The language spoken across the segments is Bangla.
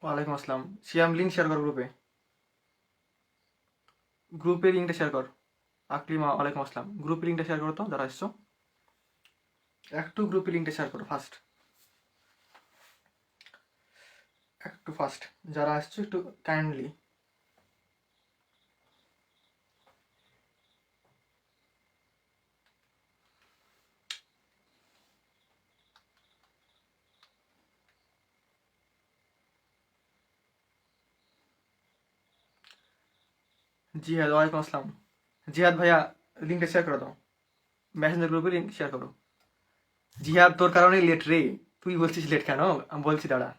ওয়ালাইকুম আসসালাম। শিয়াম, লিঙ্ক শেয়ার কর গ্রুপে। গ্রুপে লিঙ্কটা শেয়ার কর। আকলিমা, ওয়ালাইকুম আসসালাম। গ্রুপে লিঙ্কটা শেয়ার করো তো, যারা আসছো একটু গ্রুপে লিঙ্কটা শেয়ার করো ফার্স্ট, একটু ফার্স্ট। যারা আসছো একটু কাইন্ডলি। জিহাদ, ওয়ালাইকুম আসসালাম। জিহাদ ভাইয়া, লিঙ্কটা শেয়ার করে দাও। মেসেঞ্জার গ্রুপে লিঙ্ক শেয়ার করো। জিহাদ, তোর কারণেই লেট রে। তুই বলছিস লেট কেন? আমি বলছি দাঁড়া।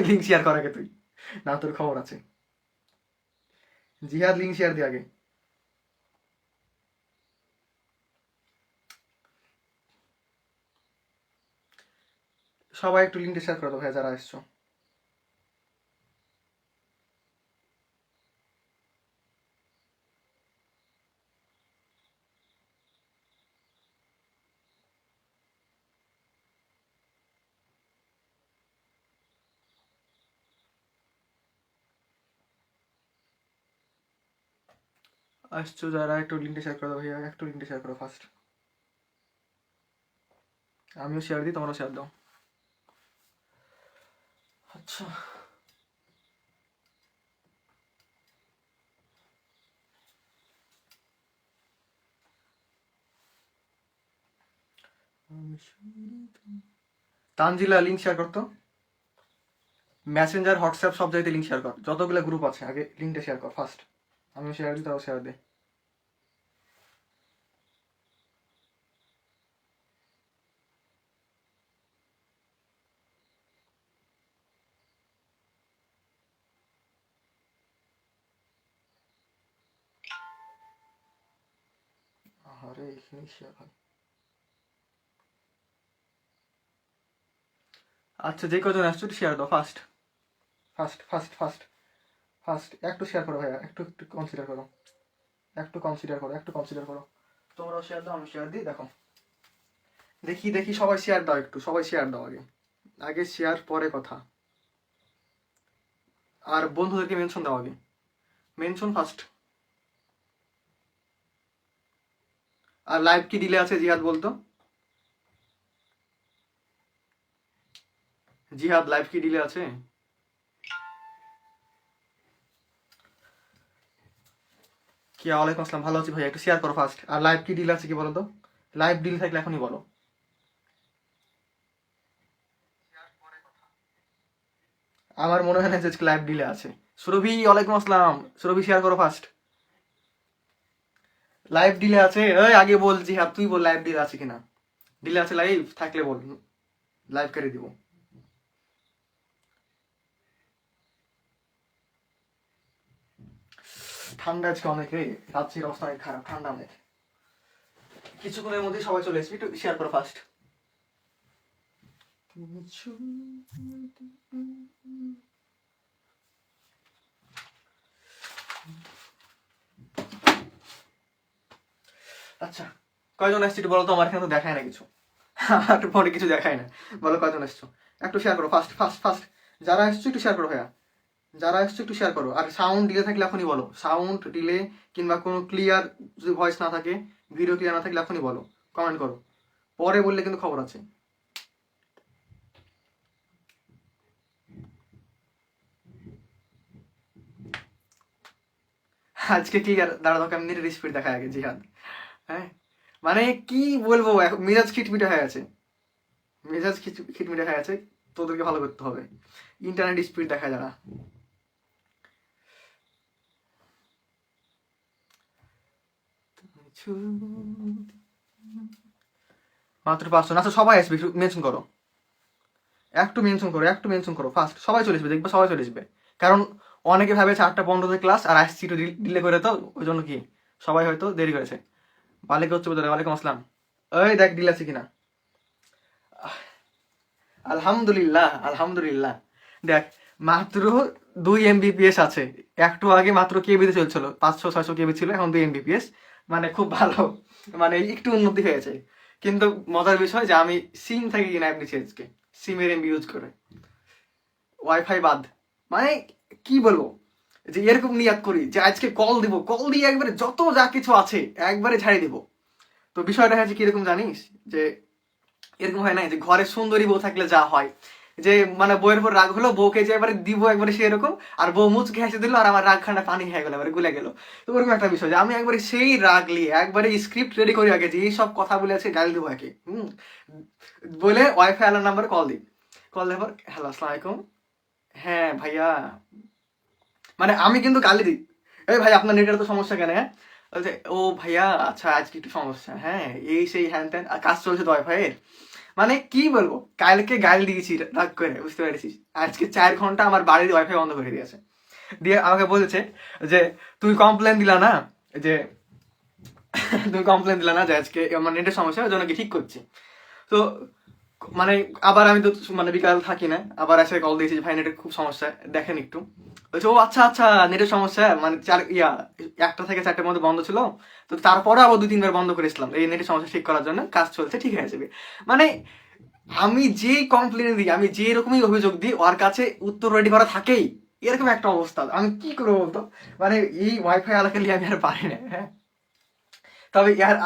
লিঙ্ক শেয়ার কর আগে তুই, না তোর খবর আছে। জিহাদ, লিঙ্ক শেয়ার দি আগে। সবাই একটু লিঙ্কটা শেয়ার করে দাও ভাইয়া, যারা আসছো। আসছো যারা, একটু লিঙ্কটা শেয়ার করে দাও ভাইয়া, একটু লিঙ্কটা শেয়ার করো ফার্স্ট। আমিও শেয়ার দিই, তোমরাও শেয়ার দাও। আচ্ছা, তানজিলা, লিঙ্ক শেয়ার করতো। মেসেঞ্জার, হোয়াটসঅ্যাপ সব জায়গাতে লিঙ্ক শেয়ার কর, যতগুলো গ্রুপ আছে আগে লিঙ্কটা শেয়ার কর ফার্স্ট। আমিও শেয়ার দিই, তাও শেয়ার দে। আরে এখানে শেয়ার হয়। আচ্ছা, যে কজন আসছো একটু শেয়ার দাও first, first first first first. একটু শেয়ার করো ভাইয়া, একটু একটু কনসিডার করো, একটু কনসিডার করো, একটু কনসিডার করো। তোমরাও শেয়ার দাও, আমি শেয়ার দিই। দেখো, দেখি দেখি, সবাই শেয়ার দাও, একটু সবাই শেয়ার দাও আগে। আগে শেয়ার, পরে কথা। আর বন্ধুদেরকে মেনশন দাও আগে, মেনশন ফার্স্ট। আর লাইভ কি ডিলে আছে জিহাদ বলতো? জিহাদ, লাইভ কি ডিলে আছে? কি, ওয়ালাইকুম আসসালাম, ভালো আছি ভাইয়া, একটু শেয়ার করো ফার্স্ট। আর লাইভ কি ডিল আছে কি বলো তো? লাইভ ডিল থাকলে এখনই বলো। আমার মনে হয় না যে লাইভ ডিলে আছে। সুরভি, ওয়ালাইকুম আসসালাম। সুরভি, শেয়ার করো ফার্স্ট। লাইভ ডিলে আছে? ওই আগে বল জিহাদ, তুই বল লাইভ ডিলে আছে কিনা। ডিলে আছে লাইভ থাকলে বল, লাইভ করে দিব। ঠান্ডা আজকে অনেক রে, রাত্রির অবস্থা অনেক খারাপ, ঠান্ডা অনেক। কিছুক্ষণের মধ্যে সবাই চলে আসবে, একটু শেয়ার করো ফার্স্ট। আচ্ছা, কয়জন আসছে একটু বলো তো, আমার এখানে তো দেখায় না কিছু। আর ফোনে কিছু দেখায় না। বলো কয়জন আসছো, একটু শেয়ার করো ফার্স্ট ফার্স্ট ফার্স্ট। যারা আসছো একটু শেয়ার করো ভাইয়া, যারা আসছো একটু শেয়ার করো। আর সাউন্ড ডিলে থাকলে এখনই বলো, সাউন্ড ডিলে কিংবা কোনো ক্লিয়ার যদি ভয়েস না থাকে, ভিডিও ক্লিয়ার না থাকলে এখনই বলো, কমেন্ট করো। পরে বললে কিন্তু খবর আছে। আজকে ক্লিয়ার, দাঁড়া তোকে আমি নেটের স্পিড দেখা আগে জিহাদ। হ্যাঁ, মানে কি বলবো, মেজাজ খিটমিটে হয়ে আছে, মেজাজ খিটমিটে হয়ে আছে। তোদেরকে ভালো করতে হবে। ইন্টারনেট স্পিড দেখা যারা, মাত্র 500। আচ্ছা সবাই আসবে, একটু মেনশন করো, একটু মেনশন করো, একটু মেনশন করো ফার্স্ট। সবাই চলে আসবে, দেখবে সবাই চলে আসবে। কারণ অনেকে ভাবে 4:15 ক্লাস আর আসছি একটু ডিলে করে, তো ওই জন্য কি সবাই হয়তো দেরি করেছে। ওয়ালাইকুম আসসালাম, ওয়ালাইকুম আসসালাম। ওই দেখ ডিল আছে কিনা। আলহামদুলিল্লাহ, আলহামদুলিল্লাহ। দেখ মাত্র 2 Mbps আছে। একটু আগে মাত্র কেবিতে চলছিল, 500-600 কেবি ছিল, এখন 2 Mbps। মানে খুব ভালো, মানে একটু উন্নতি হয়েছে। কিন্তু মজার বিষয় যে আমি সিম থেকে কিনা অ্যাপ নিচ্ছি আজকে, সিমের এমবি ইউজ করে, ওয়াইফাই বাদ। মানে কি বলবো, যে এরকম নিয়াত করি যে আজকে কল দিব, কল দিয়ে একবারে যত যা কিছু আছে একবারে ছাড়িয়ে দিব। তো বিষয়টা হয়েছে কিরকম জানিস, যে এরকম হয় না যে ঘরে সুন্দরী বউ থাকলে যা হয়, যে মানে বউয়ের উপর রাগ হলো, বউকে যে এবারে দিব একবারে সেরকম, আর বউ মুচকে হেসে দিল আর আমার রাগ খান্ডা পানি খেয়ে গেল, এবারে গুলে গেল। তো ওরকম একটা বিষয় যে আমি একবারে সেই রাগ নিয়ে একবারে স্ক্রিপ্ট রেডি করে আগে যে এই সব কথা বলে আছে গাল দেবো একে, বলে ওয়াইফাই আলার নাম্বারে কল দিই। কল দেওয়ার পর হ্যালো আসসালামু আলাইকুম, হ্যাঁ ভাইয়া, মানে আমি কিন্তু গালি দিই, এই ভাই আপনার নেটের তো সমস্যা কেন, হ্যাঁ বলছে ও ভাইয়া আচ্ছা আজকে একটু সমস্যা, হ্যাঁ এই সেই হ্যান ত্যান, আর কাজ চলছে তো ওয়াইফাইয়ের। মানে কি বলবো, কালকে গাল দিয়েছি রাগ করে, বুঝতে পেরেছিস, আজকে 4 ঘন্টা আমার বাড়ির ওয়াইফাই বন্ধ করে দিয়েছে। দিয়ে আমাকে বলেছে যে তুমি কমপ্লেন দিলা না, যে তুমি কমপ্লেন দিলা না যে আজকে আমার নেটের সমস্যা, ওই জন্য কি ঠিক করছি। তো মানে আবার আমি তো মানে বিকাল থাকি না, আবার এসে কল দিয়েছি যে ভাই নেটের খুব সমস্যা, দেখেন একটু। বলছে ও আচ্ছা আচ্ছা নেটের সমস্যা, মানে 1টা থেকে 4টের মধ্যে বন্ধ ছিল, তো তারপরে আবার 2-3 বার বন্ধ করেছিলাম এই নেটের সমস্যা ঠিক করার জন্য, কাজ চলছে ঠিক হয়ে যাবে। মানে আমি যেই কমপ্লেন দিই, আমি যে রকমই অভিযোগ দিই, ওর কাছে উত্তর রেডি করা থাকেই। এরকম একটা অবস্থা, আমি কি করবো বলতো, মানে এই ওয়াইফাই এলাকা নিয়ে আমি আর পারি না। হ্যাঁ তবে ইয়ার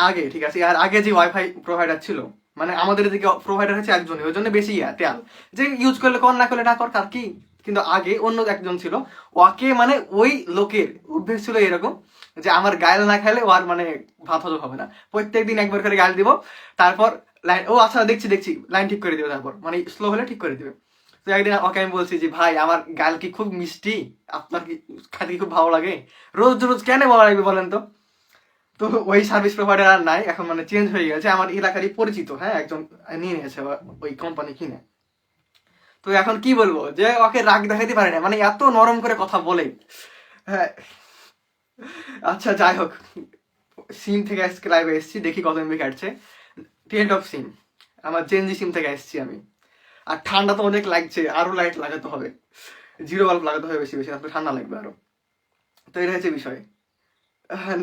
আগে ঠিক আছে, ইয়ার আগে যে ওয়াইফাই প্রোভাইডার ছিল, মানে আমাদের এদিকে প্রোভাইডার হচ্ছে একজনই, ওই জন্য বেশি তেল, যে ইউজ করলে কর না করলে না কর কার কি। কিন্তু আগে অন্য একজন ছিল, ওকে মানে ওই লোকের অভ্যেস ছিল এরকম, যে আমার গায়েল না খাইলে ও আর মানে ভাত হজম হবে না, প্রত্যেকদিন একবার করে গাল দিব, তারপর লাইন ও আচ্ছা দেখছি দেখছি লাইন ঠিক করে দিবে, তারপর মানে স্লো হলে ঠিক করে দিবে। তো একদিন ওকে আমি বলছি যে ভাই আমার গাল কি খুব মিষ্টি, আপনার কি খাতে কি খুব ভালো লাগে, রোজ রোজ কেন ভালো লাগবে বলেন তো। তো ওই সার্ভিস প্রোভাইডার আর নাই এখন, মানে চেঞ্জ হয়ে গেছে, আমার এলাকারই পরিচিত, হ্যাঁ একজন নিয়ে নিয়েছে ওই কোম্পানি কিনে। তো এখন কি বলবো, যে ওকে রাগ দেখাইতে পারে না, মানে এত নরম করে কথা বলে। হ্যাঁ আচ্ছা যাই হোক, সিম থেকে আজকে লাইভে এসেছি, দেখি কত এমবি কাটছে। 10 অফ সিম, আমার জেনজি সিম থেকে এসেছি আমি। আর ঠান্ডা তো অনেক লাগছে, আরো লাইট লাগাতে হবে, জিরো বাল্ব লাগাতে হবে বেশি বেশি, তারপরে ঠান্ডা লাগবে আরো। তো এটা হচ্ছে বিষয়।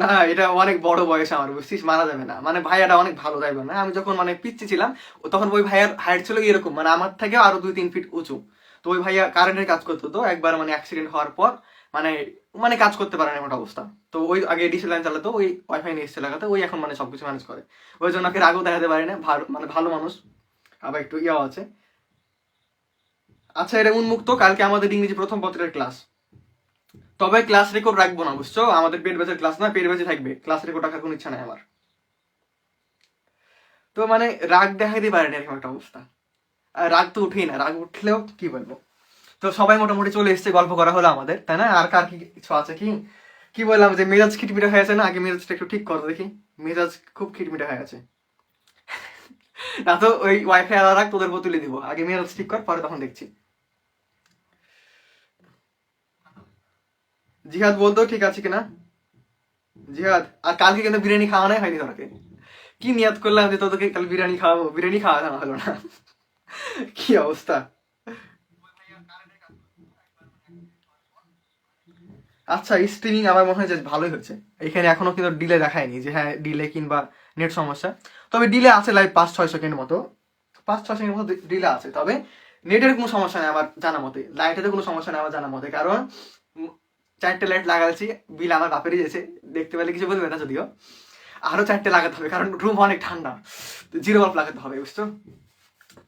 না এটা অনেক বড় বয়স আমার, বুঝছিস, মারা যাবে না, মানে ভাইয়াটা অনেক ভালো ড্রাইভার না, আমি যখন মানে পিচ্ছি ছিলাম তখন ওই ভাইয়ার হাইট ছিল এরকম, মানে আমার থেকে আরো 2-3 ফিট উঁচু। তো ওই ভাইয়া কারেন্টের কাজ করতো, তো একবার মানে অ্যাক্সিডেন্ট হওয়ার পর মানে মানে কাজ করতে পারে না এমন অবস্থা। তো ওই আগে ডিসি লাইন চালাতো, ওই ওয়াইফাই নিয়ে এসছে লাগাতে, ওই এখন মানে সবকিছু ম্যানেজ করে। ওই জন্য ওকে রাগও দেখাতে পারি না, ভালো মানে ভালো মানুষ, আবার একটু ইয়াও আছে। আচ্ছা এটা উন্মুক্ত, কালকে আমাদের ইংরেজি প্রথম পত্রের ক্লাস, তবে ক্লাস রেকর্ড রাখবো না বুঝছো, আমাদের পেড ব্যাচের ক্লাস না, পেড ব্যাচে থাকবে, ক্লাস রেকর্ড রাখার কোনো ইচ্ছা নাই আমার। তো মানে রাগ দেখাইতে পারে না এরকম একটা অবস্থা। আর রাগ তো উঠেই না, রাগ উঠলেও কি বলবো। তো সবাই মোটামুটি চলে এসছে, গল্প করা হলো আমাদের, তাই না, আর কার কি কিছু আছে কি। কি বললাম যে মেজাজ খিটমিটে হয়ে আছে না, আগে মেজাজটা একটু ঠিক করো দেখি, মেজাজ খুব খিটমিটে হয়ে আছে। না তো ওই ওয়াইফাই আলাদা রাখ, তোদের তুলে দিব, আগে মেজাজ ঠিক কর, পরে তখন দেখছি। জিহাদ বলতো ঠিক আছে কিনা, জিহাদ আর কালকে কিন্তু বিরিয়ানি খাওয়ানোই হয়নি তোকে, কি নিয়াত করলাম যে তোদেরকে কাল বিরিয়ানি খাওয়াবো, বিরিয়ানি খাওয়া দাওয়া হলো না। কি অবস্থা। আচ্ছা স্ট্রিমিং আমার মনে হয় যে ভালোই হচ্ছে, এখানে এখনো কিন্তু ডিলে দেখায়নি যে হ্যাঁ ডিলে কিংবা নেট সমস্যা। তবে ডিলে আছে লাইভ 5-6 সেকেন্ড মতো, 5-6 সেকেন্ড মতো ডিলে আছে, তবে নেটের কোনো সমস্যা নেই আমার জানা মতে, লাইটের কোনো সমস্যা নেই আমার জানা মতে, কারণ 4টে লাইট লাগাচ্ছি, বিল আমার বাপেরই যেছে, দেখতে পেলে কিছু বলবে না যদিও, আরো 4টে লাগাতে হবে কারণ রুম অনেক ঠান্ডা, জিরো বাল্ব লাগাতে হবে বুঝছো।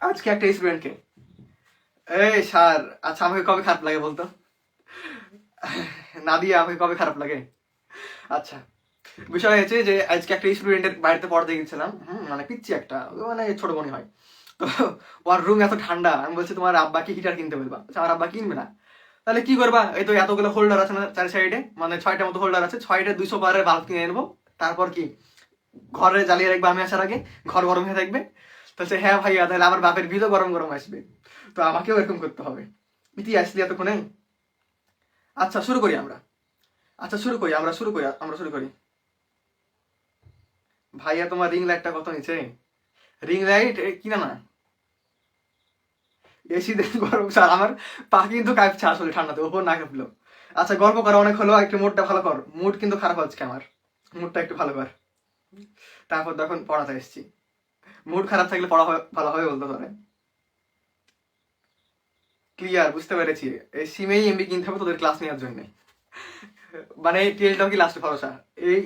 আজকে একটা স্টুডেন্টকে, এই স্যার আচ্ছা আমাকে কবে খারাপ লাগে বলতো, নাদিয়া আমাকে কবে খারাপ লাগে। আচ্ছা বিষয় হয়েছে যে আজকে একটা স্টুডেন্টের বাড়িতে পড়তে গেছিলাম, মানে পিচ্ছি একটা, মানে ছোট বোনই হয়। তো ওর রুম এত ঠান্ডা, আমি বলছি তোমার আব্বাকে হিটার কিনতে বলবা, আমার আব্বা কিনবে না। তাহলে কি করবা, এই তো এতগুলো হোল্ডার আছে না চার সাইডে, মানে 6টা মতো হোল্ডার আছে, 6টা 200 পাওয়ারের বাল্ব কিনে নেবো, তারপর কি ঘরে জ্বালিয়ে রাখবে আমি আসার আগে, ঘর গরম হয়ে থাকবে। তাহলে হ্যাঁ ভাইয়া, তাহলে আমার বাপের বিলও গরম গরম আসবে, তো আমাকেও এরকম করতে হবে। ইতি আসলি এতক্ষণে। আচ্ছা শুরু করি আমরা, আমরা শুরু করি। ভাইয়া তোমার রিং লাইটটা কত নিচে? রিং লাইট কিনা না, এসি দেন গরম, স্যার আমার পা কিন্তু কাঁপছে আসলে ঠান্ডাতে, ওপর না কাঁপলো। আচ্ছা গল্প করা অনেক হলো, একটু মুডটা ভালো কর, মুড কিন্তু খারাপ হচ্ছে আমার, মুডটা একটু ভালো কর। তারপর তখন পড়াতে এসছি, মুড খারাপ থাকলে পড়া ভালো হবে বলতে পারে। ক্লিয়ার, বুঝতে পেরেছি, এই সিমেই এমবি কিনতে হবে তোদের ক্লাস নেওয়ার জন্য। মানে টেলটকই লাস্ট ভরসা। এই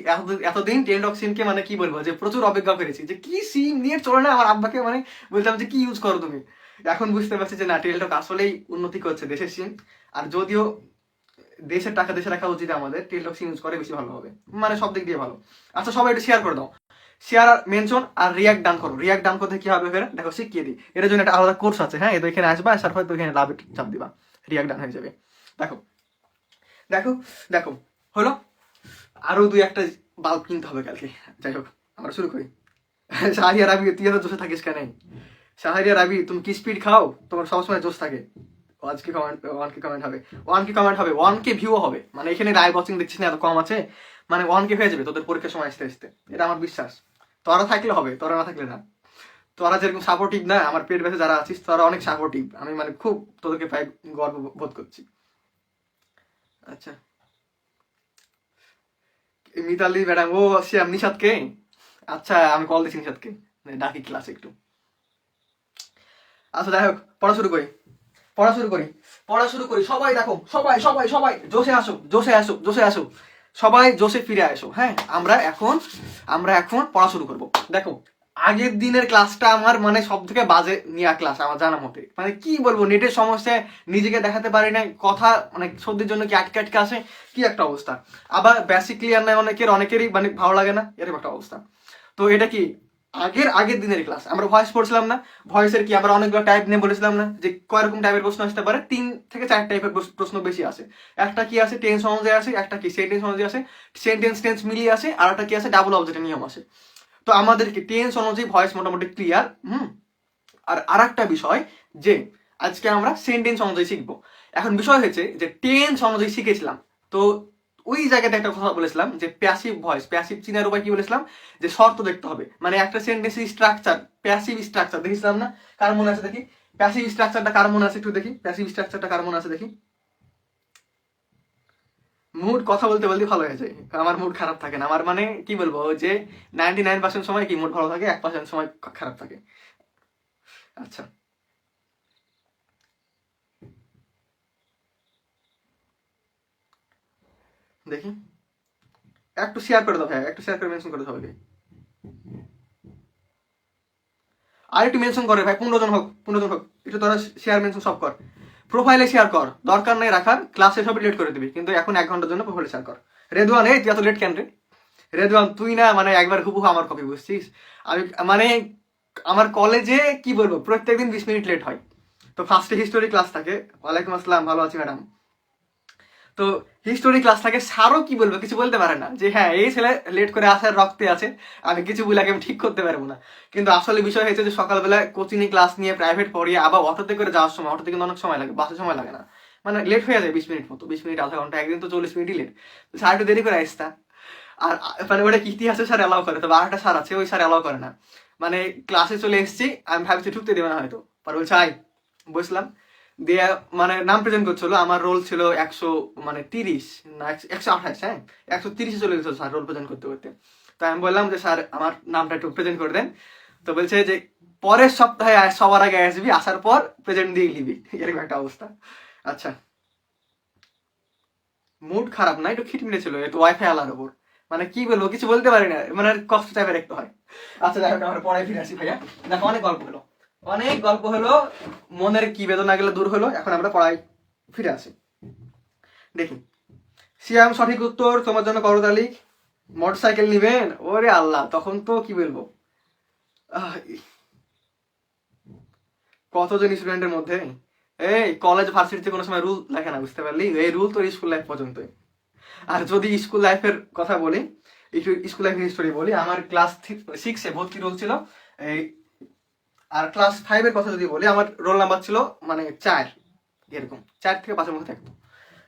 এতদিন টেলটক সিমকে মানে কি বলবো, যে প্রচুর অপেক্ষা করেছি যে কি সিম নিয়ে চলে না, আমার আব্বাকে মানে বলতাম যে কি ইউজ করো তুমি। এখন বুঝতে পারছি যে না, টেলটক আসলেই উন্নতি করছে দেশের সিম। আর যদিও দেশের টাকা দেশে রাখা উচিত আমাদের, টেলটক সিম ইউজ করে বেশি ভালো হবে, মানে সব দিক দিয়ে ভালো। আচ্ছা সবাই একটু শেয়ার করে দাও, শেয়ার আর মেনশন আর রিয়াক্ট ডান করো। রিয়াক্ট ডান করতে কি হবে ফের দেখো, শিখিয়ে দিই, এর জন্য একটা আলাদা কোর্স আছে। হ্যাঁ, এখানে আসবা, আসার পর তো এখানে লাভ চাপ দিবা, রিয়াক্ট ডান হয়ে যাবে। দেখো দেখো দেখো, হলো। আরো দুই একটা বাল্ব কিনতে হবে কালকে। যাই হোক, আমরা শুরু করি। শাহরিয়া রাবি, তুই এত জোশে থাকিস কেন? শাহরিয়া রাবি, তুমি কি স্পিড খাও? তোমার সবসময় জোশ থাকে। আজকে কমেন্ট, 1K কমেন্ট হবে, 1K কমেন্ট হবে, 1K ভিউ হবে, মানে এখানে লাইভ ওয়াচিং দেখছিস না এত কম আছে, মানে 1K হয়ে যাবে তোদের পরীক্ষার সময় আসতে আসতে, এটা আমার বিশ্বাস। তোরা থাকলে হবে, তোরা না থাকলে না। তোরা যেরকম সাপোর্টিভ না, আমার পেট ব্যথা যারা আছিস তোরা অনেক সাপোর্টিভ, আমি মানে খুব তোদেরকে পাই গর্ব বোধ করছি। আচ্ছা, মিতালি ম্যাডাম, ও শ্যাম, নিশাদকে, আচ্ছা আমি কল দিচ্ছি নিশাদকে, ডাকি ক্লাস একটু। আচ্ছা যাই হোক, পড়া শুরু করি, পড়া শুরু করি, পড়া শুরু করি। সবাই দেখো, সবাই সবাই সবাই জোশে আসো, জোশে আসো, জোশে আসো, সবাই জোশে ফিরে আসো। হ্যাঁ, আমরা এখন পড়া শুরু করব। দেখো, আগের দিনের ক্লাসটা আমার মানে সব থেকে বাজে নিয়া ক্লাস আমার জানা মতে, মানে কি বলবো, নেটের সমস্যায় নিজেকে দেখাতে পারি না, কথা মানে সর্দির জন্য কি আটকে আটকে আসে, কি একটা অবস্থা। আবার বেসিক ক্লিয়ার নাই অনেকেরই মানে ভালো লাগে না, এরকম একটা অবস্থা। তো এটা কি আগের দিনের ক্লাস, আমরা ভয়েস পড়ছিলাম না, ভয়েসের কি আমরা অনেকগুলো টাইপ নিয়ে বলেছিলাম না, যে কয় রকম টাইপের প্রশ্ন আসতে পারে, 3 থেকে 4 টাইপের প্রশ্ন বেশি আসে। একটা কি আছে টেন্স অনুযায়ী আসে, একটা কি সেন্টেন্স অনুযায়ী আসে, সেন্টেন্স টেন্স মিলিয়ে আসে, আর একটা কি আছে ডাবল অবজেক্টের নিয়ম আসে। তো আমাদের কি টেন্স অনুযায়ী ভয়েস মোটামুটি ক্লিয়ার। আর আরেকটা বিষয় যে আজকে আমরা সেন্টেন্স অনুযায়ী শিখবো। এখন বিষয় হয়েছে যে টেন্স অনুযায়ী শিখেছিলাম, তো ওই জায়গাতে একটা কথা বলেছিলাম যে প্যাসিভ ভয়েস, প্যাসিভ চিনার উপায় কি বলেছিলাম, যে শর্ত দেখতে হবে, মানে একটা সেন্টেন্সের স্ট্রাকচার, প্যাসিভ স্ট্রাকচার দেখেছিলাম না, কার মনে আছে দেখি, প্যাসিভ স্ট্রাকচারটা কার মনে আছে একটু দেখি, প্যাসিভ স্ট্রাকচারটা কার মনে আছে দেখি। মুড কথা বলতে বলতে ভালো হয়ে যায়, আমার মুড খারাপ থাকে না, আমার মানে কি বলবো, যে 99% সময় কি মুড ভালো থাকে, 1% সময় খারাপ থাকে। আচ্ছা দেখি, একটু শেয়ার করে দাও ভাই, একটু শেয়ার করে মেনশন করে দাও সবাইকে, আর একটু মেনশন করে ভাই, 15 জন হোক, 15 জন হোক, একটু তোরা শেয়ার মেনশন সব কর, প্রোফাইলে শেয়ার কর, দরকার নেই রাখার, ক্লাসে সব লেট করে দিবি, কিন্তু এখন 1 ঘন্টার জন্য প্রোফাইলে শেয়ার কর। রেদওয়ান, এই তুই এত লেট কেন রে? রেদওয়ান তুই না মানে একবার হুবহু আমার কপি, বুঝছিস? আমি মানে আমার কলেজে কি বলবো, প্রত্যেকদিন 20 মিনিট লেট হয়। তো ফার্স্টে হিস্টোরি ক্লাস থাকে, ওয়ালাইকুম আসসালাম, ভালো আছি ম্যাডাম। তো হিস্টোরি ক্লাস থাকে, স্যারও কি বলবো, কিছু বলতে পারে না, যে হ্যাঁ এই ছেলে লেট করে আসার রক্তে আছে, আমি কিছু বলে আমি ঠিক করতে পারবো না। কিন্তু আসলে বিষয় হয়েছে যে সকালবেলা কোচিং ক্লাস নিয়ে প্রাইভেট পড়িয়ে আবার অটোতে করে যাওয়ার সময়, অটোতে কিন্তু অনেক সময় লাগে, বাসে সময় লাগে না, মানে লেট হয়ে যায় 20 মিনিট মতো, 20 মিনিট আধা ঘন্টা, একদিন তো 40 মিনিটই লেট। স্যার একটু দেরি করে আসতা। আর মানে ওটা কি ইতিহাসে স্যার অ্যালাউ করে, তবে আরেকটা স্যার আছে, ওই স্যার অ্যালাউ করে না। মানে ক্লাসে চলে এসেছি, আমি ভাবছি ঢুকতে দেবে না হয়তো, পরে বলছে আই, বসলাম, দিয়ে মানে নাম প্রেজেন্ট করছিল, আমার রোল ছিল 100 মানে 30 না 128, হ্যাঁ 130-এ চলে গেছিল স্যার রোল প্রেজেন্ট করতে করতে। তো আমি বললাম যে স্যার আমার নামটা একটু প্রেজেন্ট করে দেন। তো বলছে যে পরের সপ্তাহে সবার আগে আসবি, আসার পর প্রেজেন্ট দিয়ে নিবি, এরকম একটা অবস্থা। আচ্ছা, মুড খারাপ না, একটু খিটমিটে ছিল, একটু ওয়াইফাই আলার ওপর, মানে কি বলবো, কিছু বলতে পারি না, মানে কষ্ট টাইপের একটু হয়। আচ্ছা যাই হোক, আমরা পড়ায় ফিরে আসি ভাইয়া। দেখো অনেক গল্প হলো, অনেক গল্প হলো, মনের কি বেদনা গেলে দূর হলো, এখন আমরা পড়ায় ফিরে আসি। দেখি, সিয়াম সঠিক উত্তর, তোমার জন্য করতালি। মোটরসাইকেল নিবেন, ওরে আল্লাহ, তখন তো কি বলবো, আহ, কতজন স্টুডেন্টের মধ্যে এই কলেজ ভার্সিটিতে কোনো সময় রুল লেখে না, বুঝতে পারলি, এই রুল তো স্কুল লাইফ পর্যন্তই। আর যদি স্কুল লাইফের কথা বলি, একটু স্কুল লাইফের হিস্টোরি বলি, আমার ক্লাস 6-এ ভর্তি রোল ছিল এই, আর ক্লাস 5-এর কথা যদি বলি, আমার রোল নাম্বার ছিল মানে 4, এরকম 4 থেকে 5-এর মধ্যে থাকতো।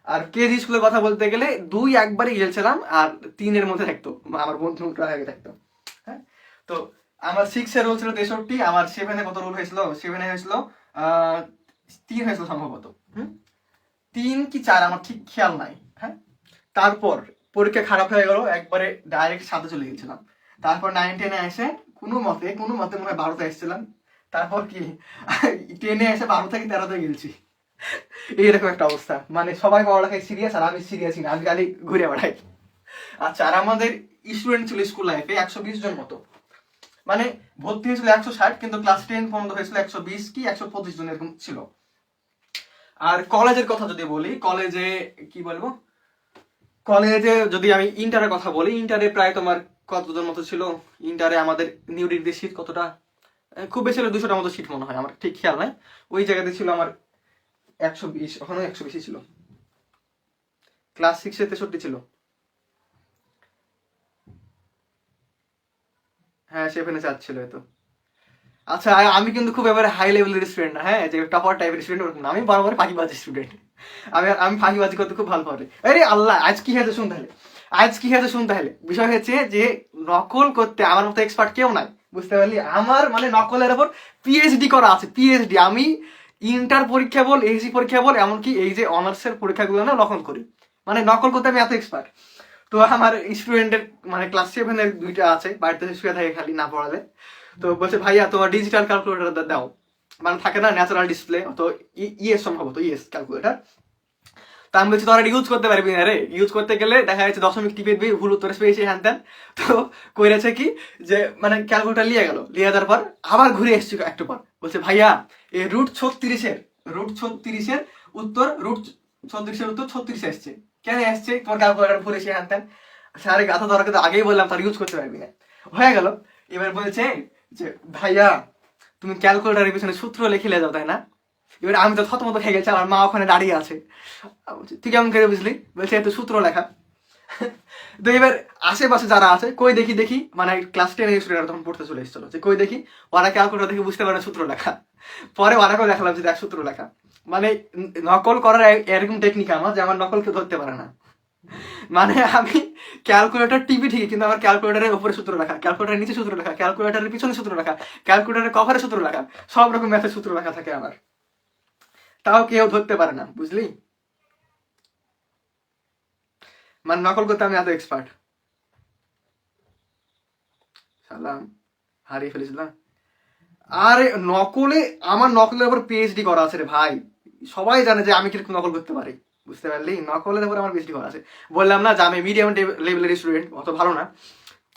আর কেজি স্কুলের কথা বলতে গেলে 2 একবারই গেছিলাম, আর 3-এর মধ্যে থাকতো, আমার বন্ধুরা আগে থাকতো। হ্যাঁ, তো আমার 6-এর রোল ছিল 63, আমার 7-এ কত রোল হয়েছিল, 7-এ হয়েছিল 3 হয়েছিল সম্ভবত, 3 কি 4 আমার ঠিক খেয়াল নাই। হ্যাঁ, তারপর পরীক্ষা খারাপ হয়ে গেল, একবারে ডাইরেক্ট 7-এ চলে গেছিলাম। তারপর 9-10-এ এসে কোনো মতে মনে হয় 12-তে এসেছিলাম। তারপর কি 10-এ এসে 12 থেকে 13-তে গেছি। এইরকম একটা অবস্থা, মানে সবাই পড়ালেখায় সিরিয়াস, আর আমি সিরিয়াসই না, আমি খালি ঘুরে বেড়াই। আচ্ছা, আর আমাদের স্টুডেন্ট ছিল স্কুল লাইফে 120 জন মতো, মানে ভর্তি হয়েছিল 160, কিন্তু ক্লাস 10 পর্যন্ত হয়েছিল 120 কি 125 জন এরকম ছিল। আর কলেজের কথা যদি বলি, কলেজে কি বলবো, কলেজে যদি আমি ইন্টারের কথা বলি, ইন্টারে প্রায় তোমার কতজন মতো ছিল, ইন্টারে আমাদের নিউ ডিগ্রি সিট কতটা, খুব বেশি হলে 200টার মতো সিট মনে হয়, আমার ঠিক খেয়াল নাই। ওই জায়গাতে ছিল আমার 120, ওখানে 120 ছিল। ক্লাস 6-এ 63 ছিল। হ্যাঁ, 7-এ 4 ছিল তো। আচ্ছা, আমি কিন্তু খুব এবারে হাই লেভেলের স্টুডেন্ট না, হ্যাঁ, যে টপার টাইপের স্টুডেন্ট ওরকম না, আমি বরাবর ফাঁকিবাজি স্টুডেন্ট। আমি ফাঁকিবাজি করতে খুব ভালো পারি। আরে আল্লাহ, আজ কি হয়েছে শুন তাহলে, বিষয় হচ্ছে যে নকল করতে আমার মতো এক্সপার্ট কেউ নাই, বুঝতে পারলি, আমার মানে নকলের ওপর পিএইচডি করা আছে, পিএইচডি। আমি ইন্টার পরীক্ষা বল, এসি পরীক্ষা বল, এমনকি এই যে অনার্সের পরীক্ষাগুলো না নকল করি, মানে নকল করতে আমি এত এক্সপার্ট। তো আমার স্টুডেন্টের মানে ক্লাস 7-এর 2টা আছে, বাড়িতে শুয়ে থাকে খালি না পড়ালে। তো বলছে ভাইয়া তোমার ডিজিটাল ক্যালকুলেটর দাও, মানে থাকে না ন্যাচারাল ডিসপ্লে, তো ইএস সম্ভবত, ইএস ক্যালকুলেটর। তো আমি বলছি তোরা ইউজ করতে পারবি না রে, ইউজ করতে গেলে দেখা যাচ্ছে দশমিক টিপে দিবি, ভুল উত্তর পেয়েছি হ্যান ত্যান। তো কইরেছে কি যে মানে ক্যালকুলেটর লিয়ে যাওয়ার পর আবার ঘুরে এসছি একটু পর, বলছে ভাইয়া এই রুট 36-এর উত্তর, রুট 36-এর উত্তর 36 এসছে, কেন এসছে তোমার ক্যালকুলেটর ভুল এসে হ্যান ত্যান। আরে গাথা ধরা কিন্তু আগেই বললাম তার ইউজ করতে পারবি না, হয়ে গেল। এবার বলছে যে ভাইয়া তুমি ক্যালকুলেটারের পিছনে সূত্র লিখে যাও, তাই না? এবার আমি তো থতমত খেয়ে গেছি, আমার মা ওখানে দাঁড়িয়ে আছে। তুই কেমন করে বুঝলি? বলছে এত সূত্র লেখা। তো এবার আশেপাশে যারা আছে কই দেখি দেখি, মানে ক্লাস 10 স্টুডেন্ট তখন পড়তে চলে এসেছিল, যে কই দেখি ওরা ক্যালকুলেটার দেখে বুঝতে পারে না সূত্র লেখা। পরে ওরাকেও দেখালাম যে দেখ সূত্র লেখা, মানে নকল করার এরকম টেকনিক আমার, যে আমার নকল কেউ ধরতে পারে না। মানে আমি ক্যালকুলেটর টিপি ঠিকই, কিন্তু আমার ক্যালকুলেটারের উপরে সূত্র লেখা, ক্যালকুলেটারের নিচে সূত্র লেখা, ক্যালকুলেটারের পিছনে সূত্র লেখা, ক্যালকুলেটারের কভারে সূত্র লেখা, সব রকম ম্যাথের সূত্র লেখা থাকে আমার, তাও কেউ ধরতে পারে না, বুঝলি, মানে নকল করতে আমি এত এক্সপার্ট। সালাম, হারিয়ে ফেলেছিলাম। আরে নকলে, আমার নকলের উপর পিএইচডি করা আছে রে ভাই, সবাই জানে যে আমি কিরকম নকল করতে পারি, বুঝতে পারলি, নকলের উপর আমার পিএইচডি করা আছে। বললাম না যে আমি মিডিয়াম লেভেলের স্টুডেন্ট, অত ভালো না,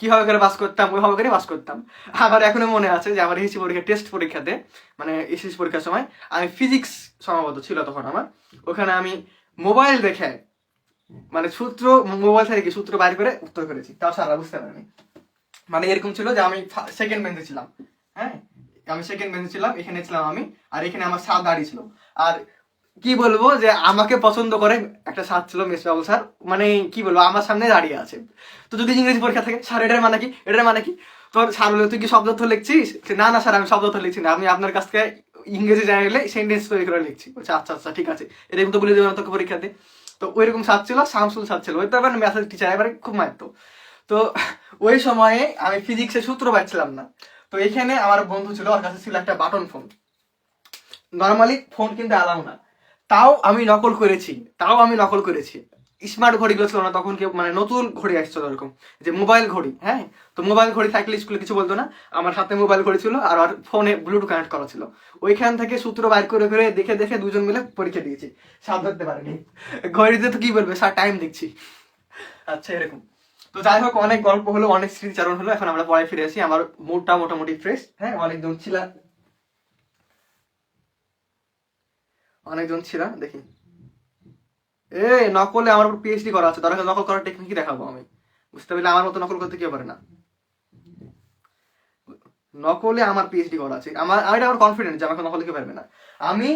কিভাবে করে পাস করতাম ওইভাবে করে পাস করতাম। আমার এখনো মনে আছে যে আমার এসএসসি পরীক্ষা টেস্ট পরীক্ষাতে, মানে এসএসসি পরীক্ষার সময় আমি ফিজিক্স সম্ভবত ছিল তখন আমার, ওখানে আমি মোবাইল দেখে, মানে মোবাইল থেকে সূত্র বাইর করে উত্তর করেছি, তাও সারা বুঝতে পারিনি। মানে এরকম ছিল যে আমি সেকেন্ড বেঞ্চে ছিলাম, হ্যাঁ, আমি সেকেন্ড বেঞ্চে ছিলাম, এখানে ছিলাম আমি, আর এখানে আমার স্যার দাঁড়িয়ে ছিল। আর কি বলবো যে আমাকে পছন্দ করে একটা স্যার ছিল, মেস বাবু স্যার, মানে কি বলবো আমার সামনে দাঁড়িয়ে আছে। তো যদি ইংরেজি পরীক্ষা থাকে, স্যার এটার মানে কি, এটার মানে কি, তোর স্যার বলে তুই কি শব্দার্থ লিখছিস? না না স্যার আমি শব্দার্থ লিখছি না, আমি আপনার কাছ থেকে ইংরেজি জানলে সেন্টেন্স তৈরি করে লিখছি। বলছে আচ্ছা আচ্ছা ঠিক আছে, এরকম তো বলে দেবো না তোকে পরীক্ষাতে। তো ওইরকম স্যার ছিল, শামসুল স্যার ছিল, ওই তো এবার ম্যাথের টিচার, এবারে খুব মারতো। তো ওই সময়ে আমি ফিজিক্সের সূত্র পাচ্ছিলাম না। তো এখানে আমার বন্ধু ছিল, ওর কাছে ছিল একটা বাটন ফোন, নর্মালি ফোন কিন্তু অ্যালাউ না, তাও আমি নকল করেছি। স্মার্ট ঘড়িগুলো ছিল না তখন, কেউ মানে নতুন ঘড়ি আসছিল এরকম, যে মোবাইল ঘড়ি, হ্যাঁ, তো মোবাইল ঘড়ি থাকলে স্কুলে কিছু বলতো না, আমার সাথে মোবাইল ঘড়ি ছিল, আর ওর ফোনে ব্লুটুথ কানেক্ট করা ছিল। ওইখান থেকে সূত্র বাইর করে করে দেখে দেখে দুজন মিলে পরীক্ষা দিয়েছি, সাথ ধরতে পারেনি। ঘড়িতে তো কি বলবে, স্যার টাইম দেখছি। আচ্ছা, এরকম। তো যাই হোক, অনেক গল্প হলো, অনেক স্মৃতিচারণ হলো, এখন আমরা পরে ফিরে আসি। আমার মুডটা মোটামুটি ফ্রেশ, হ্যাঁ, অনেকজন ছিলাম দেখি। এ নকলে আমার উপর পিএইচডি করা আছে, তার কাছে নকল করার টেকনিক দেখাবো আমি, বুঝতে পারলে? আমার মতো নকল করতে কেউ পারে না। নকলে আমার পিএইচডি করা আছে, আমার কনফিডেন্ট যে আমাকে নকল কেউ পারবে না। আমি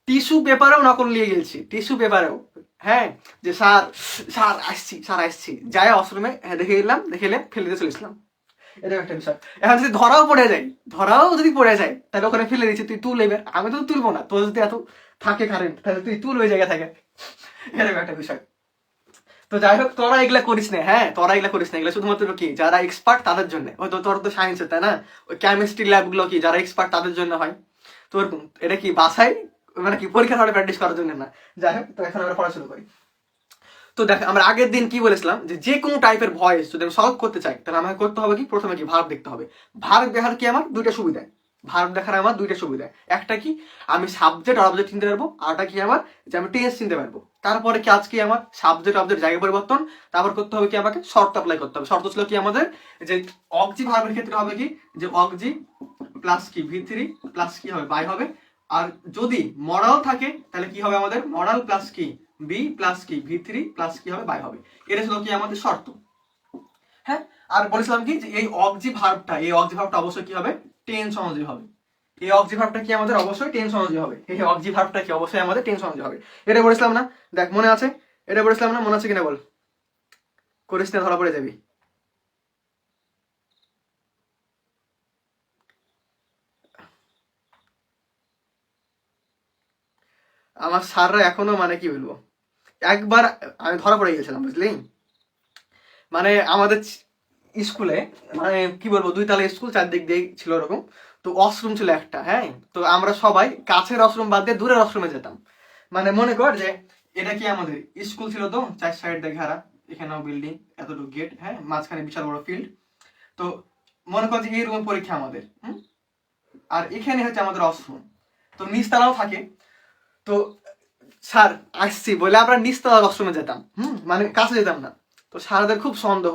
টিস্যু পেপারেও নকল নিয়ে গেছি, টিস্যু পেপারেও। হ্যাঁ, যে স্যার স্যার আসছি যাই অশ্রমে, হ্যাঁ দেখে এলাম, ফেলে দিয়ে চলে এসলাম। এটা একটা বিষয়। এখন যদি ধরাও যদি পড়ে যায় তাহলে ওখানে ফেলে দিচ্ছি, তুই তুল এবার। আমি তো তুলবো না, তোর যদি এত থাকে কারেন্ট তাহলে তুই তুল ওই জায়গায় থাকে। এরকম একটা বিষয়। তো যাই হোক, তোরা এগুলা করিস না, হ্যাঁ তোরা এগুলা করিস না। এগুলো শুধুমাত্র কি যারা এক্সপার্ট তাদের জন্য। হয়তো তোর তো সায়েন্সের, তাই না? ওই কেমিস্ট্রি ল্যাব গুলো কি যারা এক্সপার্ট তাদের জন্য হয়। তোর এটা কি বাসায় মানে কি পরীক্ষার হলে প্র্যাকটিস করার জন্য না। যাই হোক, তো এখন আমরা পড়াশোনা করি। তো দেখ, আমরা আগের দিন কি বলেছিলাম, যে কোনো টাইপের ভয়েস যদি আমি সলভ করতে চাই তাহলে আমাকে করতে হবে কি, প্রথমে কি ভার্ব দেখতে হবে। ভার্ব দেখার কি আমার দুইটা সুবিধা, একটা কি আমি সাবজেক্ট আর অবজেক্ট চিনতে পারবো, আরটা কি আমার যে আমি টেন্স চিনতে পারবো। তারপরে কি আজকে আমার সাবজেক্ট অবজেক্ট জায়গা পরিবর্তন, তারপর করতে হবে কি আমাকে শর্ত অ্যাপ্লাই করতে হবে। শর্ত ছিল কি আমাদের, যে অগজি ভার্বের ক্ষেত্রে হবে কি, যে অগজি প্লাস কি V3 প্লাস কি হবে বাই হবে। আর যদি মডাল থাকে তাহলে কি হবে আমাদের, মডাল প্লাস কি বি প্লাস কি V3 প্লাস কি হবে বাই হবে। এটা ছিল কি আমাদের শর্ত। হ্যাঁ, আর বলেছিলাম কি যে এই অগজি ভার্বটা অবশ্যই কি হবে, টেন্স অনুযায়ী হবে। এই অগজি ভার্বটা কি আমাদের অবশ্যই টেন্স অনুযায়ী হবে। এই অগজি ভার্বটা কি অবশ্যই আমাদের টেন্স অনুযায়ী হবে। এটা বলেছিলাম না? দেখ মনে আছে, এটা বলেছিলাম না? মনে আছে কিনা বল, করিস না ধরা পড়ে যাবি। আমার স্যাররা এখনো মানে কি বলবো, একবার আমি ধরা পড়ে গেছিলাম বুঝলি। মানে আমাদের স্কুলে মানে কি বলবো, 2 তলা স্কুল, চারদিক দিয়ে ছিল ওরকম। তো ওয়াশরুম ছিল একটা, হ্যাঁ। তো আমরা সবাই কাছের ওয়াশরুম বাদ দিয়ে দূরের ওয়াশরুমে যেতাম। মানে মনে কর যে এটা কি আমাদের স্কুল ছিল তো 4 সাইড দিয়ে ঘেরা, এখানেও বিল্ডিং, এতটুকু গেট, হ্যাঁ মাঝখানে বিশাল বড় ফিল্ড। তো মনে কর যে এই রুমে পরীক্ষা আমাদের, আর এখানে হচ্ছে আমাদের ওয়াশরুম। তো নিচতলাও থাকে। তো স্যার আসছি বলে আমরা নিচতলা ওয়াশরুমে যেতাম, মানে কাছে যেতাম না। তো স্যারদের খুব সন্দেহ।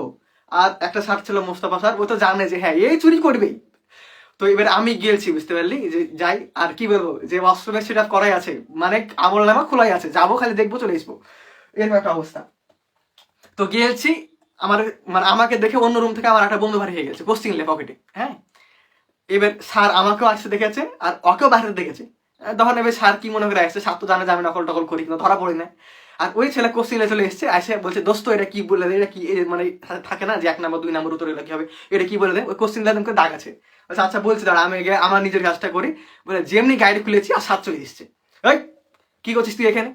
আর একটা স্যার ছিল মোস্তফা স্যার, ও তো জানে যে হ্যাঁ এই চুরি করবেই। তো এবার আমি গিয়েছি, বুঝতে পারলি, যে যাই আর কি বলবো, যে ওয়াশরুমের সেট আপ করাই আছে, মানে আমল নামা খোলাই আছে, যাবো খালি দেখবো চলে আসবো, এরকম একটা অবস্থা। তো গিয়েছি, আমার মানে আমাকে দেখে অন্য রুম থেকে আমার একটা বন্ধু ভারী হয়ে গেছে, কোশ্চিন লে পকেটে, হ্যাঁ। এবার স্যার আমাকেও আসতে দেখেছে আর ওকেও বাইরে দেখেছে। তখন এবার স্যার কি মনে করে আসছে, স্যার তো জানে যে আমি নকল টকল করি, কিন্তু ধরা পড়ি না। আর ওই ছেলে কোশ্চিনে চলে এসছে, আসে বলছে দোস্ত এটা কি বলে দে, এটা কি মানে থাকে না যে 1 নম্বর 2 নম্বর উত্তর এগুলো কি হবে, এটা কি বলে দে। ওই কোশ্চিন করে দাগ আছে। আচ্ছা আচ্ছা বলছি, দাঁড়া আমি আমার নিজের কাজটা করি বলে যেমনি গাইড খুলেছি আর স্যার চলে এসছে। ওই কি করছিস তুই এখানে,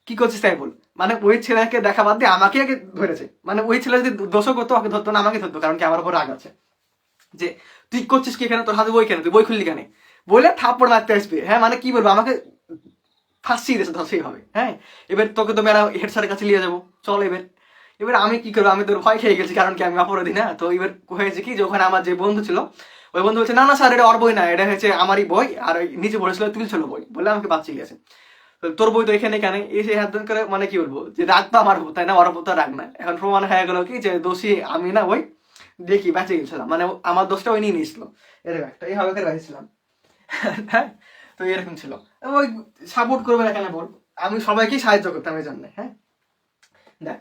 কি করছিস তাই বল। মানে ওই ছেলেকে দেখা বাদ দিয়ে আমাকে আগে ধরেছে। মানে ওই ছেলে যদি দোষও করতো ওকে ধরতো না, আমাকে ধরতো, কারণ কি আমার উপর রাগ আছে যে তুই করছিস কি এখানে, তোর হাতে বই কেন, তুই বই খুললি কেন, বলে থাপ্পড় মারতে আসবে। হ্যাঁ মানে কি বলবো, আমাকে ফাঁসিয়ে দিয়েছে, ধর সেইভাবে। হ্যাঁ, এবার তোকে তো মেরা হেড স্যারের কাছে নিয়ে যাবো, চল এবার। এবার আমি কি করবো, আমি তোর ভয় খেয়ে গেছি, কারণ কি আমি অপরাধী না। তো এবার হয়েছে কি, যে ওখানে আমার যে বন্ধু ছিল, ওই বন্ধু বলছে না না স্যার এটা ওর বই না, এটা হচ্ছে আমারই বই, আর ওই নিচে পড়েছিল তুলছিল বই, বলে আমাকে বাঁচিয়ে গেছে। তোর বই তো এখানে কেন, এসে হাত করে মানে কি বলবো, যে রাগ তো আমার তাই না, ওর তো রাগ না। এখন প্রমাণ হয়ে গেল কি যে দোষী আমি না, ওই দেখি বেঁচে গেছিলাম, মানে আমার দোষটা ওই নিয়ে নিয়েছিল। এরকম একটা এইভাবে করে বেঁচেছিলাম। হ্যাঁ, তো এরকম ছিল। ওই সাপোর্ট করবে না কেন বল, আমি সবাইকেই সাহায্য করতাম এই জন্য। হ্যাঁ দেখ,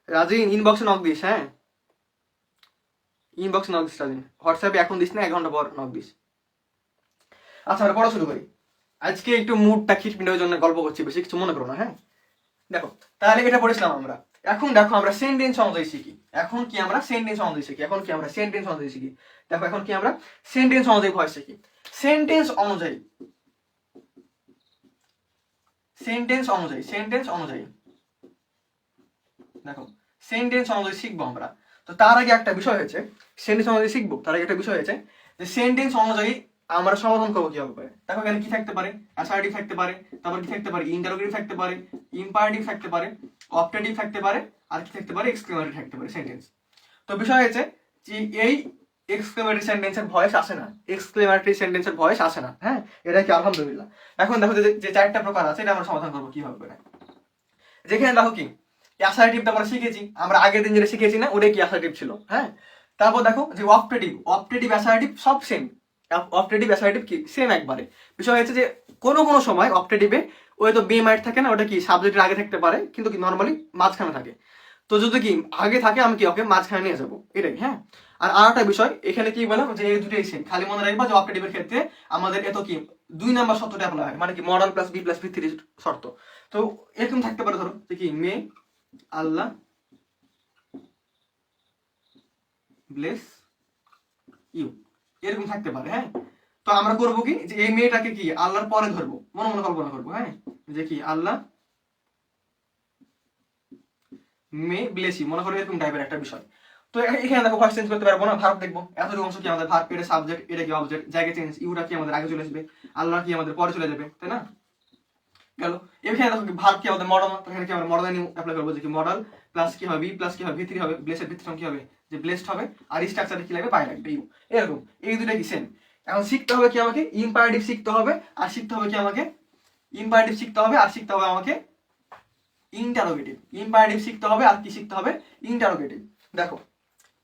রাজিন ইনবক্সে নক দিস, হ্যাঁ ইনবক্সে নক দিস রাজিন, হোয়াটসঅ্যাপে এখন দিস না, 1 ঘন্টা পর নক দিস। আচ্ছা আমরা পড়া শুরু করি। আজকে একটু মুডটা খিটমিটের জন্য গল্প করছি, বেশি কিছু মনে করো না। হ্যাঁ দেখো, তাহলে এটা পড়েছিলাম আমরা। এখন দেখো আমরা সেন্টেন্স অনুযায়ী শিখি। এখন কি আমরা সেন্টেন্স অনুযায়ী শিখি। দেখো এখন কি আমরা সেন্টেন্স অনুযায়ী ভয়েস শিখি। সেন্টেন্স অনুযায়ী দেখো, সেন্টেন্স অনুযায়ী শিখবো আমরা। তো তার আগে একটা বিষয় হয়েছে, সেন্টেন্স অনুযায়ী শিখবো তার আগে একটা বিষয় হয়েছে, যে সেন্টেন্স অনুযায়ী আমরা সমাধান করবো কিভাবে পারে। দেখো এখানে কি থাকতে পারে, অ্যাসার্টিভ থাকতে পারে, তারপর কি থাকতে পারে, ইন্টারোগেটিভ থাকতে পারে, ইম্পারেটিভ থাকতে পারে, অপটেটিভ থাকতে পারে, আর কি থাকতে পারে, এক্সক্লেমেটরি থাকতে পারে সেন্টেন্স। তো বিষয় হয়েছে যে এই এক্সক্লেমেটরি সেন্টেন্সের ভয়েস আসে না, হ্যাঁ এটা কি আলহামদুলিল্লাহ। এখন দেখো যে 4টা প্রকার আছে, এটা আমরা সমাধান করবো কিভাবে করে। যেখানে দেখো কি অ্যাসার্টিভটা আমরা শিখেছি, আমরা আগের দিন যেটা শিখেছি না, ওটাই কি অ্যাসার্টিভ ছিল। হ্যাঁ, তারপর দেখো যে অপটেটিভ অ্যাসার্টিভ সব সেম, অপটেটিভ অ্যাসার্টিভ কি সেম একবারে। বিষয় হচ্ছে যে কোনো কোনো সময় অপটেটিভে ওই তো বি মাইট থাকে না, ওটা কি সাবজেক্টের আগে থাকতে পারে, কিন্তু কি নর্মালি মাঝখানে থাকে। তো যদি কি আগে থাকে আমি কি ওকে মাঝখানে নিয়ে যাবো, এটাই। হ্যাঁ, আর একটা বিষয় এখানে কি বললাম যে এই দুটোই সেম, খালি মনে রাখবা যে অপটেটিভের ক্ষেত্রে আমাদের এত কি 2 নাম্বার শর্তটা অ্যাপ্লাই হয়, মানে কি মডাল প্লাস বি প্লাস ভি3 শর্ত। তো এরকম থাকতে পারে, ধরো যে কি মে আল্লাহ ব্লেস ইউ, এরকম থাকতে পারে। হ্যাঁ, তো আমরা করবো কি যে এই মেয়েটাকে কি আল্লাহর পরে ধরবো, মনে মনে কল্পনা করবো। হ্যাঁ, যে কি আল্লাহ মে ব্লেস ইউ, মনে করো এরকম টাইপের একটা বিষয়। তো এখানে দেখো ফার্স্ট চেঞ্জ করতে পারবো না, ভার্ব দেখবো। এতটুকু অংশ কি আমাদের ভার্ব, এটা সাবজেক্ট, এটা কি অবজেক্ট, জায়গা চেঞ্জ, ইউটা কি আমাদের আগে চলে আসবে, আল্লাহ কি আমাদের পরে চলে যাবে, তাই না? গেল। এখানে দেখো ভার্ব কি আমাদের মডাল, তো এখানে কি আমরা মডাল নিয়ে অ্যাপ্লাই করবো, যে কি মডাল প্লাস কি হবে বি প্লাস কি হবে ভি3 হবে, ব্লেসের ভিতরে কি হবে যে ব্লেসড হবে, আর স্ট্রাকচারে কি লাগবে পাই লাগবে ইউ। এরকম এই দুটো কি সেম। এখন শিখতে হবে কি আমাকে ইম্পারেটিভ শিখতে হবে, আর শিখতে হবে কি আমাকে ইম্পারেটিভ শিখতে হবে, আর শিখতে হবে আমাকে ইন্টারোগেটিভ। ইম্পারেটিভ শিখতে হবে আর কি শিখতে হবে ইন্টারোগেটিভ। দেখো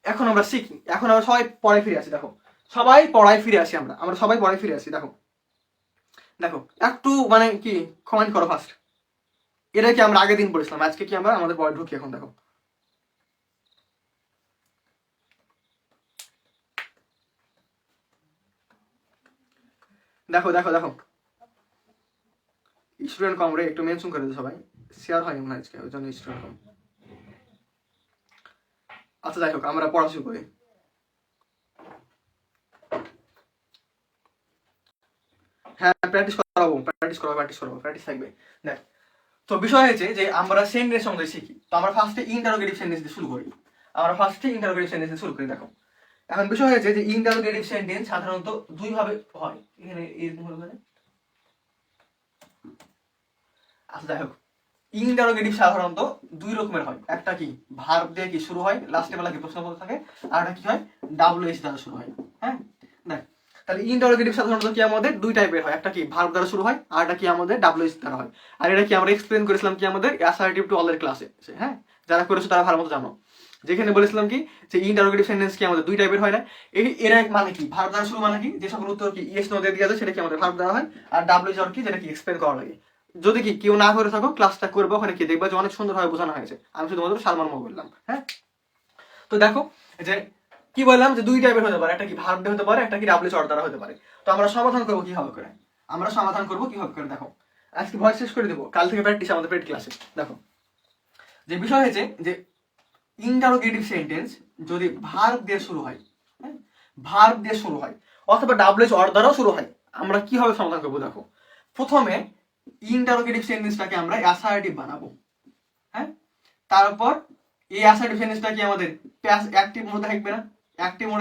এখন আমরা শিখি, এখন আমরা সবাই পড়ায় ফিরে আসি। দেখো সবাই পড়ায় ফিরে আসি, আমরা সবাই পড়ায় ফিরে আসি। দেখো দেখো একটু মানে কি কমেন্ট করো ফার্স্ট, এটা কি আমরা আগের দিন পড়েছিলাম, আজকে কি আমরা আমাদের পড়ায় ঢুকি। এখন দেখো দেখো দেখো দেখো স্টুডেন্ট কম রে, একটু মেনশন করে দিও সবাই, শেয়ার হয়নি মনে হয় আজকে, ওই জন্য স্টুডেন্ট কম। আচ্ছা যাই হোক, আমরা পড়া শুরু করি। হ্যাঁ প্র্যাকটিস করাবো, প্র্যাকটিস থাকবে। দেখ, তো বিষয় হয়েছে যে আমরা সেন্টেন্স সম্বন্ধে শিখি, তো আমরা ফার্স্টে ইন্টারোগেটিভ সেন্টেন্স দিয়ে শুরু করি। দেখো এখন বিষয় হয়েছে যে ইন্টারোগেটিভ সেন্টেন্স সাধারণত দুই ভাবে হয়, এখানে এরকম হলো মানে। আচ্ছা যাই হোক, ইন্টারোগেটিভ সাধারণত দুই রকমের হয়, একটা কি ভার্ব দিয়ে কি শুরু হয়, লাস্টে বেলা কি প্রশ্নবোধক থাকে, আর একটা কি হয় ডাব্লিউএইচ দ্বারা শুরু হয়। হ্যাঁ, দেখ তাহলে ইন্টারোগেটিভ সাধারণত কি আমাদের দুই টাইপের হয়, একটা কি ভার্ব দ্বারা শুরু হয়, আর একটা কি আমাদের ডাব্লিউএইচ দ্বারা হয়। আর এটা কি আমরা এক্সপ্লেন করেছিলাম কি আমাদের অ্যাসার্টিভ টু অলের ক্লাসে। হ্যাঁ, যারা করেছো তারা ভালো মতো জানো, যেখানে বলেছিলাম কি যে ইন্টারোগেটিভ সেন্টেন্স কি আমাদের দুই টাইপের হয় না। এর মানে কি ভার্ব দ্বারা শুরু মানে কি যে সকল উত্তর কি ইয়েস নো দিয়ে দেওয়া যায়, সেটা কি আমাদের ভার্ব দ্বারা হয়। আর ডাব্লিউএইচ কি যেটা কি এক্সপ্লেন করা লাগে। যদি কি কেউ না করে থাকো ক্লাসটা করবে, ওখানে কি দেখবা যে অনেক সুন্দরভাবে বোঝানো হয়েছে, আমি শুধুমাত্র সারমর্ম বললাম। হ্যাঁ, তো দেখো যে কি বললাম যে দুই টাইপের হতে পারে, একটা কি ভার্ব দিয়ে হতে পারে, একটা কি ডাব্লিউএইচ দ্বারা হতে পারে। তো আমরা সমাধান করবো কিভাবে করে, দেখো আজকে ভয়েস শেষ করে দেবো, কাল থেকে প্র্যাকটিস আমাদের পেড ক্লাসে। দেখো যে বিষয় হয়েছে যে ইন্টারোগেটিভ সেন্টেন্স যদি ভার্ব দিয়ে শুরু হয়, হ্যাঁ ভার্ব দিয়ে শুরু হয় অথবা ডাব্লিউএইচ দ্বারাও শুরু হয়, আমরা কিভাবে সমাধান করবো। দেখো প্রথমে ইন্টারোগেটিভ সেন্টেন্সটাকে আমরা অ্যাসার্টিভ বানাবো। হ্যাঁ, তারপর এই অ্যাসার্টিভ সেন্টেন্সটা কি আমাদের অ্যাক্টিভ মোডে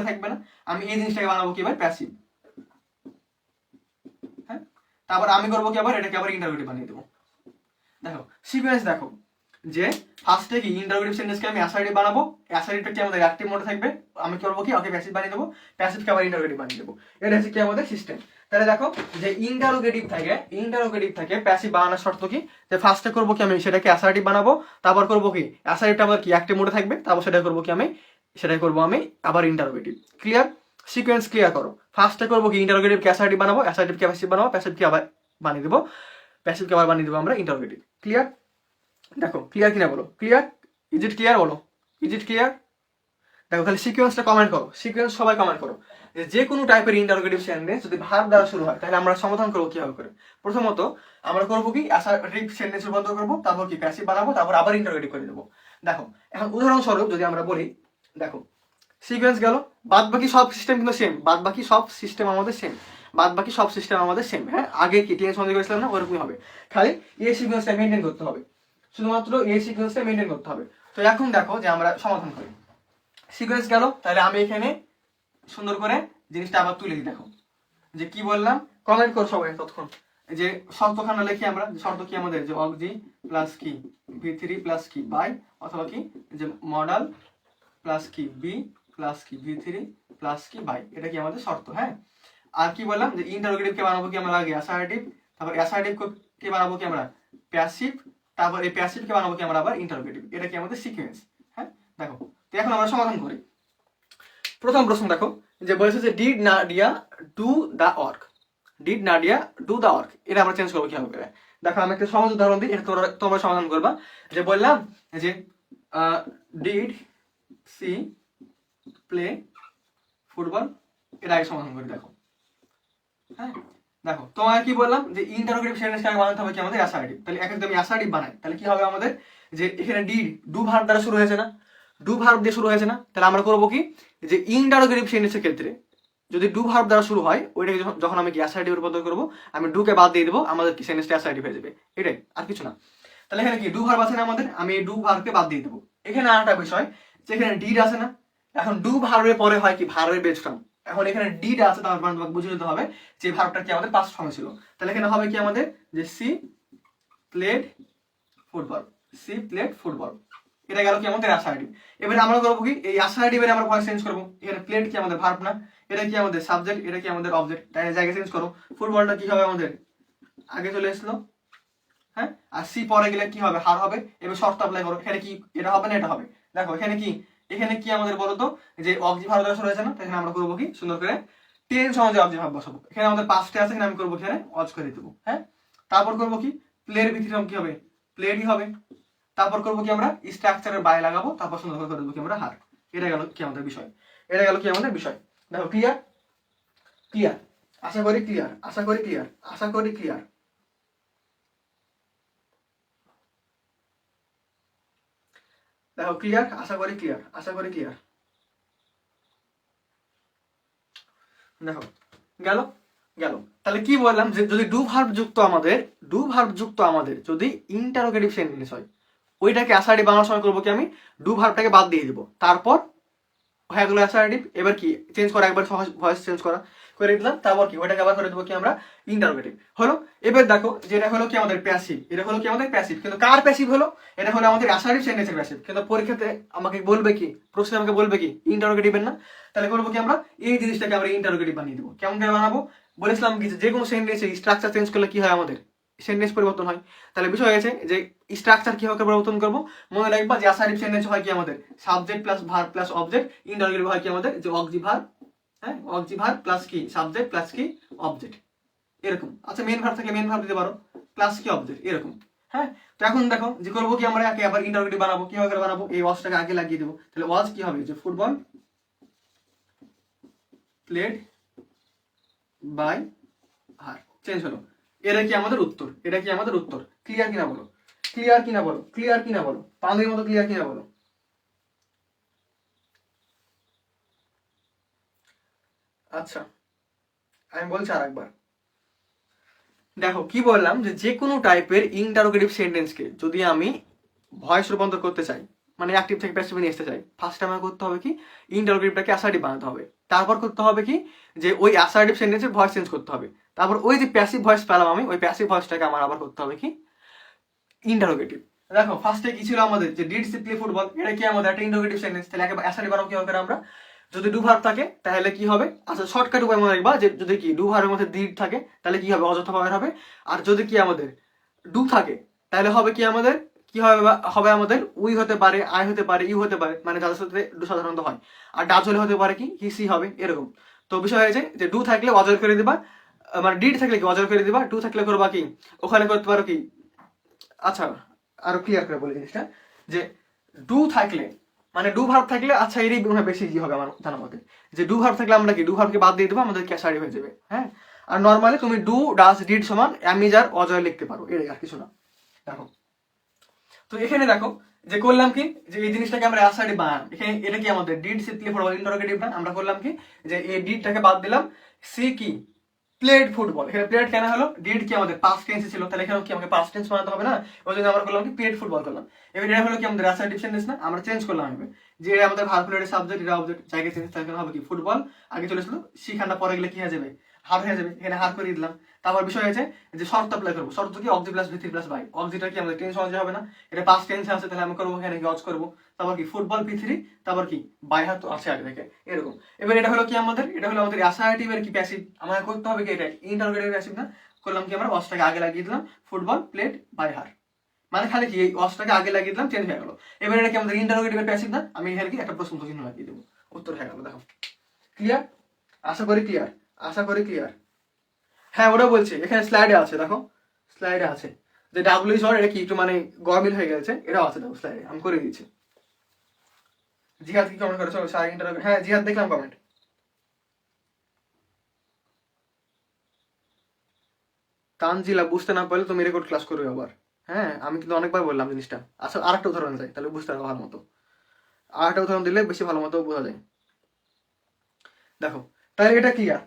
থাকবে না, আমি এই জিনিসটাকে বানাবো কি এবার প্যাসিভ। হ্যাঁ, তারপর আমি করবো কি আবার এটাকে আবার ইন্টারোগেটিভ বানিয়ে দেবো। দেখো সিকোয়েন্স দেখো যে ফার্স্টে কি ইন্টারোগেটিভ সেন্টেন্সকে আমি অ্যাসার্টিভ বানাবো, অ্যাসার্টিভটা কি আমাদের অ্যাক্টিভ মোডে থাকবে, আমি করবো কি ওকে প্যাসিভ বানিয়ে দেবো, প্যাসিভকে আবার ইন্টারোগেটিভ বানিয়ে দেবো। এটা হচ্ছে কি আমাদের সিস্টেম। তাহলে দেখো যে ইন্টারোগেটিভ থাকে প্যাসিভ বানানোর শর্ত কি যে ফার্স্টে করবো কি আমি সেটাকে অ্যাসার্টিভ বানাবো, তারপর করবো কি অ্যাসার্টিভটা আমাদের কি অ্যাক্টিভ মোডে থাকবে, তারপর সেটা করবো কি আমি আবার ইন্টারোগেটিভ। ক্লিয়ার? সিকোয়েন্স ক্লিয়ার করো। ফার্স্টে করবো কি ইন্টারোগেটিভকে অ্যাসার্টিভ বানাবো, অ্যাসার্টিভকে প্যাসিভ বানাবো, প্যাসিভকে আবার বানিয়ে দেবো, প্যাসিভকে আবার বানিয়ে দেবো আমরা ইন্টারোগেটিভ। ক্লিয়ার? দেখো ক্লিয়ার কিনা বলো, ক্লিয়ার? ইজ ইট ক্লিয়ার বলো, ইজ ইট ক্লিয়ার? দেখো খালি সিকোয়েন্সটা কমেন্ট করো, সিকোয়েন্স সবাই কমেন্ট করো যে কোনো টাইপের ইন্টারোগেটিভ সেন্টেন্স যদি ভার্ব দ্বারা শুরু হয় তাহলে আমরা সমাধান করবো কিভাবে করে। প্রথমত আমরা করবো কি অ্যাসার্টিভ সেন্টেন্স রূপান্তর করবো, তারপর কি প্যাসিভ বানাবো, তারপর আবার ইন্টারোগেটিভ করে দেবো। দেখো এখন উদাহরণস্বরূপ যদি আমরা বলি, দেখো সিকোয়েন্স গেল, বাদ বাকি সব সিস্টেম কিন্তু সেম, বাদ বাকি সব সিস্টেম আমাদের সেম। হ্যাঁ, আগে কি টেন্স মনে করেছিলাম না, ওরকমই হবে, খালি এই সিকোয়েন্সটা মেনটেন করতে হবে, শুধুমাত্র এই সিকোয়েন্সটা মেনটেন করতে হবে। তো এখন দেখো যে আমরা সমাধান করি। সিকোয়েন্স গেল, তাহলে আমি এখানে সুন্দর করে জিনিসটা আবার তুলে দিই। দেখো যে কি বললাম, কমেন্ট করো সবাই ততক্ষণ। যে শর্তখানা লিখি আমরা, যে শর্ত কি আমাদের যে অগজি প্লাস কি ভি3 প্লাস কি বাই, অথবা কি যে মডাল প্লাস কি বি প্লাস কি ভি3 প্লাস কি বাই, এটা কি আমাদের শর্ত। হ্যাঁ, আর কি বললাম যে ইন্টারোগেটিভকে বানাবো কি আমরা আগে অ্যাসার্টিভ, তারপর অ্যাসার্টিভকে বানাবো কি আমরা প্যাসিভ, তারপর এই প্যাসিভকে বানাবো কি আমরা আবার ইন্টারোগেটিভ। এটা কি আমাদের সিকোয়েন্স। হ্যাঁ, দেখো তো এখন আমরা সমাধান করি। প্রথম প্রশ্ন দেখো যে বলেছে যে did Nadia do the work, did Nadia do the work, এটা আমরা চেঞ্জ করবো কিভাবে করে। দেখো আমি একটা সহজ উদাহরণ দিই, এটা তোমরা সমাধান করবা। যে বললাম যে ডিড সি প্লে ফুটবল, এটা আগে সমাধান করি। দেখো হ্যাঁ, দেখো তোমাকে কি বললাম যে ইন্টারোগেটিভ সেন্টেন্স আগে বানাতে হবে কি আমাদের অ্যাসার্টিভ। তাহলে এখন যদি আমি অ্যাসার্টিভ বানাই তাহলে কি হবে আমাদের, যে এখানে ডিড ডু ভার্ব দ্বারা শুরু হয়েছে না, ডু ভার্ব দিয়ে শুরু হয়েছে না, তাহলে আমরা করবো কি যে ইন্টারোগেটিভ সেন্টেন্সের ক্ষেত্রে যদি ডু ভার্ব দ্বারা শুরু হয় ওইটাকে যখন আমি কি অ্যাসার্টিভ রূপান্তর করবো, আমি ডুকে বাদ দিয়ে দেবো, আমাদের কি সেন্টেন্সটা অ্যাসার্টিভ হয়ে যাবে, এটাই আর কিছু না। তাহলে এখানে কি ডু ভার্ব আছে না আমাদের, আমি এই ডু ভার্বকে বাদ দিয়ে দেবো। এখানে আরেকটা বিষয় যে এখানে ডিড আছে না, এখন ডু ভার্বের পরে হয় কি ভার্বের বেস ফর্ম, এখন এখানে ডিড আছে তার মানে তোমাকে বুঝে নিতে হবে যে ভার্বটা কি আমাদের পাস্ট ফর্মে ছিল। তাহলে এখানে হবে কি আমাদের যে she played football, she played football, এটা গেল কি আমাদের অ্যাসার্টিভ। এবারে আমরা করবো কি এই অ্যাসার্টিভের আমরা ভয়েস চেঞ্জ করবো। এখানে প্লেড কি আমাদের ভার্ব না, এটা কি আমাদের সাবজেক্ট, এটা কি আমাদের অবজেক্ট, তাই জায়গায় চেঞ্জ করো। ফুটবলটা কি হবে আমাদের আগে চলে এসলো, হ্যাঁ, আর সি পরে গেলে কি হবে হার হবে। এবার শর্ত অ্যাপ্লাই করো, এখানে কি এটা হবে না এটা হবে। দেখো এখানে কি, এখানে কি আমাদের বলতো যে অবজি ভার্ব দ্বারা শুরু হয়েছে না, এখানে আমরা করবো কি সুন্দর করে টেন্স অনুযায়ী অবজি ভার্ব বসাবো। এখানে আমাদের পাস্টে আছে, এখানে আমি করবো এখানে অজ করে দেবো। হ্যাঁ, তারপর করবো কি প্লের ভিতরে কি হবে প্লেডই হবে। তারপর করবো কি আমরা স্ট্রাকচারের বাই লাগাবো, তারপর সুন্দর করে দেবো কি আমরা হার। এটা গেল কি আমাদের বিষয়, এটা গেল কি আমাদের বিষয়। দেখো ক্লিয়ার, ক্লিয়ার, আশা করি ক্লিয়ার, আশা করি ক্লিয়ার, আশা করি ক্লিয়ার। দেখো ক্লিয়ার, আশা করি ক্লিয়ার, আশা করি ক্লিয়ার। দেখো গেল, গেল। তাহলে কি বললাম যে যদি ডু ভার্ব যুক্ত আমাদের, ডু ভার্ব যুক্ত আমাদের যদি ইন্টারোগেটিভ সেন্টেন্স হয়, ওইটাকে অ্যাসার্টিভ বানানোর সময় করবো কি আমি ডু ভার্বটাকে বাদ দিয়ে দিব, তারপর হয়ে গেলো অ্যাসার্টিভ। এবার কি চেঞ্জ করা, একবার সহজ ভয়েস চেঞ্জ করা করে দিলাম, তারপর কি ওইটাকে আবার করে দেবো কি আমরা ইন্টারোগেটিভ হলো। এবার দেখো যেটা হলো কি আমাদের প্যাসিভ, এটা হলো কি আমাদের প্যাসিভ, কিন্তু কার প্যাসিভ হলো, এটা হলো আমাদের অ্যাসার্টিভ সেন্টেন্সের প্যাসিভ। কিন্তু পরীক্ষাতে আমাকে বলবে কি, প্রশ্নে আমাকে বলবে কি ইন্টারোগেটিভের না, তাহলে করবো কি আমরা এই জিনিসটাকে আমরা ইন্টারোগেটিভ বানিয়ে দেবো। কেমন করে বানাবো, বলেছিলাম কি যে কোনো সেন্টেন্সে স্ট্রাকচার চেঞ্জ করলে কি হয় আমাদের সেন্টেন্স পরিবর্তন হয়। তাহলে বিষয় হয়েছে যে স্ট্রাকচার কিভাবে পরিবর্তন করবো, মনে রাখবা যে অ্যাসার্টিভ সেন্টেন্স হয় কি আমাদের subject plus verb plus object, interrogative হয় কি আমাদের যে অক্সি ভার্ব, হ্যাঁ অক্সি ভার্ব প্লাস কি সাবজেক্ট প্লাস কি অবজেক্ট, এরকম। আচ্ছা মেন ভার্ব থাকলে মেন ভার্ব দিতে পারো প্লাস কি অবজেক্ট, এরকম। হ্যাঁ, তো এখন দেখো যে করবো কি আমরা একে আবার ইন্টারোগেটিভ বানাবো, কিভাবে করে বানাবো, এই ওয়াজটাকে আগে লাগিয়ে দেবো। তাহলে ওয়াজ কি হবে যে football played by her, change হলো। এটা কি আমাদের উত্তর, এটা কি আমাদের উত্তর। ক্লিয়ার কিনা বলো, ক্লিয়ার কিনা বলো, ক্লিয়ার কিনা বলো, পানির মতো ক্লিয়ার কিনা বলো। আচ্ছা আমি বলছি আর একবার, দেখো কি বললাম যে যে কোনো টাইপের ইন্টারোগেটিভ সেন্টেন্সকে যদি আমি ভয়েস রূপান্তর করতে চাই, মানে অ্যাক্টিভ থেকে প্যাসিভে নিয়ে আসতে চাই, ফার্স্ট আমার করতে হবে কি ইন্টারোগেটিভটাকে অ্যাসার্টিভ বানাতে হবে। তারপর করতে হবে কি যে ওই অ্যাসার্টিভ সেন্টেন্সের ভয়েস চেঞ্জ করতে হবে। তারপর ওই যে প্যাসিভ ভয়েস পেলাম আমি, ওই প্যাসিভ ভয়েসটাকে আমার আবার করতে হবে কি ইন্টারোগেটিভ। দেখো ফার্স্টে কি ছিল আমাদের যে ডিড সি প্লে ফুটবল, এটা কি আমাদের একটা ইন্টারোগেটিভ সেন্টেন্স। তাহলে একেবারে অ্যাসার্টিভ বানাবো কিভাবে করে আমরা, যদি ডু ভার্ব থাকে তাহলে কি হবে, আচ্ছা শর্টকাট উপায় মনে রাখবা যে যদি কি ডু ভার্বের মধ্যে ডিড থাকে তাহলে কি হবে অযথা ভাবে হবে। আর যদি কি আমাদের ডু থাকে তাহলে হবে কি আমাদের কি হবে, হবে আমাদের উই হতে পারে, আই হতে পারে, ইউ হতে পারে, মানে যাদের সাথে ডু সাধারণত হয়। আর ডাচ হলে হতে পারে কি হি সি হবে, এরকম। তো বিষয় হয়েছে যে ডু থাকলে অজয় করে দিবা, মানে ডিড থাকলে কি অজয় করে দিবা, ডু থাকলে করবা কি ওখানে করতে পারো কি। আচ্ছা আরো ক্লিয়ার করে বলি জিনিসটা, যে ডু থাকলে মানে ডু ভার্ব থাকলে, আচ্ছা এরই বেশি ইজি হবে আমার জানা মতে, যে ডু ভার্ব থাকলে আমরা কি ডু ভার্বকে বাদ দিয়ে দেবো, আমাদের ক্যাসারি হয়ে যাবে। হ্যাঁ, আর নর্মালি তুমি ডু ডাস ডিড সমান অ্যামিজার অজয় লিখতে পারো, এর আর কিছু না। দেখো তো এখানে দেখো যে করলাম কি যে এই জিনিসটাকে আমরা অ্যাসার্টিভ বানালাম, এখানে এটা কি আমাদের did see play football interrogative না, আমরা করলাম কি যে এই ডিডটাকে বাদ দিলাম, সি কি প্লেড ফুটবল, এখানে প্লেড কেন হলো, ডিড কি আমাদের পাস্ট টেন্সে ছিল, তাহলে এখানে কি আমাকে পাস্ট টেন্স বানাতে হবে না, ওই জন্য আমরা করলাম কি প্লেড ফুটবল করলাম। এবার এটা হলো কি আমাদের অ্যাসার্টিভ সেন্টেন্স না, আমরা চেঞ্জ করলাম এবার যে এটা আমাদের ভার্ব প্লেডের সাবজেক্ট, এটা অবজেক্ট, জায়গায় চেঞ্জ তাহলে হবে কি ফুটবল আগে চলেছিল, শিখানটা পরে গেলে কি হয়ে যাবে হার হয়ে যাবে, এখানে হার করে দিলাম। তারপর বিষয় হয়েছে যে শর্ত অ্যাপ্লাই করবো, শর্ত কি অবজেক্ট প্লাস ভি3 প্লাস বাই, অবজেক্টটা কি আমাদের টেন্স অনুযায়ী হবে না, এটা পাস্ট টেন্সে আছে তাহলে আমি করবো এখানে কি অজ করবো, তারপর কি ফুটবল ভি3, তারপর কি বাই হার তো আছে আগে থেকে, এরকম। এবার এটা হলো কি আমাদের, এটা হলো আমাদের অ্যাসার্টিভের কি প্যাসিভ, আমাকে করতে হবে কি এটা ইন্টারোগেটিভ প্যাসিভ না, করলাম কি আমরা অজটাকে আগে লাগিয়ে দিলাম ফুটবল প্লেড বাই হার, মানে খালি কি এই অজটাকে আগে লাগিয়ে দিলাম চেঞ্জ হয়ে গেলো। এবার এটা কি আমাদের ইন্টারোগেটিভের প্যাসিভ না, আমি এখানে কি একটা প্রশ্ন চিহ্ন লাগিয়ে দেবো, উত্তর হয়ে গেল। দেখো ক্লিয়ার, আশা করি ক্লিয়ার, আশা করি ক্লিয়ার। হ্যাঁ ওটা বলছি, এখানে স্লাইডে আছে, দেখো স্লাইডে আছে যে ডাব্লিউ শর্ট, এটা কি একটু মানে গরমিল হয়ে গেছে, এটাও আছে দেখো স্লাইডে, আমি করে দিচ্ছি। জিহাদ কি কমেন্ট করেছো? হ্যাঁ জিহাদ দেখলাম কমেন্ট। তানজিলা বুঝতে না পারলে তুমি রেকর্ড ক্লাস করবে আবার। হ্যাঁ আমি কিন্তু অনেকবার বললাম জিনিসটা। আচ্ছা আরেকটা উদাহরণ দেয়, তাহলে বুঝতে পারবো ভালো মতো। আরেকটা উদাহরণ দিলে বেশি ভালো মতো বোঝা যায়। দেখো তাহলে এটা ক্লিয়ার,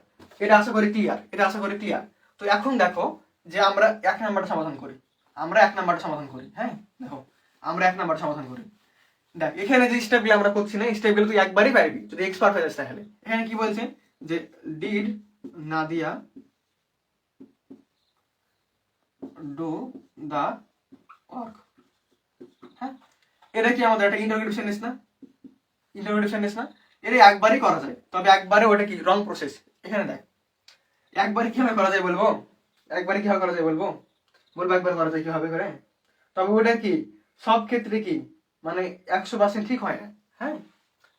এটা আশা করি ক্লিয়ার, এটা আশা করি ক্লিয়ার। তো এখন দেখো যে আমরা 1 নাম্বারটা সমাধান করি, আমরা 1 নাম্বারটা সমাধান করি। হ্যাঁ দেখো আমরা 1 নাম্বারটা সমাধান করি। দেখ এখানে যে স্টেপগুলো আমরা করছি না, স্টেপগুলো তুই একবারই পারবি যদি এক্সপার্ট হয়ে যাস। তাহলে এখানে কি বলছে যে did Nadia do the work. হ্যাঁ এটা কি আমাদের একটা ইন্টারোগেটিভ সেন্টেন্স না? ইন্টারোগেটিভ সেন্টেন্স না? এটা একবারই করা যায়, তবে একবারে ওটা কি রং প্রসেস। এখানে দেখ একবারে কিভাবে করা যায় বলবো, একবারে কিভাবে করা যায় বলবো, বলবো একবার করা যায় কিভাবে করে। তবে ওটা কি সব ক্ষেত্রে কি মানে 100% ঠিক হয় না। হ্যাঁ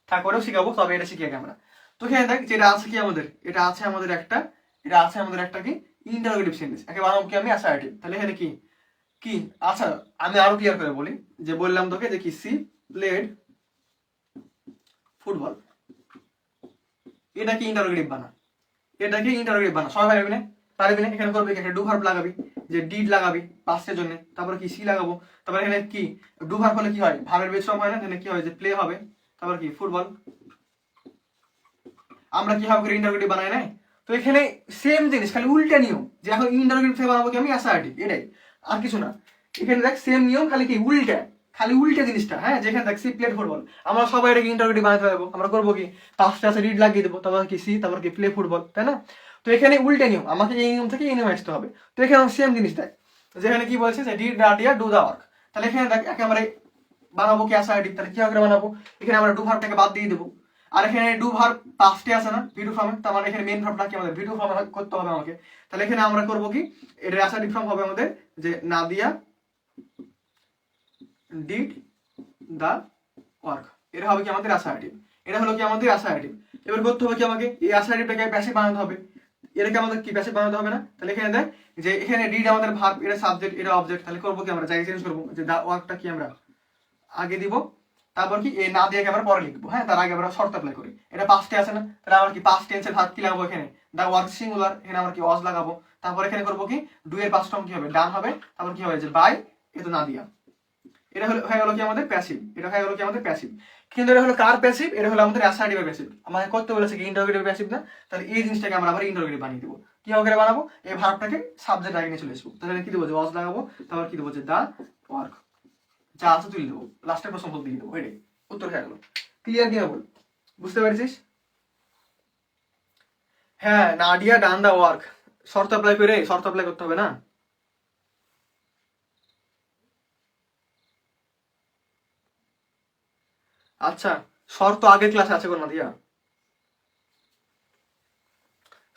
ঠাকুরেও শিখাবো, তবে এটা শিখি আগে আমরা। তো এখানে দেখ যেটা আছে কি আমাদের, এটা আছে আমাদের একটা, এটা আছে আমাদের একটা কি ইন্টারোগেটিভ সেন্টেন্স। একে বানাবো কি আমি অ্যাসার্টিভ। তাহলে এখানে কি কি আচ্ছা আমি আরো ক্লিয়ার করে বলি, যে বললাম তোকে যে কি সি প্লেড ফুটবল, এটা কি ইন্টারোগেটিভ বানা, এটাকে ইন্টারোগেটিভ বানা। সবাই পারবি না? পারবি না? এখানে করবি একটা ডু ভার্ব লাগাবি, যে ডিড লাগাবি পাস্টের জন্য, তারপরে কি সি লাগাবো, তারপরে এখানে কি ডু ভার্ব হলে কি হয় ভার্বের বিশ্রাম হয় না, এখানে কি হয় যে প্লে হবে, তারপর কি ফুটবল। আমরা কিভাবে করে ইন্টারোগেটিভ বানাই না? তো এখানে সেম জিনিস খালি উল্টা নিয়ম, যে এখন ইন্টারোগেটিভ থেকে বানাবো কি আমি অ্যাসার্টিভ, এটাই আর কিছু না। এখানে দেখ সেম নিয়ম খালি কি উল্টা, খালি উল্টে জিনিসটা। হ্যাঁ যেখানে দেখ সি প্লেড ফুটবল, আমরা সবাই এটাকে ইন্টারোগেটিভ বানাতে পারবো। আমরা করবো কি পাঁচটা আছে রিড লাগিয়ে দেবো, তারপর কি সি, তারপর কি প্লে ফুটবল, তাই না? তো এখানে উল্টে নিয়ম, আমাকে এই নিয়ম থেকে এই নিয়ম আসতে হবে। তো এখানে সেম জিনিস দেখ, যেখানে কি বলছে যে did not do the work, তাহলে এখানে দেখ একেবারে বানাবো কি অ্যাসার্টিভ। তাহলে কি করে বানাবো, এখানে আমরা ডু ভার্বটাকে বাদ দিয়ে দেবো, আর এখানে ডু ভার্ব পাস্টে আছে না ভিডু ফর্মে, তার মানে এখানে মেন ভার্বটা কি আমাদের ভিডু ফর্মে করতে হবে আমাকে। তাহলে এখানে আমরা করবো কি এর অ্যাসার্টিভ ফর্ম হবে আমাদের যে নাদিয়া ডিড দা ওয়ার্ক, এটা হবে কি আমাদের অ্যাসার্টিভ। এটা হলো কি আমাদের অ্যাসার্টিভ। এবার করতে হবে কি আমাকে এই অ্যাসার্টিভটাকে প্যাসিভ বানাতে হবে, এটাকে আমাদের কি প্যাসিভ বানাতে হবে না? তাহলে এখানে দেখ যে এখানে ডিড আমাদের ভার্ব, এটা সাবজেক্ট, এটা অবজেক্ট। তাহলে করবো কি আমরা জায়গা চেঞ্জ করবো, যে দা ওয়ার্কটা কি আমরা আগে দিব, তারপর কি এই না দিয়ে আমরা পরে লিখবো। হ্যাঁ তার আগে আমরা শর্ত অ্যাপ্লাই করি, এটা পাস্টে আছে না, তাহলে আমরা কি পাস্ট টেন্সের ভার্ব কি লাগাবো, এখানে দা ওয়ার্ক সিঙ্গুলার, এখানে আমরা কি ওয়াজ লাগাবো। তারপর এখানে করবো কি ডু এর পাস্ট ফর্ম কি হবে ডান হবে, তারপর কি হবে যে বাই, এ তো না দিয়া। এটা হলো হয়ে গেল কি আমাদের প্যাসিভ, এটা হয়ে গেল কি আমাদের প্যাসিভ। কিন্তু এটা হলো কার প্যাসিভ, এটা হলো আমাদের অ্যাসার্টিভের প্যাসিভ। আমাকে করতে বলেছে কি ইন্টারোগেটিভ প্যাসিভ না, তাহলে এই জিনিসটাকে আমরা আবার ইন্টারোগেটিভ বানিয়ে দেবো। কিভাবে করে বানাবো, এই ভার্বটাকে সাবজেক্ট আগে নিয়ে চলে আসবো, তাহলে কি দেবো যে ওয়াজ লাগাবো, তারপর কি দেবো যে দা ওয়ার্ক, যা আছে তুলে দেবো, লাস্টের প্রশ্ন বল দিয়ে দেবো, এটাই উত্তর হয়ে গেল। ক্লিয়ার কিনা বল, বুঝতে পেরেছিস? হ্যাঁ নাডিয়া ডান দা ওয়ার্ক, শর্ত অ্যাপ্লাই করে, শর্ত অ্যাপ্লাই করতে হবে না? আচ্ছা শর্ত আগের ক্লাসে আছে কোন নাদিয়া,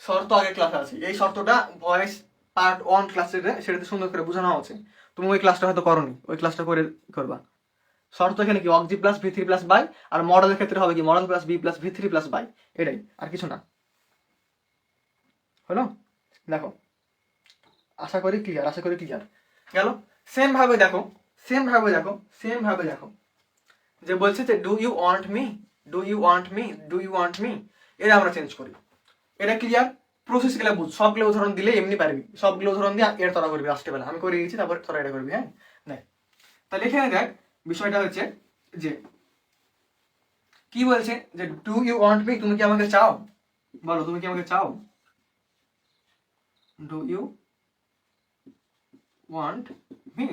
শর্ত আগের ক্লাসে আছে। এই শর্তটা ভয়েস পার্ট 1 ক্লাসে সেটাতে সুন্দর করে বোঝানো আছে, তুমি ওই ক্লাসটা হয়তো করোনি, ওই ক্লাসটা করে করবা। শর্ত এখানে কি অক্সি plus V three plus by, আর মডেলের ক্ষেত্রে হবে কি modal plus be plus V three plus by, এটাই আর কিছু না। হলো দেখো, আশা করি ক্লিয়ার, আশা করি ক্লিয়ার গেল। সেম ভাবে দেখো, সেম ভাবে দেখো, সেম ভাবে দেখো, যে বলছে যে do you want me, do you want me, do you want me, এটা আমরা চেঞ্জ করি। এটা ক্লিয়ার, প্রসেস গুলো বুঝ, সবগুলো উদাহরণ দিলে এমনি পারবি, সবগুলো উদাহরণ দিয়ে এর তোরা করবি লাস্টে বেলা, আমি করে দিয়েছি, তারপর তোরা এটা করবি। হ্যাঁ দেখ তাহলে এখানে দেখ বিষয়টা হচ্ছে যে কি বলছে যে ডু ইউ ওয়ান্ট মি, তুমি কি আমাকে চাও, বলো তুমি কি আমাকে চাও, ডু ইউ ওয়ান্ট মি,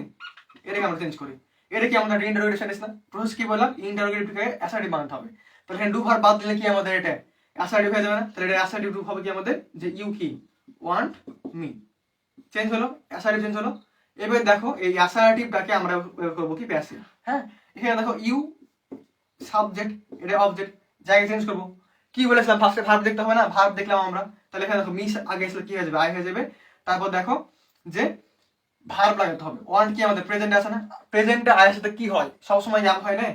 এটাকে আমরা চেঞ্জ করি। এটা কি আমাদের ইন্টারোগেটিভ সেন্টেন্স না? প্রসেস কি বললাম ইন্টারোগেটিভকে অ্যাসার্টিভ বানাতে হবে। তাহলে এখানে ডু ভার্ব বাদ দিলে কি আমাদের এটা অ্যাসার্টিভ হয়ে যাবে না? তাহলে এটা অ্যাসার্টিভ রূপ হবে কি আমাদের যে ইউ কি ওয়ান্ট মি, চেঞ্জ হলো, অ্যাসার্টিভ চেঞ্জ হলো। এবার দেখো এই অ্যাসার্টিভটাকে আমরা করবো কি প্যাসিভ। হ্যাঁ এখানে দেখো ইউ সাবজেক্ট, এটা অবজেক্ট, জায়গা চেঞ্জ করবো। কি বলেছিলাম ফার্স্টে ভার্ব দেখতে হবে না, ভার্ব দেখলাম আমরা, তাহলে এখানে দেখো মিস আগে আসলে কি হয়ে যাবে আই হয়ে যাবে। তারপর দেখো যে ভার্ব লাগাতে হবে, ওয়ান্ট কি আমাদের প্রেজেন্টে আছে না, প্রেজেন্টে আয়ের সাথে কি হয় সবসময় জাম হয় না,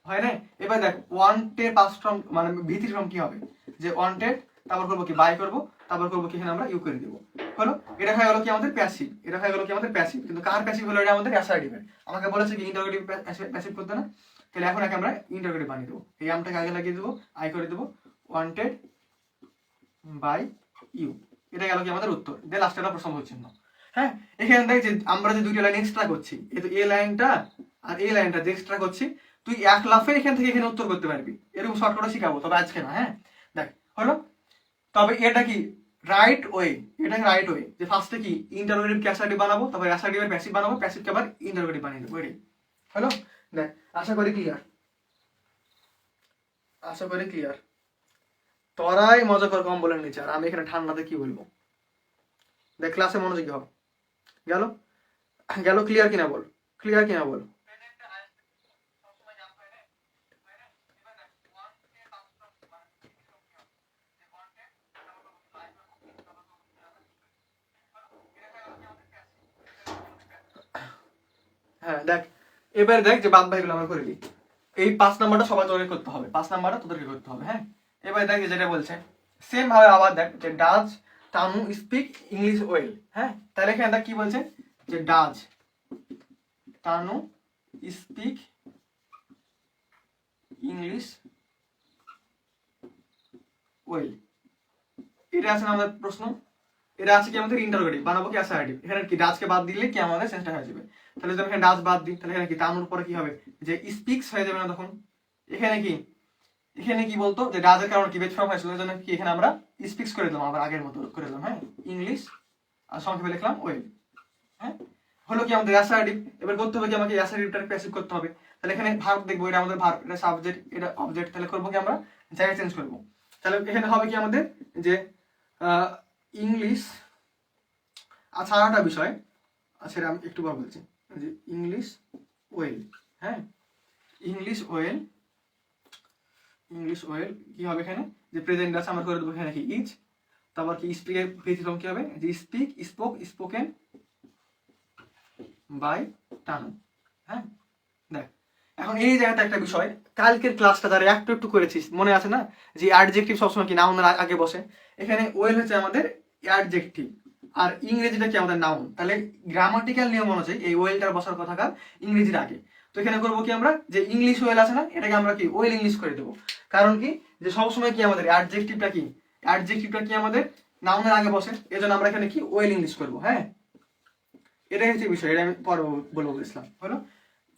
হয় না? এবার দেখ ওয়ান্টের পাস্ট ফর্ম মানে ভিত্তির ফর্ম কি হবে, যে ওয়ান্টেড তারপর করবো কি বাই করবো, তারপর করবো কি এখানে আমরা ইউ করে দিব। হলো, এটা হয়ে গেল কি আমাদের প্যাসিভ, এটা হয়ে গেল কি আমাদের প্যাসিভ। কিন্তু কার প্যাসিভ হলো? এটা আমাদের অ্যাসার্টিভের। আমাকে বলেছে কি ইন্টারোগেটিভ প্যাসিভ করতে না, তাহলে এখন একে আমরা ইন্টারোগেটিভ বানিয়ে দেবো। এই আমটাকে আগে লাগিয়ে দেবো, আই করে দেবো ওয়ান্টেড বাই ইউ। এটা গেল কি আমাদের উত্তর। দিয়ে লাস্টে একটা প্রশ্ন চিহ্ন। হ্যাঁ, এখানে দেখ যে আমরা যে দুইটা লাইন এক্সট্রা করছি, এই তো এই লাইনটা আর এই লাইনটা যে এক্সট্রা করছি, তুই এক লাফে এখান থেকে এখানে উত্তর করতে পারবি। এরকম শর্টকাটে শিখাবো, তবে আজকে না। হ্যাঁ দেখ হলো, তবে এটা কি রাইট ওয়ে, এটা রাইট ওয়ে যে ফার্স্টে কি ইন্টারোগেটিভ কে অ্যাসার্টিভ বানাবো, তারপর অ্যাসার্টিভের প্যাসিভ বানাবো, প্যাসিভকে আবার ইন্টারোগেটিভ বানিয়ে দেবো। এটাই হলো। দেখ আশা করি ক্লিয়ার, আশা করি ক্লিয়ার। তোরাই মজা কর কম বলে নিচ্ছে, আর আমি এখানে ঠান্ডাতে কি বলবো। দেখ ক্লাসে মনোযোগী হও। গেল গেল, ক্লিয়ার কিনা বল, ক্লিয়ার কিনা বল। হ্যাঁ দেখ, এবারে দেখ যে বাদ বাকিগুলো আমরা করে দিই। এই 5 নাম্বারটা সবাই তোদেরকে করতে হবে, 5 নাম্বারটা তোদেরকে করতে হবে। হ্যাঁ, এবারে দেখ যেটা বলছে সেম ভাবে আবার দেখ যে does Tanu speak English well. হ্যাঁ, তাহলে এখানে দেখ কি বলছে যে does Tanu speak English well. এটা আছে না আমাদের প্রশ্ন, এটা আছে কি আমাদের ইন্টারোগেটিভ, বানাবো কি অ্যাসার্টিভ। এখানে কি ডাজকে বাদ দিলে কি আমাদের সেন্সটা হয়ে যাবে। তাহলে যদি এখানে ডাজ বাদ দিই, তাহলে এখানে কি তানুর পরে কি হবে যে স্পিক্স হয়ে যাবে না তখন। এখানে কি, এখানে কি বলতো যে ডাজের কারণে কি বেজ ফর্ম হয়েছিল, ওই জন্য কি এখানে আমরা স্পিক্স করে দিলাম, আবার আগের মতো করে দিলাম। হ্যাঁ, ইংলিশ আর সংক্ষেপে লিখলাম ওয়েল। হ্যাঁ, হলো কি আমাদের অ্যাসার্টিভ। এবার করতে হবে কি আমাকে অ্যাসার্টিভটাকে প্যাসিভ করতে হবে। তাহলে এখানে ভার্ব দেখবো, এটা আমাদের ভার্ব, এটা সাবজেক্ট, এটা অবজেক্ট। তাহলে করবো কি আমরা জায়গা চেঞ্জ করবো। তাহলে এখানে হবে কি আমাদের যে ইংলিশ। আচ্ছা আর একটা বিষয়, সেটা আমি একটু বার বলছি যে ইংলিশ ওয়েল। হ্যাঁ, ইংলিশ ওয়েল, ইংলিশ ওয়েল কি হবে এখানে যে প্রেজেন্ট আছে আমরা করে দেবো এখানে কি ইজ, তারপর কি স্পিকের ব্যতিক্রম কি হবে যে স্পিক, স্পোক, স্পোকেন বাই টানু। হ্যাঁ দেখ, এখন এই জায়গাটা একটা বিষয়, কালকের ক্লাসটা যারা একটু একটু করেছিস মনে আছে না যে অ্যাডজেক্টিভ সবসময় কি নাউনের আগে বসে। এখানে ওয়েল হচ্ছে আমাদের অ্যাডজেক্টিভ আর ইংরেজিটা কি আমাদের নাউন। তাহলে গ্রামাটিক্যাল নিয়ম অনুযায়ী এই ওয়েলটার বসার কথাকার ইংরেজির আগে। তো এখানে করবো কি আমরা যে ইংলিশ ওয়েল আছে না, এটাকে আমরা কি ওয়েল ইংলিশ করে দেবো। কারণ কি যে সবসময় কি আমাদের অ্যাডজেক্টিভটা কি, অ্যাডজেক্টিভটা কি আমাদের নাউনের আগে বসে, এজন্য আমরা এখানে কি ওয়েল ইংলিশ করবো। হ্যাঁ, এটাই হচ্ছে বিষয়, এটা আমি পরে বলবো ইসলাম। হলো,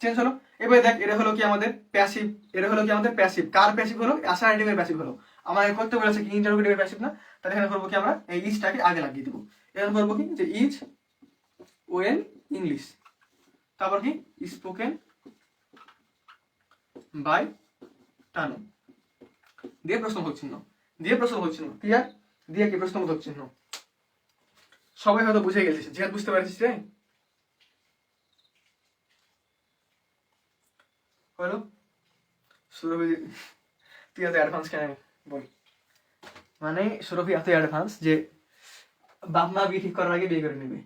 চেঞ্জ হলো। এবারে দেখ এটা হলো কি আমাদের প্যাসিভ, এটা হলো কি আমাদের প্যাসিভ। কার প্যাসিভ হলো? অ্যাসার্টিভের প্যাসিভ হলো। আমাকে করতে বলেছে কি ইন্টারোগেটিভের প্যাসিভ না, তাহলে এখানে করবো কি আমরা এই ইজটাকে আগে লাগিয়ে দেবো। এখানে করবো কি যে ইজ ওয়েল ইংলিশ, তারপর কি স্পোকেন বাই টানু, দিয়ে প্রশ্নবোধক চিহ্ন, দিয়ে প্রশ্নবোধক চিহ্ন। ক্লিয়ার? দিয়ে কি প্রশ্নবোধক চিহ্ন। সবাই হয়তো বুঝে গেছিস, জিহাদ বুঝতে পারছিস রে? হলো, সুরভি তুই এত অ্যাডভান্স কেন বল? মানে সুরভি এত অ্যাডভান্স যে বাপ মা বিয়ে ঠিক করার আগে বিয়ে করে নেবে।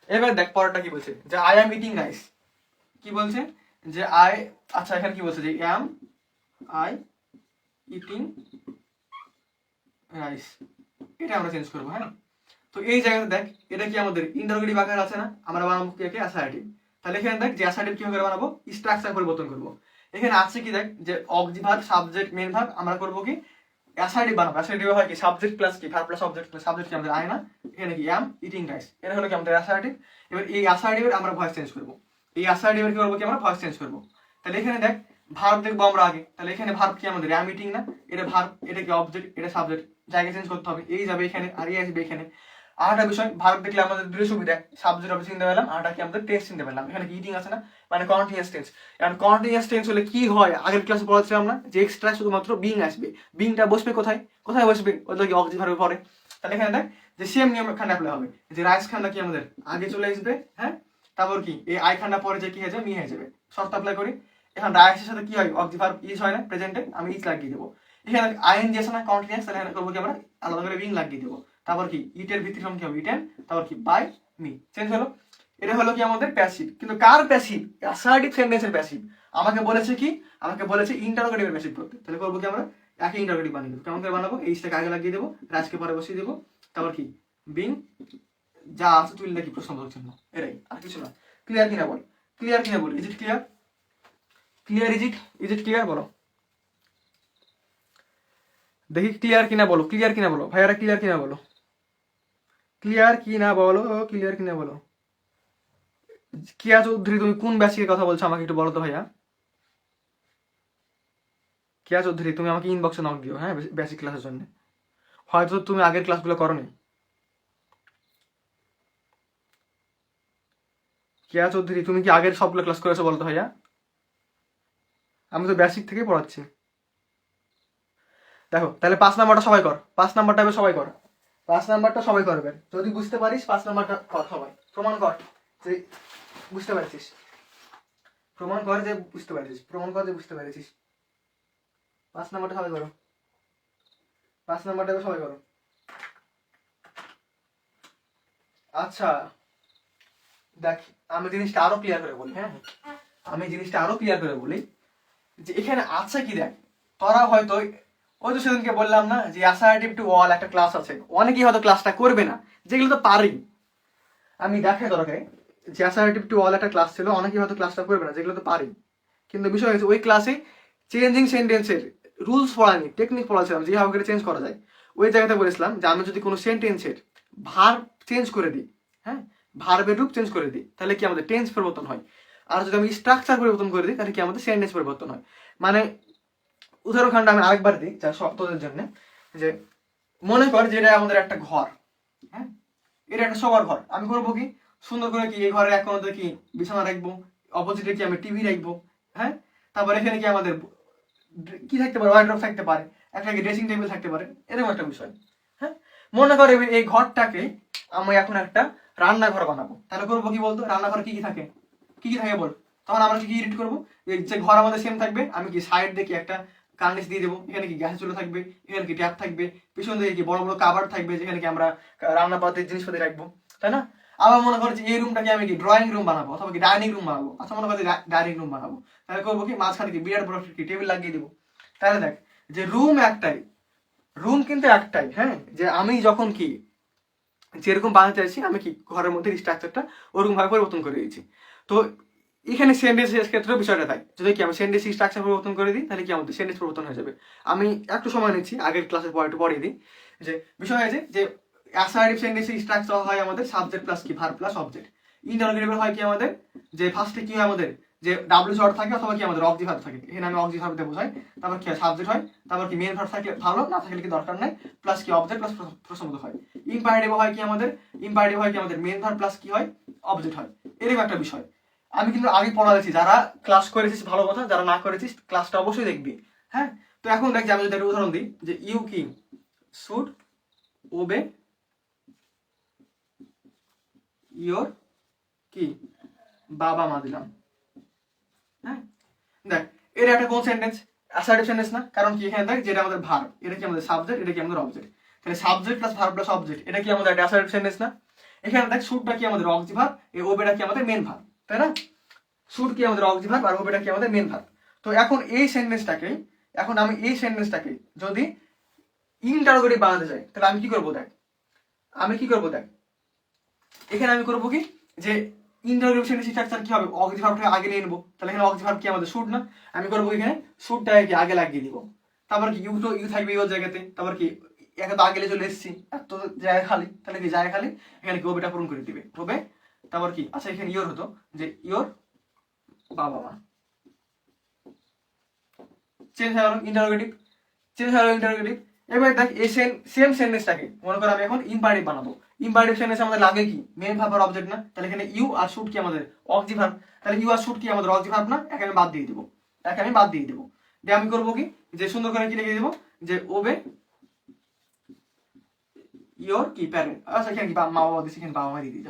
এবার দেখ পরেরটা কি বলছে যে আই অ্যাম ইটিং রাইস। কি বলছে যে আই, আচ্ছা এখানে কি বলছে যে অ্যাম আই ইটিং রাইস, এটা আমরা চেঞ্জ করবো। হ্যাঁ, তো এই জায়গাতে দেখ এটা কি আমাদের ইন্টারোগেটিভ আকার আছে না, আমরা বানাবো কি একে অ্যাসার্টিভ। তাহলে এখানে দেখ যে অ্যাসার্টিভ কি করে বানাবো, স্ট্রাকচার পরিবর্তন করবো। এখানে আছে কি দেখ যে object verb subject main verb, আমরা করবো কি অ্যাসার্টিভ বানাবো। অ্যাসার্টিভ হয় কি সাবজেক্ট প্লাস কি verb plus object plus subject কি আমাদের আয় না, এখানে কি অ্যাম ইটিং রাইস, এটা হলো কি আমাদের অ্যাসার্টিভ। এবার এই অ্যাসার্টিভের আমরা ভয়েস চেঞ্জ করবো, এই অ্যাসার্টিভের কি করবো কি আমরা ভয়েস চেঞ্জ করবো। তাহলে এখানে দেখ ভার্ব দেখবো আমরা আগে, তাহলে এখানে ভার্ব কি আমাদের অ্যাম ইটিং না, এটা ভার্ব, এটা কি অবজেক্ট, এটা সাবজেক্ট, জায়গা চেঞ্জ করতে হবে। এই যাবে এখানে আর এই আসবে এখানে। আরেকটা বিষয়, ভার্ব দেখলে আমাদের দুটো সুবিধা, সাবজেক্ট অবজেক্ট চিনতে পারলাম, আরটা কি আমাদের টেন্স চিনতে পারলাম। এখানে কি ইটিং আছে না, মানে কন্টিনিউয়াস টেন্স। এখন কন্টিনিউয়াস টেন্স হলে কি হয়, আগের ক্লাসে পড়াচ্ছিলাম না যে এক্সট্রা শুধুমাত্র বিং আসবে। বিংটা বসবে কোথায়, কোথায় বসবে, ওদের কি অবজেক্ট ভার্বে পড়ে। তাহলে এখানে দেখ যে সেম নিয়ম এখানে অ্যাপ্লাই হবে যে রাইস খান্ডা কি আমাদের আগে চলে আসবে। হ্যাঁ, তারপর কি এই আই খান্ডা পরে যে কি হয়ে যাবে, মি হয়ে যাবে। শর্ত অ্যাপ্লাই করি। এখন রাইসের সাথে কি হয়, অবজেক্ট ভার্ব ইজ হয় না প্রেজেন্টে, আমি ইজ লাগিয়ে দেবো। এখানে আইএনজি আছে না কন্টিনিউয়াস, তাহলে এখানে করবো কি আমরা আলাদা করে বিং লাগিয়ে দেবো। তারপর কি ইটের ভিত্তিক্রম কি হবে ইটেন, তারপর কি বাই মি, চেঞ্জ হলো। এটা হলো কি আমাদের প্যাসিভ। কিন্তু কার প্যাসিভ? অ্যাসার্টিভ সেন্টেন্সের প্যাসিভ। আমাকে বলেছে কি, আমাকে বলেছে ইন্টারোগেটিভের প্যাসিভ করতে। তাহলে করবো কি আমরা একই ইন্টারোগেটিভ বানিয়ে দেবো। কেমন করে বানাবো, এইচটাকে আগে লাগিয়ে দেবো, রাজকে পরে বসিয়ে দেবো, তারপর কি বিং যা আছে তুই দেখি প্রশ্নবোধক চিহ্ন, এটাই, আর কিছু না। ক্লিয়ার কিনা বল, ক্লিয়ার কিনা বল, is it clear, clear is it clear বলো দেখি, ক্লিয়ার কিনা বলো, ক্লিয়ার কিনা বলো ভাইয়ারা, ক্লিয়ার কিনা বলো, ক্লিয়ার কিনা বলো, ক্লিয়ার কিনা বলো। কিয়া চৌধুরী তুমি কোন ব্যাচের কথা বলছো আমাকে একটু বলো তো ভাইয়া। কিয়া চৌধুরী তুমি আমাকে ইনবক্সে নক দিও, হ্যাঁ, বেসিক ক্লাসের জন্য। হয়তো তুমি আগের ক্লাসগুলো করো নি। কিয়া চৌধুরী তুমি কি আগের সবগুলো ক্লাস করেছো বলতো ভাইয়া? আমি তো বেসিক থেকেই পড়াচ্ছি। দেখো তাহলে 5 নাম্বারটা সবাই কর, 5 নাম্বারটা এবার সবাই কর, 5 নাম্বারটা সবাই করবে। যদি বুঝতে পারিস 5 নাম্বারটা কর, সবাই প্রমাণ কর যে বুঝতে পারছিস, প্রমাণ কর যে বুঝতে পারছিস, প্রমাণ কর যে বুঝতে পেরেছিস। 5 নাম্বারটা সবাই করো, 5 নাম্বারটা এবার সবাই করো। আচ্ছা দেখ, আমি জিনিসটা আরো ক্লিয়ার করে বলি, হ্যাঁ আমি জিনিসটা আরো ক্লিয়ার করে বলি যে এখানে আছে কি, দেখ তোরা হয়তো ওই তো সেদিনকে বললাম না যে অ্যাসার্টিভ টু অল একটা ক্লাস আছে, অনেকেই হয়তো ক্লাসটা করবে না, যেগুলো তো পারি আমি দেখাই তোরাকে যে অ্যাসার্টিভ টু অল একটা ক্লাস ছিল, অনেকেই হয়তো ক্লাসটা করবে না, যেগুলো তো পারি। কিন্তু বিষয় হচ্ছে ওই ক্লাসে চেঞ্জিং সেন্টেন্সের রুলস পড়ায়নি, টেকনিক পড়াছিলাম যেভাবে করে চেঞ্জ করা যায়। ওই জায়গাতে বলেছিলাম যে আমি যদি কোনো সেন্টেন্সের ভার্ব চেঞ্জ করে দিই, হ্যাঁ ভার্বের রূপ চেঞ্জ করে দিই, তাহলে কি আমাদের টেন্স পরিবর্তন হয়। আর যদি আমি স্ট্রাকচার পরিবর্তন করে দিই তাহলে কি আমাদের সেন্টেন্স পরিবর্তন হয়। মানে উদাহরণটা আমি আরেকবার দিই যা তোদের জন্য, যে মনে কর যে এটা আমাদের একটা ঘর, হ্যাঁ এটা একটা সবার ঘর, আমি করবো কি সুন্দর করে কি এই ঘরে এক কোণাতে কি বিছানা রাখবো, অপোজিটে কি আমি টিভি রাখবো, হ্যাঁ তারপর এখানে কি আমাদের কি থাকতে পারে, ওয়ার্ডরোব থাকতে পারে, একটা কি ড্রেসিং টেবিল থাকতে পারে, এরকম একটা বিষয়। হ্যাঁ মনে করে এই ঘরটাকে আমি এখন একটা রান্নাঘর বানাবো, তাহলে করবো কি বলতো, রান্নাঘরে কি কি থাকে, কি কি থাকে বল, তখন আমরা কি এডিট করবো, যে ঘর আমাদের সেম থাকবে, আমি কি সাইড দেখি একটা কার্নিশ দিয়ে দেবো, এখানে কি গ্যাস চুলা থাকবে, এখানে কি ট্যাপ থাকবে, পিছন দিকে কি বড় বড় কাভার থাকবে যেখানে কি আমরা রান্না পাতির জিনিসপাতি রাখবো, তাই না। আবার মনে করো যে এই রুমটাকে আমি কি ড্রয়িং রুম বানাবো অথবা কি ডাইনিং রুম বানাবো, আচ্ছা মনে করো ডাইনিং রুম বানাবো, তাহলে করবো কি মাঝখানে কি বিরাট বড় কি টেবিল লাগিয়ে দিবো। তাহলে দেখ যে রুম একটাই, রুম কিন্তু একটাই, হ্যাঁ যে আমি যখন কি যেরকম বানাতে চাইছি আমি কি ঘরের মধ্যে স্ট্রাকচারটা ওরকম ভাবে পরিবর্তন করে দিয়েছি। তো এখানে সেন্টেন্সের ক্ষেত্রে বিষয়টা তাই, যদি কি আমি সেন্টেন্স স্ট্রাকচার পরিবর্তন করে দিই তাহলে কি আমাদের সেন্টেন্স পরিবর্তন হয়ে যাবে। আমি একটু সময় নিচ্ছি, আগের ক্লাসের পরে একটু পড়িয়ে দিই। যে বিষয় আছে যে অ্যাসার্টিভ সেন্টেন্সের স্ট্রাকচার হয় আমাদের সাবজেক্ট প্লাস কি ভার্ব প্লাস অবজেক্ট। ইন্টারোগেটিভ হয় কি আমাদের যে ফার্স্টে কি হয় আমাদের যে ডাব্লিউ শর্ট থাকে অথবা কি আমাদের অবজেক্ট ভার্ব থাকে, এখানে আমি অবজেক্ট ভার্ব দিয়ে বোঝাই, তারপর কি সাবজেক্ট হয়, তারপর কি মেন ভার্ব থাকলে ভালো, না থাকলে কি দরকার নাই, প্লাস কি অবজেক্ট প্লাস প্রশ্নবোধক হয়। ইম্পারেটিভ হয় কি আমাদের, ইম্পারেটিভ হয় কি আমাদের মেন ভার্ব প্লাস কি হয় অবজেক্ট হয়, এরকম একটা বিষয়। আমি কিন্তু আগে পড়াচ্ছি, যারা ক্লাস করেছিস ভালো কথা, যারা না করেছিস ক্লাসটা অবশ্যই দেখবি, হ্যাঁ। তো এখন দেখ আমি যদি একটা উদাহরণ দিই যে ইউ কি শুড ওবে ইয়োর কি বাবা মা দিলাম, হ্যাঁ দেখ এটা একটা কোন সেন্টেন্স, অ্যাসার্টিভ সেন্টেন্স না, কারণ কি এখানে দেখ যেটা আমাদের ভার্ব, এটা কি আমাদের সাবজেক্ট, এটা কি আমাদের অবজেক্ট, তাহলে subject plus verb plus object, এটা কি আমাদের একটা অ্যাসার্টিভ সেন্টেন্স না। এখানে দেখ শুডটা কি আমাদের অবজেক্ট ভার্ব, এই ওবেটা কি আমাদের মেন ভার্ব, তাই না। শুড কি আমাদের অবজেক্ট ভার্ব আর ওবেটা কি আমাদের মেন ভার্ব। তো এখন এই সেন্টেন্সটাকে, এখন আমি এই সেন্টেন্সটাকে যদি ইন্টারোগেটিভ বানাতে চাই তাহলে আমি কি করবো দেখ, আমি কি করবো দেখ, এখানে আমি করবো কি যে ইন্টারোগেটিভ সেন্টেন্স স্ট্রাকচার কি হবে, অবজেক্ট ভার্বটাকে আগে নিয়ে নেবো, তাহলে এখানে অবজেক্ট ভার্ব কি আমাদের শুড না, আমি করবো এখানে শুডটাকে কি আগে লাগিয়ে দিব, তারপর কি ইউ তো ইউ থাকবে ইউর জায়গাতে, তারপর কি একে তো আগে চলে এসেছি এত জায়গা খালি, তাহলে কি জায়গা খালি এখানে কি ওবেটা পূরণ করে দিবে ওবে, তারপর কি আচ্ছা এখানে ইয়োর হতো যে ইয়োর বাবা মা, চেঞ্জ হয়ে গেল ইন্টারোগেটিভ, চেঞ্জ হয়ে গেল ইন্টারোগেটিভ। এবার দেখ এই সেম সেন্টেন্সটাকে মনে করো আমি এখন ইম্পারেটিভ বানাবো, ইম্পারেটিভ সেন্টেন্স আমাদের লাগে কি মেন ভার্ব আর অবজেক্ট না, তাহলে এখানে ইউ আর শুড কি আমাদের অবজেক্ট ভার্ব, তাহলে ইউ আর শুড কি আমাদের অবজেক্ট ভার্ব না, একে আমি বাদ দিয়ে দেবো, একে আমি বাদ দিয়ে দেবো, দিয়ে আমি করবো কি যে সুন্দর করে কি লিখে দেবো যে ওবে ইয়োর কি প্যারেন্ট, আচ্ছা এখানে কি মা বাবা দিচ্ছে, এখানে বাবা মা দিয়ে দিই,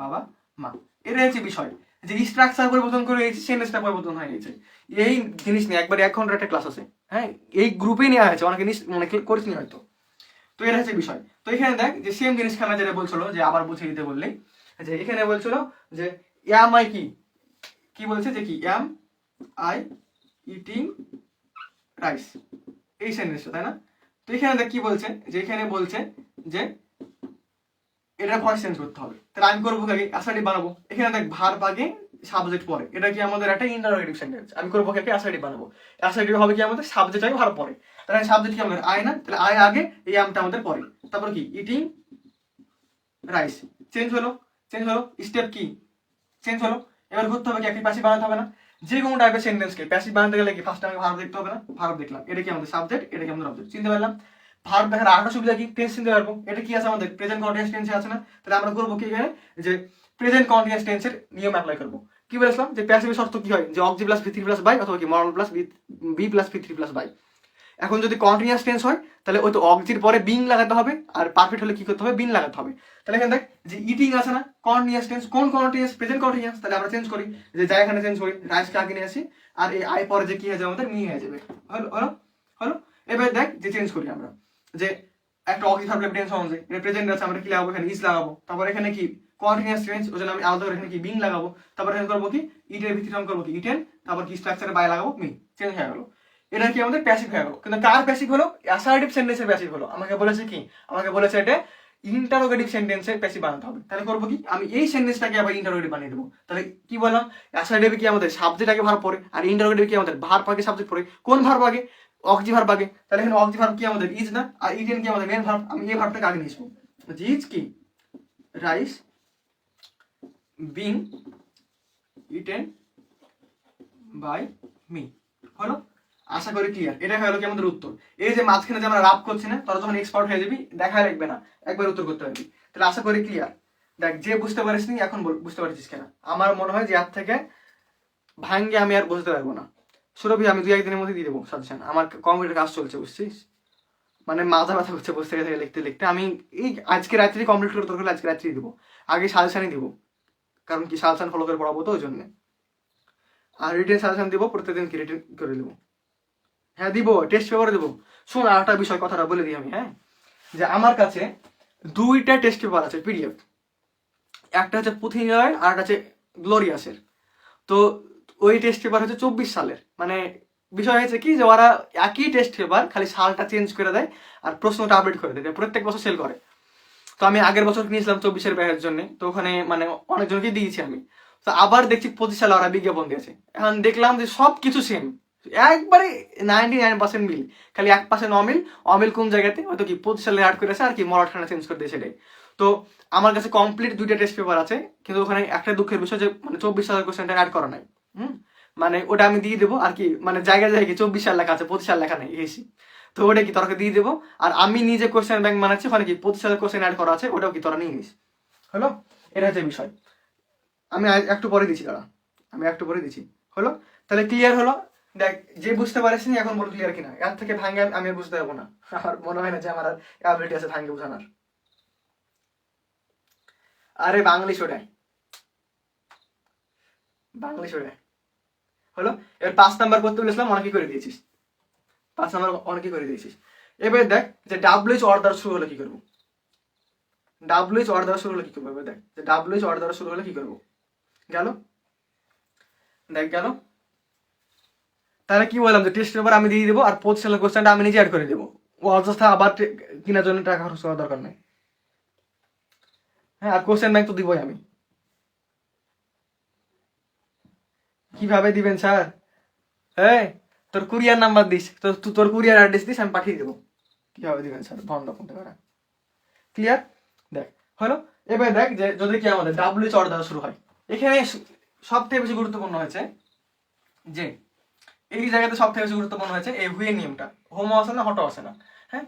বাবা মা। এটা হচ্ছে বিষয় যে স্ট্রাকচার পরিবর্তন করে এই সেন্টেন্সটা পরিবর্তন হয়ে গেছে। এই জিনিস নিয়ে একবার 1 ঘন্টার একটা ক্লাস আছে, হ্যাঁ এই গ্রুপে নেওয়া হয়েছে, অনেকে মানে করিস নি হয়তো। তো এটা হচ্ছে বিষয়। তো এখানে দেখ যে সেম জিনিস খানা যেটা বলছিল যে আবার বুঝিয়ে দিতে বললি, যে এখানে বলছিল যে এম আই কি কি বলছে যে কি এম আই ইটিং রাইস, এই সেন্টেন্সটা, তাই না? তো এখানে দেখ কি বলছে, যে এখানে বলছে যে এটা ভয়েস চেঞ্জ করতে হবে। তাহলে আমি করবো কি, অ্যাসার্টিভ বানাবো। এখানে দেখ ভার্ব আগে সাবজেক্ট পরে, এটা কি আমাদের একটা ইন্টারোগেটিভ সেন্টেন্স। আমি করবো কি, অ্যাসার্টিভ বানাবো। অ্যাসার্টিভ হবে কি আমাদের সাবজেক্ট আগে ভার্ব পরে। তাহলে সাবজেক্ট কি আমাদের আই না, তাহলে আই আগে, এই আমটা আমাদের পরে। তারপর কি ইটিং রাইস, চেঞ্জ হলো, চেঞ্জ হলো, স্টেপ কি চেঞ্জ হলো। এবার করতে হবে কি, একই প্যাসিভ বানাতে হবে না? যে কোনো টাইপের সেন্টেন্সকে প্যাসিভ বানাতে গেলে কি ফার্স্ট আমাকে ভার্ব দেখতে হবে না? ভার্ব দেখলাম, এটা কি আমাদের সাবজেক্ট, এটা কি আমাদের অবজেক্ট, চিনতে পারলাম। ভার্ব দেখার আরেকটা সুবিধা কি, টেন্স চিনতে পারবো। এটা কি আছে আমাদের প্রেজেন্ট কন্টিনিউয়াস টেন্সে আছে না? তাহলে আমরা করবো কি এখানে, যে প্রেজেন্ট কন্টিনিউয়াস টেন্সের নিয়ম অ্যাপ্লাই করবো। কি বলেছিলাম, যে প্যাসিভের শর্ত কি হয়, যে অবজেক্ট প্লাস ভি3 প্লাস বাই, অথবা কি মডাল প্লাস বি প্লাস ভি3 প্লাস বাই। এখন যদি কন্টিনিউয়াস টেন্স হয় তাহলে ওই তো অবজেক্টের পরে বিং লাগাতে হবে, আর পারফেক্ট হলে কি করতে হবে, বিন লাগাতে হবে। তাহলে এখানে দেখ যে ইটিং আছে না, কন্টিনিউয়াস টেন্স, কোন কন্টিনিউয়াস, প্রেজেন্ট কন্টিনিউয়াস। তাহলে আমরা চেঞ্জ করি, যে যাই এখানে চেঞ্জ করি, রাইসকে আগে নিয়ে আসি, আর এই আই পরে যে কি হয়ে যাবে আমাদের মি হয়ে যাবে। হলো হলো হলো। এবার দেখ যে চেঞ্জ করি আমরা, যে একটা অক্সি ভার্ব টেন্স অনুযায়ী এটা প্রেজেন্ট আছে, আমরা কি লাগাবো, এখানে ইজ লাগাবো। তারপর এখানে কি কন্টিনিউয়াস টেন্স, ওই জন্য আমি আলাদা করে এখানে কি বিং লাগাবো। তারপর এখানে করবো কি ইটের ভিত্তিতে করবো কি ইটেন, তারপর কি স্ট্রাকচারে বাই লাগাবো, মি, চেঞ্জ হয়ে গেলো। এটা কি আমাদের প্যাসিভ হয়ে গেল। কিন্তু কার প্যাসিভ হলো, অ্যাসার্টিভ সেন্টেন্সের প্যাসিভ হলো। আমাকে বলেছে কি, আমাকে বলেছে এটা ইন্টারোগেটিভ সেন্টেন্সের প্যাসিভ বানাতে হবে। তাহলে করবো কি, আমি এই সেন্টেন্সটাকে আবার ইন্টারোগেটিভ বানিয়ে দেবো। তাহলে কি বললাম, অ্যাসার্টিভ কি আমাদের সাবজেক্ট আগে ভার্ব পড়ে, আর ইন্টারোগেটিভ কি আমাদের ভার্ব আগে সাবজেক্ট পড়ে। কোন ভার্ব আগে, অক্সি ভার্ব আগে। তাহলে এখানে অক্সি ভার্ব কি আমাদের ইজ না, আর ইটেন কি আমাদের মেন ভার্ব। আমি এই ভার্বটাকে আগে নিয়ে আসবো, ইজ কি rice being eaten by me. হলো, আশা করি ক্লিয়ার। এটা হলো কি আমাদের উত্তর। এই যে মাঝখানে যে আমরা রাপ করছি না, তোরা যখন এক্সপার্ট হয়ে যাবি দেখা লাগবে না, একবার উত্তর করতে পারবি। তাহলে আশা করি ক্লিয়ার। দেখ যে বুঝতে পারিস নি এখন বুঝতে পারছিস কেনা। আমার মনে হয় যে এর থেকে ভাঙ্গে আমি আর বুঝতে পারবো না। সুরভি আমি 2-1 দিনের মধ্যে দিয়ে দেবো সাজেশন। আমার কম্পিউটার কাজ চলছে, বুঝছিস, মানে মাথা ব্যথা করছে বসে থেকে লিখতে লিখতে। আমি এই আজকে রাত্রি কমপ্লিট করে তোর আজকে রাত্রি দিব, আগে সাজেশনই দিব, কারণ কি সাজেশন ফলো করে পড়াবো তো ওই জন্য। আর রিটেন সাজেশন দিব, প্রত্যেকদিন কি রিটেন করে দেবো। হ্যাঁ দিব, টেস্ট পেপারে দেবো। শোন আর একটা বিষয়, কথাটা বলে দিই আমি, হ্যাঁ, যে আমার কাছে 2টা টেস্ট পেপার আছে পিডিএফ। একটা হচ্ছে পুঁথিনয়ের আর একটা হচ্ছে গ্লোরিয়াসের। তো ওই টেস্ট পেপার হচ্ছে 24 সালের। মানে বিষয় হয়েছে কি, যে ওরা একই টেস্ট পেপার খালি সালটা চেঞ্জ করে দেয় আর প্রশ্নটা আপডেট করে দেয়, প্রত্যেক বছর সেল করে। তো আমি আগের বছর নিয়েছিলাম 24-এর ব্যাচের জন্য, তো ওখানে মানে অনেকজনকে দিয়েছি আমি। তো আবার দেখছি 25 সালে ওরা বিজ্ঞাপন দিয়েছে। এখন দেখলাম যে সব কিছু সেম, একবারে 99% মিল, খালি 1% অমিল। অমিল কোন জায়গাতে, হয়তো কি 25 সালে অ্যাড করেছে, আর কি মরাঠানা চেঞ্জ করে দিয়েছে সেটাই। তো আমার কাছে কমপ্লিট 2টা টেস্ট পেপার আছে, কিন্তু ওখানে একটা দুঃখের বিষয় যে মানে 24 সালের কোশ্চেনটা অ্যাড করা নাই। মানে ওটা আমি দিয়ে দেবো, আর কি মানে জায়গায় জায়গায় 24 সাল লেখা আছে, 25 সাল লেখা নেই এসি। তো ওটা কি তোরাকে দিয়ে দেবো। আর আমি নিজে কোশ্চেন ব্যাংক বানাচ্ছি, ওখানে কি 25 সালের কোশ্চেন অ্যাড করা আছে, ওটাও কি তোরা নিয়ে নিস। হলো, এটা হচ্ছে বিষয়। আমি একটু পরে দিচ্ছি, দাঁড়া, আমি একটু পরে দিচ্ছি। হলো, তাহলে ক্লিয়ার হলো। দেখ যে বুঝতে পারিস নি এখন বল ক্লিয়ার কিনা। এর থেকে ভাঙ্গে আমি আর বুঝতে পারবো না, আমার মনে হয় না যে আমার আর অ্যাবিলিটি আছে ভাঙ্গে বোঝানোর। আরে বাংলিশ ওটাই, বাংলিশ ওটাই। হলো, এবার 5 নাম্বার করতে বলেছিলাম, অনেকই করে দিয়েছিস। 5 নাম্বার অনেকই করে দিয়েছিস। এবার দেখ যে ডাব্লিউএইচ অর দ্বারা শুরু হলে কি করবো। ডাব্লিউএইচ অর দ্বারা শুরু হলে কি করবো। এবার দেখ যে ডাব্লিউএইচ অর দ্বারা শুরু হলে কি করবো। গেল, দেখ গেল। তাহলে কি বললাম, যে টেস্ট পেপার আমি দিয়ে দেবো, আর 25 সালের কোশ্চেনটা আমি নিজে অ্যাড করে দেবো। ও অযথা আবার কেনার জন্য টাকা খরচ করার দরকার নেই। হ্যাঁ, আর কোশ্চেন ব্যাংক তো দিবই আমি। কিভাবে দিবেন স্যার? হ্যাঁ, তোর কুরিয়ার নাম্বার দিস, তোর কুরিয়ার অ্যাড্রেস দিস, আমি পাঠিয়ে দেবো। কিভাবে দিবেন স্যার, ভন্ড করতে পারা। ক্লিয়ার, দেখ হলো। এবার দেখ যে যদি কি আমাদের ডাব্লিউএইচ অর দ্বারা শুরু হয়, এখানে সব থেকে বেশি গুরুত্বপূর্ণ হয়েছে যে এই জায়গাতে সব থেকে বেশি গুরুত্বপূর্ণ হয়েছে এই হুয়ের নিয়মটা। হোমো আসে না, হটো আসে না। হ্যাঁ,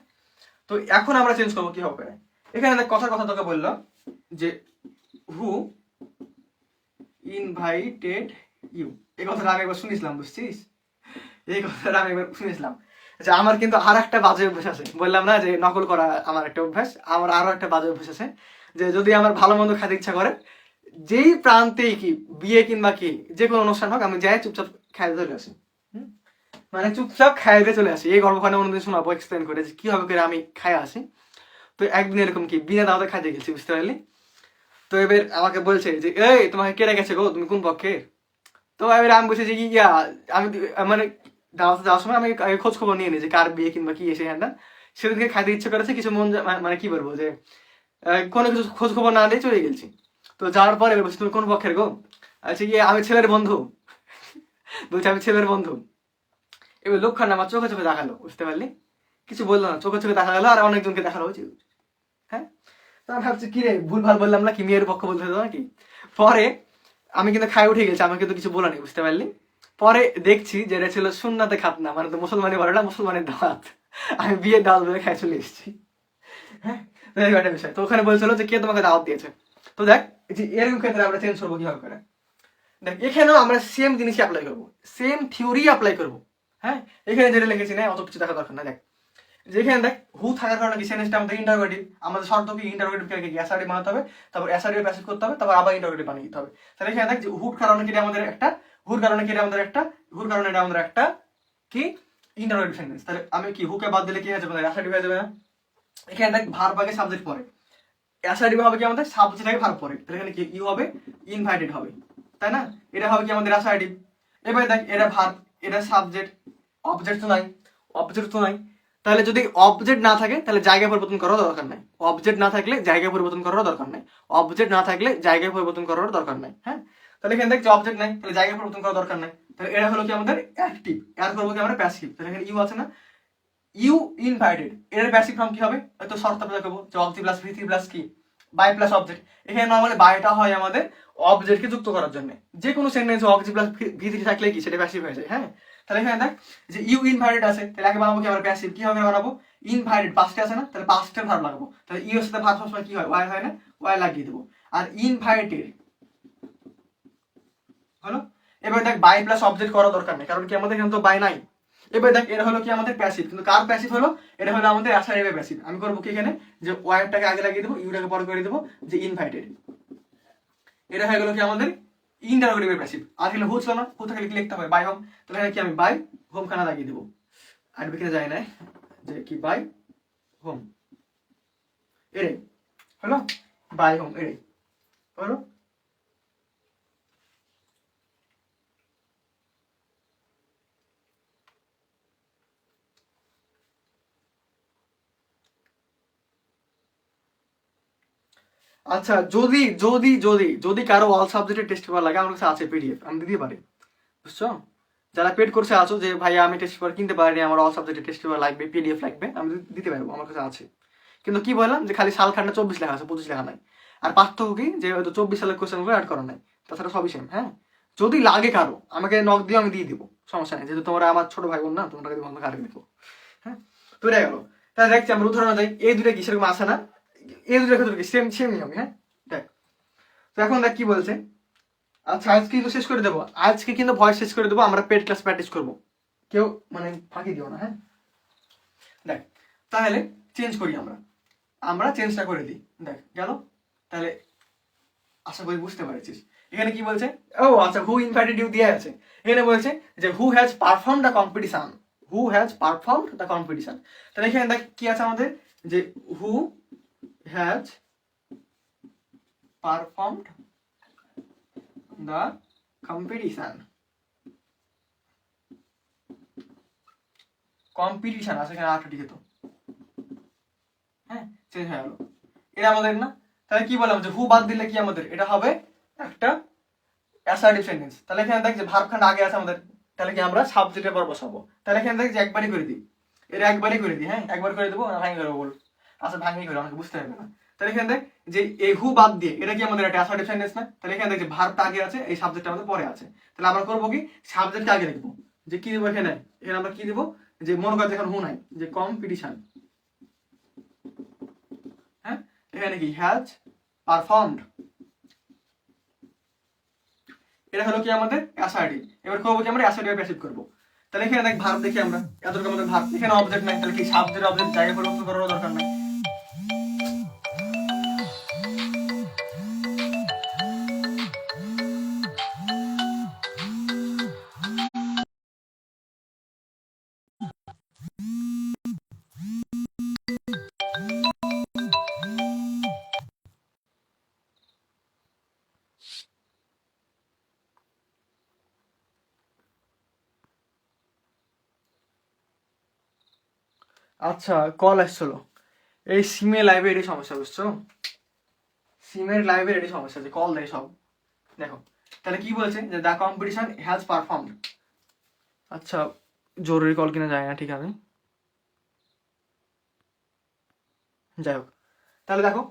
তো এখন আমরা চেঞ্জ করবো কি হবে। এখানে দেখ কথার কথা তোকে বললো যে হু ইনভাইটেড ইউ। এই কথাটা আমি একবার শুনেছিলাম, বুঝছিস, এই কথাটা আমি একবার শুনেছিলাম। আচ্ছা, আমার কিন্তু আর একটা বাজে অভ্যাস আছে, বললাম না যে নকল করা আমার একটা অভ্যাস। আমার আরো একটা বাজে অভ্যাস আছে, যে যদি আমার ভালো মন্দ খেতে ইচ্ছা করে, যেই প্রান্তেই কি বিয়ে কিংবা কি যে কোনো অনুষ্ঠান হোক, আমি যাই চুপচাপ খাইতে চলে আসি। মানে চুপচাপ খাইতে চলে আসি। এই গল্পখানে অন্যদিন শোনাবো এক্সপ্লেন করে যে কিভাবে করে আমি খাই আসি। তো একদিন এরকম কি বিনা দাওয়াতে খাইতে গেছি, বুঝতে পারলি। তো এবার আমাকে বলছে যে এই তোমাকে কে রেখেছে গো, তুমি কোন পক্ষে। তো এবার আমি বলছি যে ইয়া আমি মানে দাওয়াতে যাওয়ার সময় আমি আগে খোঁজ খবর নিয়ে নিই যে কার বিয়ে কিংবা কি এসে হ্যাঁ না, সেদিনকে খাইতে ইচ্ছে করেছে, কিছু মন মানে কি বলবো যে কোনো কিছু খোঁজ খবর না দিয়ে চলে গেছি। তো যাওয়ার পরে বলছি তুমি কোন পক্ষের গো? আচ্ছা গিয়ে আমি ছেলের বন্ধু। বলছি আমি ছেলের বন্ধু। এবার লোকখান আমার চোখে চোখে দেখালো, বুঝতে পারলি? কিছু বললো না, চোখে চোখে দেখা গেলো আর অনেকজনকে দেখালো, বুঝছি। হ্যাঁ, তো আমি ভাবছি কি রে ভুল ভাল বললাম না কি, মেয়ের পক্ষ বলতে হতো নাকি? পরে আমি কিন্তু খাই উঠে গেছি, আমাকে কিন্তু কিছু বলানি, বুঝতে পারলি? পরে দেখছি যে এটা ছিল সুন্নাতে খাতনা, মানে তো মুসলমানি বলে না, মুসলমানের দাওয়াত। আমি বিয়ের দাওয়াত বলে খাই চলে এসেছি। হ্যাঁ, তো এই একটা বিষয়। তো ওখানে বলছিল যে কে তোমাকে দাওয়াত দিয়েছে। তো দেখ যে এরকম ক্ষেত্রে আমরা চেঞ্জ করবো কিভাবে করে। দেখ এখানেও আমরা সেম জিনিসই অ্যাপ্লাই করবো, সেম থিওরি অ্যাপ্লাই করবো। হ্যাঁ, এখানে যেটা লিখেছি না অত কিছু দেখা দরকার না। দেখ যেখানে দেখ হু থাকার কারণে কি সেন্টেন্সটা আমাদের ইন্টারোগেটিভ, আমাদের শর্ত কি ইন্টারোগেটিভ কে কি অ্যাসার্টিভ বানাতে হবে, তারপর অ্যাসার্টিভ প্যাসিভ করতে হবে, তারপর আবার ইন্টারোগেটিভ বানিয়ে দিতে হবে। তাহলে এখানে দেখ যে হুর কারণে কি আমাদের একটা, হুর কারণে কি আমাদের একটা, হুর কারণে এটা আমাদের একটা কি ইন্টারোগেটিভ সেন্টেন্স। তাহলে আমি কি হুকে বাদ দিলে কি হয়ে যাবে, অ্যাসার্টিভ হয়ে যাবে না? এখানে দেখ ভার্ব আগে সাবজেক্ট পরে, অ্যাসার্টিভ হবে কি আমাদের সাবজেক্ট আগে ভার্ব পরে, তাহলে এখানে কি ইউ হবে, ইনভাইটেড হবে, তাই না? এটা হবে কি আমাদের অ্যাসার্টিভ। এবার দেখ এটা ভার্ব, এটা সাবজেক্ট, অবজেক্ট তো নাই, অবজেক্ট তো নাই। তাহলে যদি অবজেক্ট না থাকে তাহলে জায়গা পরিবর্তন করার দরকার নাই, অবজেক্ট না থাকলে জায়গা পরিবর্তন করার দরকার নাই, অবজেক্ট না থাকলে জায়গা পরিবর্তন করার দরকার নাই। হ্যাঁ, তাহলে এখানে দেখ যে অবজেক্ট নাই তাহলে জায়গা পরিবর্তন করার দরকার নাই। তাহলে এটা হলো কি আমাদের অ্যাক্টিভ, এর করবো কি আমরা প্যাসিভ। তাহলে এখানে ইউ আছে না, ইউ ইনভাইটেড, এর প্যাসিভ ফর্ম কি হবে, হয়তো শর্ত প্রয়োগ করবো যে অবজেক্ট প্লাস ভিথি প্লাস কি বাই প্লাস অবজেক্ট। এখানে নরমালি বাইটা হয় আমাদের অবজেক্টকে যুক্ত করার জন্য, যে কোনো সেন্টেন্স অবজেক্ট প্লাস ভিথি থাকলে কি সেটা প্যাসিভ হয়ে যায়। হ্যাঁ, তাহলে এখানে দেখ যে ইউ ইনভাইটেড আছে, তাহলে আগে বানাবো কি আমরা প্যাসিভ, কি হবে বানাবো ইনভাইটেড, পাস্টে আছে না, তাহলে পাস্টের ভার্ব লাগাবো। তাহলে ইউ এর সাথে ভার্ব সবসময় কি হয় ওয়াই হয় না, ওয়াই লাগিয়ে দেবো। আর ইনভাইটেড হলো। এবার দেখ বাই প্লাস অবজেক্ট করা দরকার নেই, কারণ কি আমাদের এখানে তো বাই নাই। এবার দেখ এটা হলো কি আমাদের প্যাসিভ, কিন্তু কার প্যাসিভ হলো, এটা হলো আমাদের অ্যাসার্টিভ প্যাসিভ। আমি করবো কি এখানে যে ওয়াইটাকে আগে লাগিয়ে দেবো, ইউটাকে পরে করে দেবো যে ইনভাইটেড। এটা হয়ে গেল কি আমাদের ইন্টারোগেটিভ প্যাসিভ। আর হলো হু ছিল না, হু থাকলে কি লিখতে হবে বাই হোম, তাহলে এখানে কি আমি বাই হোম খানা লাগিয়ে দেবো। আর বিকেলে যায় না যে কি বাই হোম, এরে হলো বাই হোম, এরে হলো। আচ্ছা যদি যদি যদি যদি কারো অল সাবজেক্টের টেস্ট পেপার লাগে আমার কাছে আছে পিডিএফ, আমি দিতে পারি, বুঝছো? যারা পেড করছে আছো যে ভাইয়া আমি টেস্ট পেপার কিনতে পারিনি, আমার অল সাবজেক্টের টেস্ট পেপার লাগবে, পিডিএফ লাগবে, আমি দিতে পারবো, আমার কাছে আছে। কিন্তু কি বললাম যে খালি সাল খান্ডা 24 লেখা আছে, 25 লেখা নাই। আর পার্থক্য কি যে হয়তো 24 সালের কোশ্চেন গুলো অ্যাড করা নাই, তাছাড়া সবই সেম। হ্যাঁ, যদি লাগে কারো আমাকে নক দিয়ে আমি দিয়ে দিবো, সমস্যা নেই, যেহেতু তোমরা আমার ছোট ভাই বোন না, তোমরা দিব আমাকে আরেক দিবো। হ্যাঁ, তো এটা গেলো। তাহলে দেখছি আমরা উদাহরণ যাই, এই দুটা কি সেরকম আসে না, এই দুটার ক্ষেত্রে কি সেম সেম নিয়ম। হ্যাঁ, দেখ তো এখন দেখ কি বলছে। আচ্ছা আজকে কিন্তু শেষ করে দেবো, আজকে কিন্তু ভয়েস শেষ করে দেবো, আমরা পেড ক্লাস প্র্যাকটিস করবো, কেউ মানে ফাঁকি দিও না। হ্যাঁ, দেখ তাহলে চেঞ্জ করি আমরা, আমরা চেঞ্জটা করে দিই। দেখ গেল, তাহলে আশা করি বুঝতে পারছিস। এখানে কি বলছে, ও আচ্ছা হু ইনভাইটেড ইউ দিয়ে আছে, এখানে বলছে যে who has perform the competition, who has perform the competition. তাহলে এখানে দেখ কি আছে আমাদের যে who has performed the competition, competition আছে এখানে আটটা দিকে তো। হ্যাঁ, চেঞ্জ হয়ে গেল, এটা আমাদের না। তাহলে কি বললাম যে হু বাদ দিলে কি আমাদের এটা হবে একটা অ্যাসার্টিভ সেন্টেন্স। তাহলে এখানে দেখ যে ভার্ব খান্ড আগে আছে আমাদের, তাহলে কি আমরা সাবজেক্টের পর বসাবো। তাহলে এখানে দেখ যে একবারই করে দিই, এটা একবারই করে দিই। হ্যাঁ, একবার করে দেবো না ভাঙি করবো বল, আচ্ছা ভাঙি করে অনেকে বুঝতে পারবে না। তাহলে এখানে দেখ যে এই হু বাদ দিয়ে এটা কি আমাদের একটা অ্যাসার্টিভ সেন্টেন্স না, তাহলে এখানে দেখ যে ভার্বটা আগে আছে, এই সাবজেক্টটা আমাদের পরে আছে। তাহলে আমরা করবো কি সাবজেক্টটা আগে লিখবো, যে কি দেবো এখানে, এখানে আমরা কি দেবো যে মনে কর এখন হু নাই, যে কম্পিটিশন। হ্যাঁ, এখানে কি হ্যাজ পারফর্মড, এটা হলো কি আমাদের অ্যাসার্টিভ। এবার করবো কি আমরা অ্যাসার্টিভ প্যাসিভ করবো। তাহলে এখানে দেখ ভার্ব দেখি আমরা, এতটুকু আমাদের ভার্ব, এখানে অবজেক্ট নাই, তাহলে কি সাবজেক্ট অবজেক্ট জায়গা পরিবর্তন করার দরকার নাই। আচ্ছা, কল আসছিল। এই সিমের লাইভে এটাই সমস্যা, বুঝছো? সিমের লাইভে এটাই সমস্যা, যে কল দেয় সব। দেখো তাহলে কি বলছে, যে দ্য কম্পিটিশন হ্যাজ পারফর্মড। আচ্ছা, জরুরি কল কিনা যায় না, ঠিক আছে, যাই হোক। তাহলে দেখো,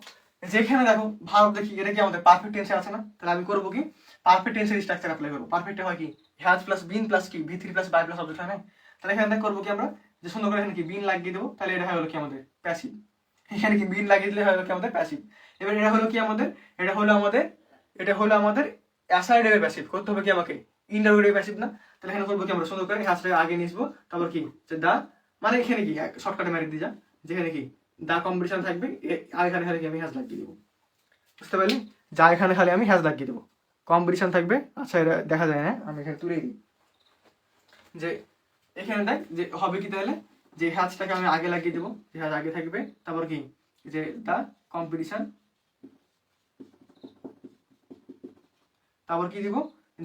যেখানে দেখো ভার্ব দেখি, এটা কি আমাদের পারফেক্ট টেন্সে আছে না? তাহলে আমি করবো কি, পারফেক্ট টেন্সের স্ট্রাকচার অ্যাপ্লাই করবো। পারফেক্টে হয় কি, হ্যাজ প্লাস বিন প্লাস কি V three plus by plus object, হয় না? তাহলে এখানে করবো কি আমরা, যে সুন্দর করে এখানে কি বিন লাগিয়ে দেবো, তাহলে এটা হলো কি আমাদের প্যাসিভ। এখানে কি বিন লাগিয়ে দিলে হলো কি আমাদের প্যাসিভ। এবার এটা হলো কি আমাদের, এটা হলো আমাদের, এটা হলো আমাদের অ্যাসাইডের প্যাসিভ। করতে হবে কি আমাকে, ইন্টারোগেটিভ প্যাসিভ না? তাহলে এখানে করবো কি আমরা, সুন্দর করে হ্যাজটাকে আগে নিয়ে আসবো, তারপর কি, যে দা, মানে এখানে কি শর্টকাটে মেরে দিয়ে যা, যেখানে কি দা কম্পিটিশন থাকবে, আর এখানে খালি আমি হ্যাজ লাগিয়ে দেবো। বুঝতে পারলি? যা এখানে খালি আমি হ্যাজ লাগিয়ে দেবো, কম্পিটিশন থাকবে। আচ্ছা, এটা দেখা যায় না, আমি এখানে তুলে দিই, যে এখানে দেখ যে হবে কি, তাহলে যে হ্যাজটাকে আমি আগে লাগিয়ে দেবো, যে হ্যাজ আগে থাকবে, তারপর কি, যে দা কম্পিটিশন, তারপর কি দিব,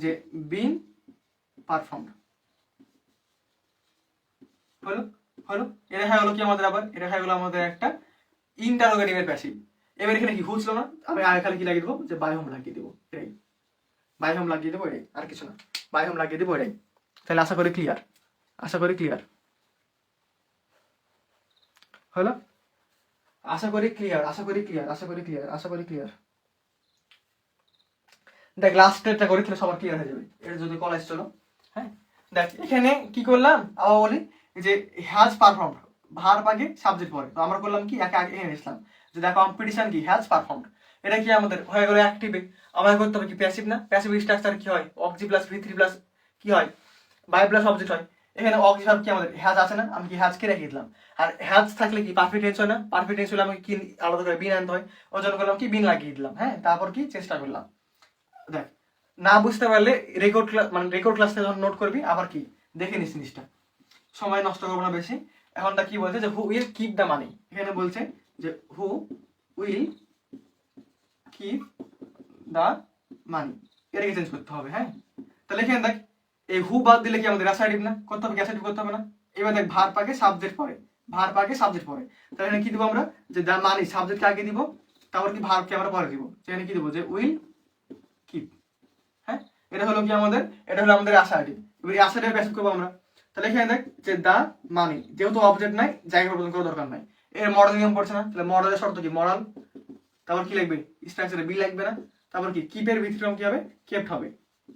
যে বিন পারফর্ম। হলো, হলো। এটা হয়ে গেলো কি আমাদের, আবার এটা হয়ে গেলো আমাদের একটা ইন্টারোগেটিভের প্যাসিভ। এবার এখানে কি হুঁচলো না, আমি আগে খালি কি লাগিয়ে দেবো, যে বাই হোম লাগিয়ে দেবো, এটাই বাই হোম লাগিয়ে দেবো, এটাই, আর কিছু না, বাই হোম লাগিয়ে দেবো, এটাই। তাহলে আশা করি ক্লিয়ার, আশা করি ক্লিয়ার হলো, আশা করি ক্লিয়ার, আশা করি ক্লিয়ার, আশা করি ক্লিয়ার, আশা করি ক্লিয়ার। দেখ লাস্টেরটা করে তাহলে সবার ক্লিয়ার হয়ে যাবে, এটা যদি কলেজ চলো। হ্যাঁ, দেখ এখানে কি করলাম আবার বলি, যে হ্যাজ পারফর্মড, ভার্ব আগে সাবজেক্ট পরে, তো আমরা করলাম কি একে আগে এনে নিলাম, যে দ্য কম্পিটিশন কি হ্যাজ পারফর্মড। এটা কি আমাদের হয়ে গেল অ্যাক্টিভে। আমাদের করতে হবে কি প্যাসিভ না? প্যাসিভ স্ট্রাকচার কি হয়, অবজি প্লাস ভি থ্রি প্লাস কি হয়, বাই প্লাস অবজেক্ট হয়। এখানে অবজি ভার্ব কি আমাদের হ্যাজ আছে না, আমি কি হ্যাজ কে রেখে দিলাম। আর হ্যাজ থাকলে কি পারফেক্ট টেন্স হয় না? পারফেক্ট টেন্স হলে আমাকে কি আলাদা করে বিন আনতে হয়, ওই জন্য করলাম কি বিন লাগিয়ে দিলাম। হ্যাঁ, তারপর কি চেষ্টা করলাম। দেখ না বুঝতে পারলে রেকর্ড ক্লাস, মানে রেকর্ড ক্লাসটা যখন নোট করবি, আবার কি দেখে নিস জিনিসটা, সময় নষ্ট করবো না বেশি। এখনটা কি বলছে, যে who will keep the money, এখানে বলছে যে who will keep the money, এটাকে চেঞ্জ করতে হবে। হ্যাঁ, তাহলে এখানে দেখ, এই হু বাদ দিলে কি আমাদের অ্যাসাইটিভ না? করতে হবে, অ্যাসাইটিভ করতে হবে না? এবার দেখ ভার্ব আগে সাবজেক্ট পরে, ভার্ব আগে সাবজেক্ট পরে, তাহলে এখানে কি দিব আমরা, যে দ্য মানি সাবজেক্টকে আগে দিব, তারপর কি ভার্বকে আমরা পরে দিব, সেখানে কি দিব, যে উইল কিপ। হ্যাঁ, এটা হলো কি আমাদের, এটা হলো আমাদের অ্যাসাইটিভ। এবার এই অ্যাসাইটিভ প্যাসিভ করবো আমরা। তাহলে এখানে দেখ, যে দা মানি, যেহেতু অবজেক্ট নাই, জায়গা পরিবর্তন করার দরকার নাই। এর মডেল নিয়ম পড়ছে না? তাহলে মডেলের শর্ত কি, মডেল, তারপর কি লিখবে, স্ট্রাকচারে বি লাগবে না? তারপর কি কিপের ভিতরম কি হবে, কেপ্ট হবে।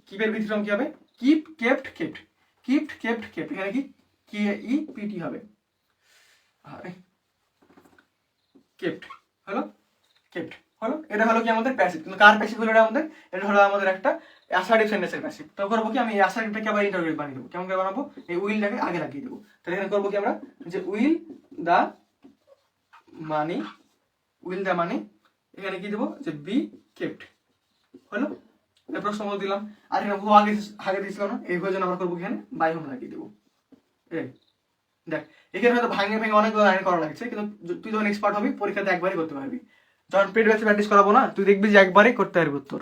কিপের ভিতরম কি হবে, keep kept kept, kept kept kept, এখানে কি কে ই পিটি হবে, কেপ্ট হলো, কেপ্ট হলো। এটা হলো কি আমাদের প্যাসিভ। কিন্তু কার প্যাসিভ হলো এটা আমাদের, এটা হলো আমাদের একটা অ্যাসার্টিভ সেন্টেন্সের প্যাসিভ। তো করবো কি, আমি অ্যাসার্টিভটাকে আবার ইন্টারোগেটিভ বানিয়ে দেবো। কেমন করে বানাবো, এই উইলটাকে আগে লাগিয়ে দেবো। তাহলে এখানে করবো কি আমরা, যে উইল দা মানি, উইল দা মানি, এখানে কি দেবো, যে বি কেপ্ট হলো। প্রশ্ন মতো দিলাম। আর এখানে হু আগে আগে দিয়েছিল না, এই হয়ে জন্য আমরা করবো এখানে বাই হোম লাগিয়ে দেবো। এই দেখ, এখানে হয়তো ভাঙে ভেঙে অনেকগুলো লাইন করা লাগছে, কিন্তু তুই যখন এক্সপার্ট হবি পরীক্ষাতে একবারই করতে পারবি। যখন পেড ব্যাচে প্র্যাকটিস করাবো না, তুই দেখবি যে একবারই করতে পারবি উত্তর।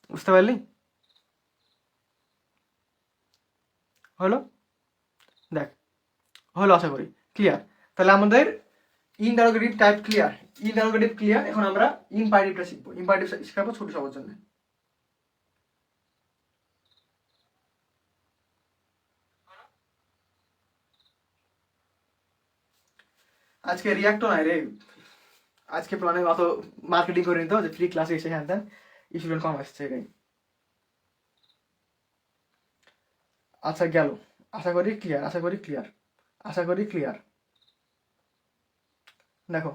বুঝতে পারলি? হলো, দেখ হলো, আশা করি ক্লিয়ার। তাহলে আমাদের interrogative type clear, interrogative clear. এখন আমরা ইম্পারেটিভটা শিখবো, ইম্পারেটিভ শিখাবো ছোট সবার জন্য। আজকে রিয়াক্টও নাই রে, আজকে প্ল্যানে অত মার্কেটিং করে নিত, যে ফ্রি ক্লাসে এসে হ্যান ত্যান, স্টুডেন্ট কম আসছে এটাই। আচ্ছা গেল, আশা করি ক্লিয়ার, আশা করি ক্লিয়ার, আশা করি ক্লিয়ার। দেখো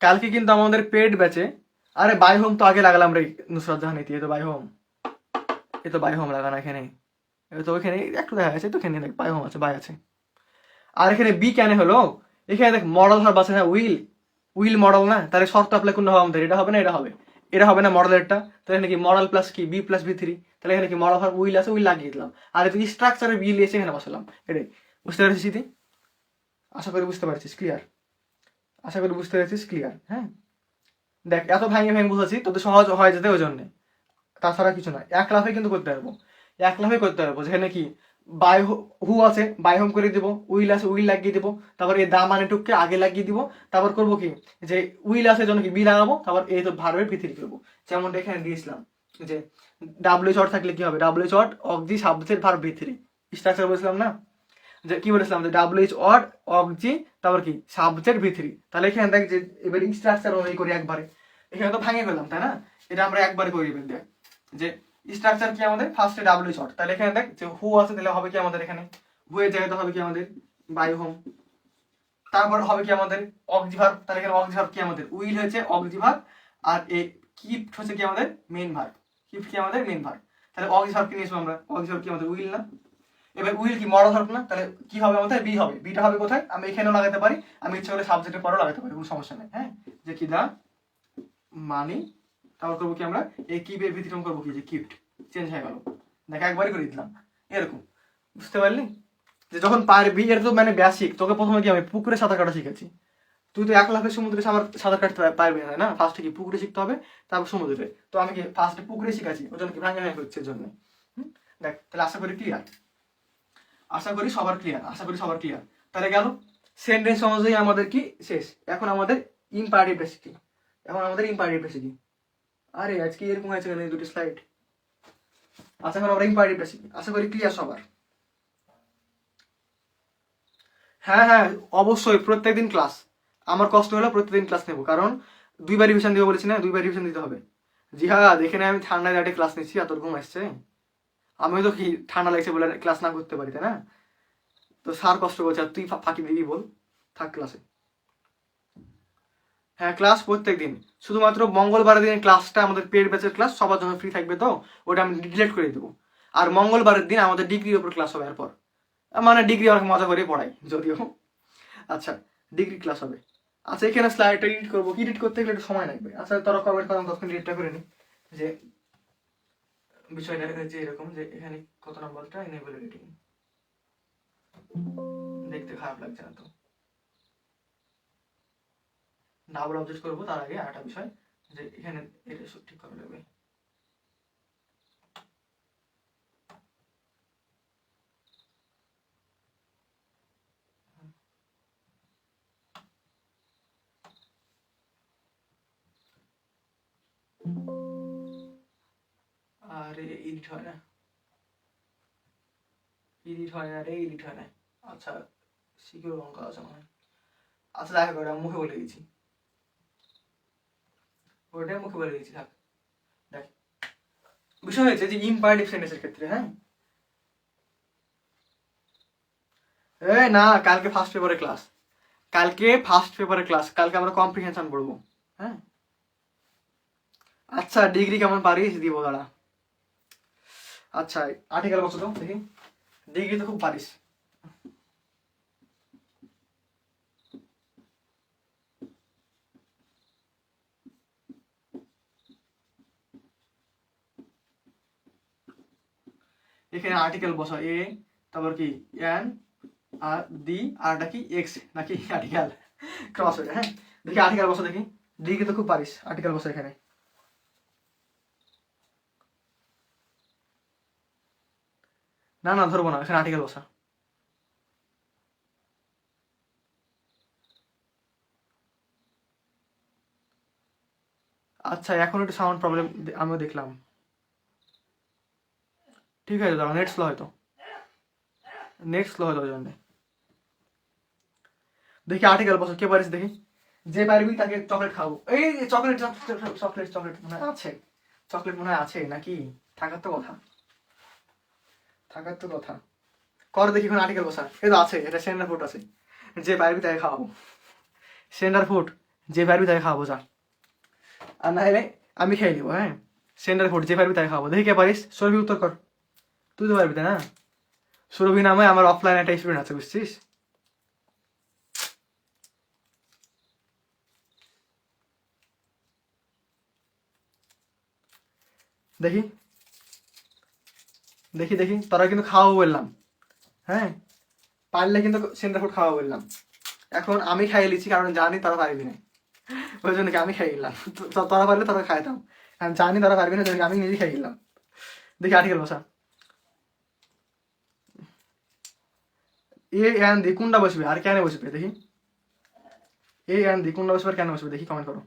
কালকে কিন্তু আমাদের পেড ব্যাচে, আরে বাই হোম তো আগে লাগালাম রে নুসরাত জাহান, এ তো বাই হোম, এ তো বাই হোম লাগানো এখানে, এ তো ওইখানে একটু দেখা যাচ্ছে, তো এখানে দেখ বাই হোম আছে, বাই আছে। আর এখানে বি কেন হলো, এখানে দেখ মডেল ভার্ব আছে না, উইল, উইল মডেল না, তাহলে শর্ত অ্যাপ্লাই কোন হবে আমাদের, এটা হবে না, এটা হবে, এটা হবে না মডেলেরটা। তাহলে এখানে কি মডেল প্লাস কি বি প্লাস বি থ্রি, তাহলে এখানে কি মডেল ভার্ব উইল আছে, উইল লাগিয়ে দিলাম। আর তুই স্ট্রাকচারে বি লিয়েছে এখানে বসালাম, এটাই। বুঝতে পারছিস তুই? আশা করি বুঝতে পারছিস, ক্লিয়ার, আশা করি বুঝতে পারছিস, ক্লিয়ার। হ্যাঁ, দেখ এত ভেঙে ভেঙে বুঝেছি, তোদের সহজ হয়ে যেতে ওই জন্যে, তাছাড়া কিছু না। এক লাফে কিন্তু করতে পারবো, এক লাফে করতে পারবো। যেখানে কি বাই হু আছে, বাই হোম করে দিব। উইল আছে, উইল লাগিয়ে দিব। তারপর এই দা মানে টুককে আগে লাগিয়ে দিব। তারপর করবো কি, যে উইল আছে জন্য কি বি লাগাবো, তারপর এই তো ভার্বের ভিতরে করবো। যেমন এখানে দিয়েছিলাম যে ডাব্লিউ চট থাকলে কি হবে, ডাব্লিউ চট অফ দি সাবজেক্ট ভার্ব ভিতরে। স্ট্রাকচার বলেছিলাম না, যে কি বলেছিলাম, যে ডাব্লিউ এইচ অড অফ জি, তারপর কি সাবজেক্ট ভিতরি। তাহলে এখানে দেখ যে এবার স্ট্রাকচার অনুযায়ী করি একবারে। এখানে তো ভাঙে ফেললাম, তাই না? এটা আমরা একবারে করি দেখ যে স্ট্রাকচার কি আমাদের, ফার্স্টে ডাব্লিউ শর্ট। তাহলে এখানে দেখ যে হু আছে, তাহলে হবে কি আমাদের এখানে হু এর জায়গাতে হবে কি আমাদের বাই হোম। তারপর হবে কি আমাদের অক্সিভার্ব। তাহলে এখানে অক্সিভার্ব কি আমাদের উইল হয়েছে অক্সিভার্ব, আর এই কিপ্ট হচ্ছে কি আমাদের মেইন ভার্ব। কিপ্ট কি আমাদের মেইন ভার্ব। তাহলে অক্সিভার্ব কি নিয়েছিলাম আমরা, অক্সিভার্ব কি আমাদের উইল না? এবার উইল কি মডাল ভার্ব না? তাহলে কি হবে আমাদের বি হবে। বিটা হবে কোথায়, আমি এখানেও লাগাতে পারি, আমি ইচ্ছে করলে সাবজেক্টের পরেও লাগাতে পারি, কোনো সমস্যা নেই। হ্যাঁ, যে কি দা মানি, তারপর করবো কি আমরা এই কিপের ভিতরে করবো কি, যে কিপ্ট চেঞ্জ হয়ে গেল। দেখ একবারই করে দিলাম এরকম, বুঝতে পারলি? যে যখন পারবি, এটা তো মানে বেসিক। তোকে প্রথমে কি আমি পুকুরে সাঁতার কাটা শিখেছি, তুই তো 1 লাফে সমুদ্রে সাঁতার কাটতে পারবি না, না? ফার্স্টে কি পুকুরে শিখতে হবে, তারপর সমুদ্রে। তো আমি কি ফার্স্টে পুকুরে শিখেছি, ওই জন্য কি ভাঙা ভাঙা করছে জন্য। দেখ তাহলে আশা করি ক্লিয়ার, আশা করি সবার ক্লিয়ার, আশা করি সবার ক্লিয়ার। তাহলে গেল সেন্টেন্স অনুযায়ী আমাদের কি শেষ। এখন আমাদের ইম্পারেটিভ বেসিক কি, এখন আমাদের ইম্পারেটিভ বেসিক কি। আরে আজকে এরকম হয়েছে কেন এই দুটি স্লাইড। আচ্ছা, এখন আমরা ইম্পারেটিভ বেসিক, আশা করি ক্লিয়ার সবার। হ্যাঁ হ্যাঁ, অবশ্যই প্রত্যেকদিন ক্লাস। আমার কষ্ট হলো প্রত্যেকদিন ক্লাস নেবো, কারণ 2বার রিভিশন দিব বলেছি না, 2বার রিভিশন দিতে হবে। জি হ্যাঁ, দেখে না আমি ঠান্ডায় দাঁড়িয়ে ক্লাস নিচ্ছি, এত ঘুম আসছে। আমি তো কি ঠান্ডা লাগছে বলে ক্লাস না করতে পারি, তাই না? তো স্যার কষ্ট করছে, আর তুই ফাঁকি দিবি বল? থাক ক্লাসে। হ্যাঁ, ক্লাস প্রত্যেক দিন। শুধুমাত্র মঙ্গলবারের দিনের ক্লাসটা আমাদের পেড ব্যাচের ক্লাস, সবার জন্য ফ্রি থাকবে, তো ওটা আমি ডিলিট করে দেবো। আর মঙ্গলবারের দিন আমাদের ডিগ্রির উপর ক্লাস হবে। এরপর মানে ডিগ্রি অনেক মজা করে পড়াই যদিও। আচ্ছা, ডিগ্রি ক্লাস হবে। আচ্ছা, এখানে স্লাইডটা এডিট করবো, এডিট করতে গেলে একটু সময় লাগবে। আচ্ছা, তোরা কমেন্ট করেন, তখন এডিটটা করে নিই। যে বিষয়টা যে এরকম, যে এখানে কত নম্বরটা এনেবল এডিটিং, দেখতে খারাপ লাগছে না তো? ডাবল অবজেক্ট করবো তার আগে আরেকটা বিষয়, যে এখানে এটা সব ঠিক করা লাগবে। আরে এডিট হয় না, এডিট হয় না রে, এডিট হয় না। আচ্ছা, সিকিউর অঙ্ক আছে মনে হয়। আচ্ছা, দেখা করে মুখে বলে দিয়েছি, ওটাই মুখে বলে দিয়েছি, থাক। দেখ বিষয় হয়েছে যে ইম্পারেটিভ সেন্টেন্সের ক্ষেত্রে, হ্যাঁ এই না, কালকে ফার্স্ট পেপারে ক্লাস, কালকে ফার্স্ট পেপারে ক্লাস, কালকে আমরা কম্প্রিহেনশন পড়বো। হ্যাঁ, আচ্ছা ডিগ্রি কেমন পারিস দিব দাঁড়া। আচ্ছা, আর্টিকেল বসো তো দেখি, ডিগ্রি তো খুব পারিস। এখানে আর্টিকেল বসা এ, তারপর কি এন, আর দি, আরটা কি এক্স নাকি আর্টিকেল ক্রস হয়ে। হ্যাঁ, দেখি আর্টিকেল বসা দেখি, ডিগ্রি তো খুব পারিস, আর্টিকেল বসা এখানে। না না, ধরবো না, এখানে আর্টিকেল বসা। আচ্ছা, এখন একটু সাউন্ড প্রবলেম আমিও দেখলাম। ঠিক আছে, দাঁড়া, নেট স্লো হয়তো, নেট স্লো হয়তো ওই জন্য। দেখি আর্টিকেল বসো, কে পারিস দেখি। যে পারবি তাকে চকলেট খাবো। এই চকলেট চকলেট চকলেট মনে হয় আছে, চকলেট মনে হয় আছে নাকি, থাকার তো কথা, থাকার তো কথা। কর দেখি এখন আর্টিকেল বসা, এই তো আছে, এটা সেন্ডার ফুড আছে, যে পারবি তাকে খাওয়াবো। সেন্ডার ফুড, যে পারবি তাকে খাওয়াবো, যা। আর না হলে আমি খেয়ে নিবো। হ্যাঁ, সেন্ডার ফুড, যে পারবি তাকে খাওয়াবো। দেখি কে পারিস, সরবি উত্তর কর। তুই তো পারবি তাই না? সুরভি নামে আমার অফলাইন একটা স্টুডেন্ট আছে, বুঝছিস? দেখি দেখি দেখি, তোরা কিন্তু খাওয়াবো বললাম, হ্যাঁ পারলে কিন্তু সেন্টার ফুড খাওয়াবো বললাম। এখন আমি খাইয়ে নিচ্ছি, কারণ জানি তারা পারবি না, ওই জন্য কি আমি খাইয়ে গেলাম। তোরা পারলে তোরা খাইতাম, আমি জানি তারা পারবি না, আমি নিজেই খাইয়ে গেলাম। দেখি আর্টিকেল বসা। এ এন দি কোনটা বসবে আর কেন বসবে দেখি, এ এন দি কোনটা বসবে আর কেন বসবে দেখি, কমেন্ট করো।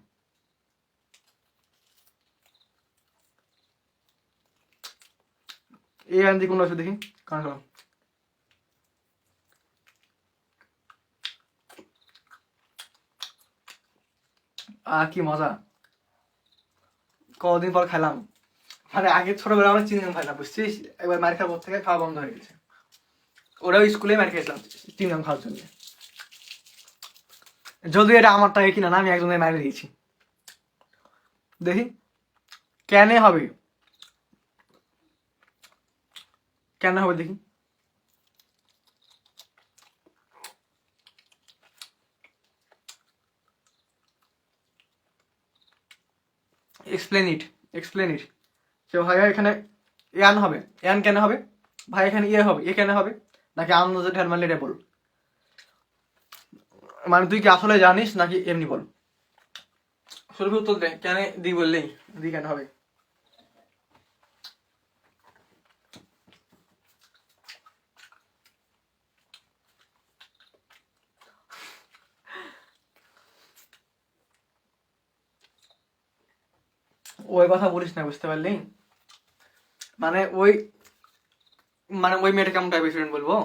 এ এন দি কোনটা বসবে দেখি, কমেন্ট করো। কি মজা, কদিন পর খেলাম। মানে আগে ছোটবেলা আমরা চিংগাম খাই না বুঝছিস, এবার মার খাওয়ার পর থেকে খাওয়া বন্ধ হয়ে গেছে। ওরাও স্কুলে মার খেয়েছিলাম চিংগাম খাওয়ার জন্য, যদিও এটা আমার টাকা কিনা না, আমি একজনের মারে দিয়েছি। দেখি কেন হবে, কেন হবে দেখি। Explain it, explain it. সে ভাইয়া এখানে এন হবে, এন কেন হবে ভাই, এখানে ইয়ে হবে, এ কেন হবে, নাকি আন্দাজে ঢের মারলে এটা বল। মানে তুই কি আসলে জানিস নাকি এমনি বল, সরবি উত্তর দে। কেন দি বললেই দি কেন হবে। ওই কথা বলিস না, বুঝতে পারলি। মানে ওই মেয়েটা কেমন টাইপের স্টুডেন্ট বলবো,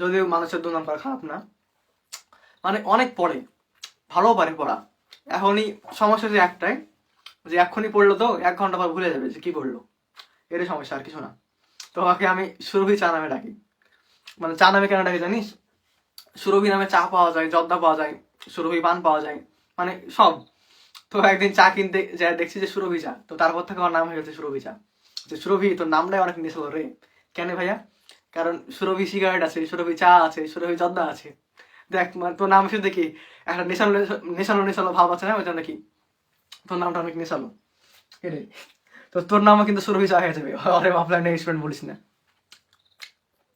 যদিও মানুষের দু নাম্বার খারাপ না, মানে অনেক পড়ে, ভালো পারে পড়া। এখনই সমস্যা যে একটাই, যে এক্ষুনি পড়লো তো 1 ঘন্টা পর ভুলে যাবে যে কি পড়লো, এটাই সমস্যা, আর কিছু না। তোমাকে আমি সুরভি চা নামে ডাকি। মানে চা নামে কেন ডাকি জানিস, সুরভি নামে চা পাওয়া যায়, জর্দা পাওয়া যায়, সুরভি পান পাওয়া যায়, মানে সব। তো একদিন চা কিনতে যা দেখছি যে সুরভি চা, তো তারপর থেকে আমার নাম হয়ে গেছে সুরভি চা। যে সুরভি তোর নামটাই অনেক নেশা রে। কেন ভাইয়া, কারণ সুরভি সিগারেট আছে, সুরভি চা আছে, সুরভি জর্দা আছে। দেখ মানে তোর নাম শুধু দেখি একটা নেশালো নেশালো নেশালো ভাব আছে না, ওই জন্য কি তোর নামটা অনেক নেশালো এটাই। তো তোর নামও কিন্তু সুরভি চা হয়ে যাবে। আরে অফলাইনে স্টুডেন্ট বলিস না।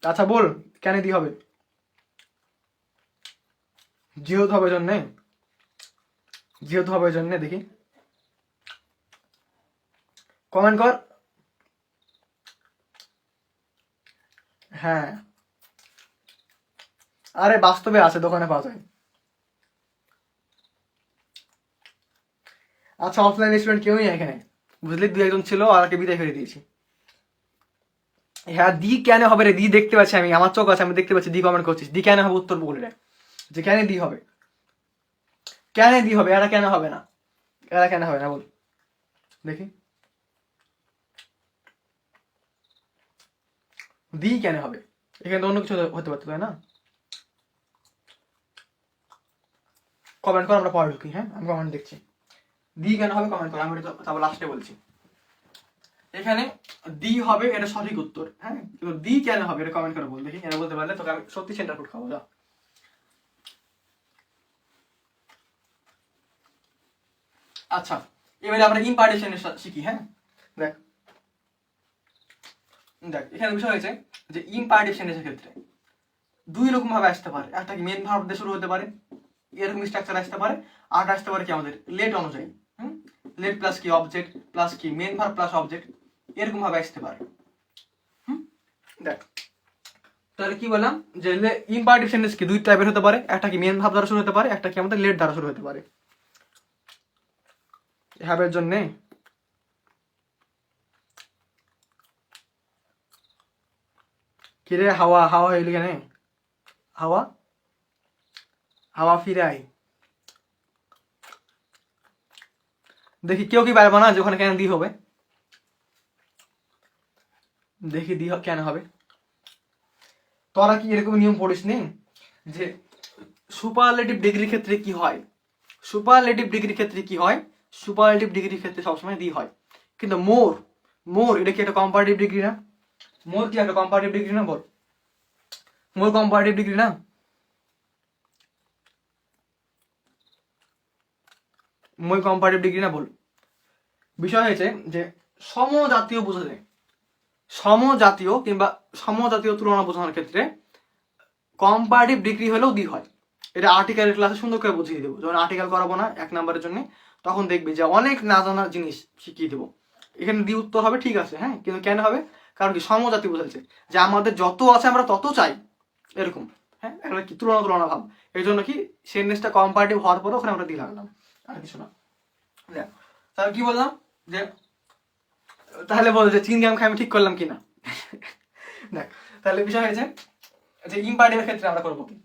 আচ্ছা বল কেন দি হবে, যেহেতু হবে জন্যে, যেহেতু হবে জন্যে দেখি, কমেন্ট কর। হ্যাঁ আরে বাস্তবে আছে, দোকানে পাওয়া যায়। আচ্ছা অফলাইন স্টুডেন্ট কেউই নেই এখানে, বুঝলি, 2 একজন ছিল আর কে বিদায় করে দিয়েছি। হ্যাঁ দি কেন হবে রে, দি দেখতে পাচ্ছি আমি, আমার চোখ আছে, আমি দেখতে পাচ্ছি দি কমেন্ট করছিস, দি কেন হবে উত্তর বলে রে, যে কেন দি হবে, কেন দি হবে, এরা কেন হবে না, এরা কেন হবে না বল দেখি, দি কেন হবে, এখানে তো অন্য কিছু হতে পারতো তাই না। কমেন্ট কর, আমরা পরে ঢুকি। হ্যাঁ আমি কমেন্ট দেখছি, দি কেন হবে কমেন্ট কর, আমি তারপর লাস্টে বলছি। এখানে দি হবে এটা সঠিক উত্তর, হ্যাঁ, কিন্তু দি কেন হবে এটা কমেন্ট করে বল দেখি, এটা বলতে পারলে তোকে আমি সত্যি সেন্টার ফুড খাবো। যা আচ্ছা এবারে আমরা ইম্পার্টেশন শিখি। হ্যাঁ দেখ, দেখ এখানে বিষয় হয়েছে যে ইম্পার্টেশনের ক্ষেত্রে 2 রকম ভাবে আসতে পারে, একটা কি মেন ভার্ব দিয়ে শুরু হতে পারে, এরকম স্ট্রাকচার আসতে পারে, আর আসতে পারে কি আমাদের লেট অনুযায়ী, লেট প্লাস কি অবজেক্ট প্লাস কি মেন ভার্ব প্লাস অবজেক্ট, এরকম ভাবে আসতে পারে। দেখ তাহলে কি বললাম যে ইম্পারেটিভ সেন্টেন্স কি 2 টাইপের হতে পারে, একটা কি মেন ভার্ব দ্বারা শুরু হতে পারে, একটা কি আমাদের লেট দ্বারা শুরু হতে পারে। হ্যাবের জন্য কিরে হাওয়া, হাওয়া হইল কেন, হাওয়া, হাওয়া ফিরে আই। দেখি কেউ কি পারবো না যে ওখানে কেন দি হবে, দেখি দি কেন হবে। তোরা কি এরকম নিয়ম পড়িস নি যে সুপারলেটিভ ডিগ্রির ক্ষেত্রে কি হয়, সুপারলেটিভ ডিগ্রির ক্ষেত্রে কি হয়, সুপারলেটিভ ডিগ্রির ক্ষেত্রে সবসময় দি হয়, কিন্তু মোর, মোর এটা কি একটা কম্পারেটিভ ডিগ্রি না, মোর কি একটা কম্পারেটিভ ডিগ্রি না বল, মোর কম্পারেটিভ ডিগ্রি না, মই কম্পারেটিভ ডিগ্রি না বল। বিষয় হয়েছে যে সমজাতীয় বোঝালে, সমজাতীয় কিংবা সমজাতীয় তুলনা বোঝানোর ক্ষেত্রে কম্পারেটিভ ডিগ্রি হলেও দি হয়। এটা আর্টিকেলের ক্লাসে সুন্দর করে বুঝিয়ে দেবো, যখন আর্টিকেল করাবো না 1 নম্বরের জন্য, তখন দেখবি যে অনেক না জানা জিনিস শিখিয়ে দেবো। এখানে দি উত্তর হবে ঠিক আছে, হ্যাঁ, কিন্তু কেন হবে, কারণ কি সমজাতি বোঝাচ্ছে যে আমাদের যত আছে আমরা তত চাই, এরকম। হ্যাঁ, এগুলো কি তুলনা ভাব, এই জন্য কি সেন্টেন্সটা কম্পারেটিভ হওয়ার পরে ওখানে আমরা দিয়ে লাগলাম, আর কিছু না। দেখ তাহলে কি বললাম যে, তাহলে বল যে চিংগাম খাই আমি ঠিক করলাম কিনা। দেখ তাহলে বিষয় হয়েছে যে ইম্পারেটিভের ক্ষেত্রে আমরা করবো কি,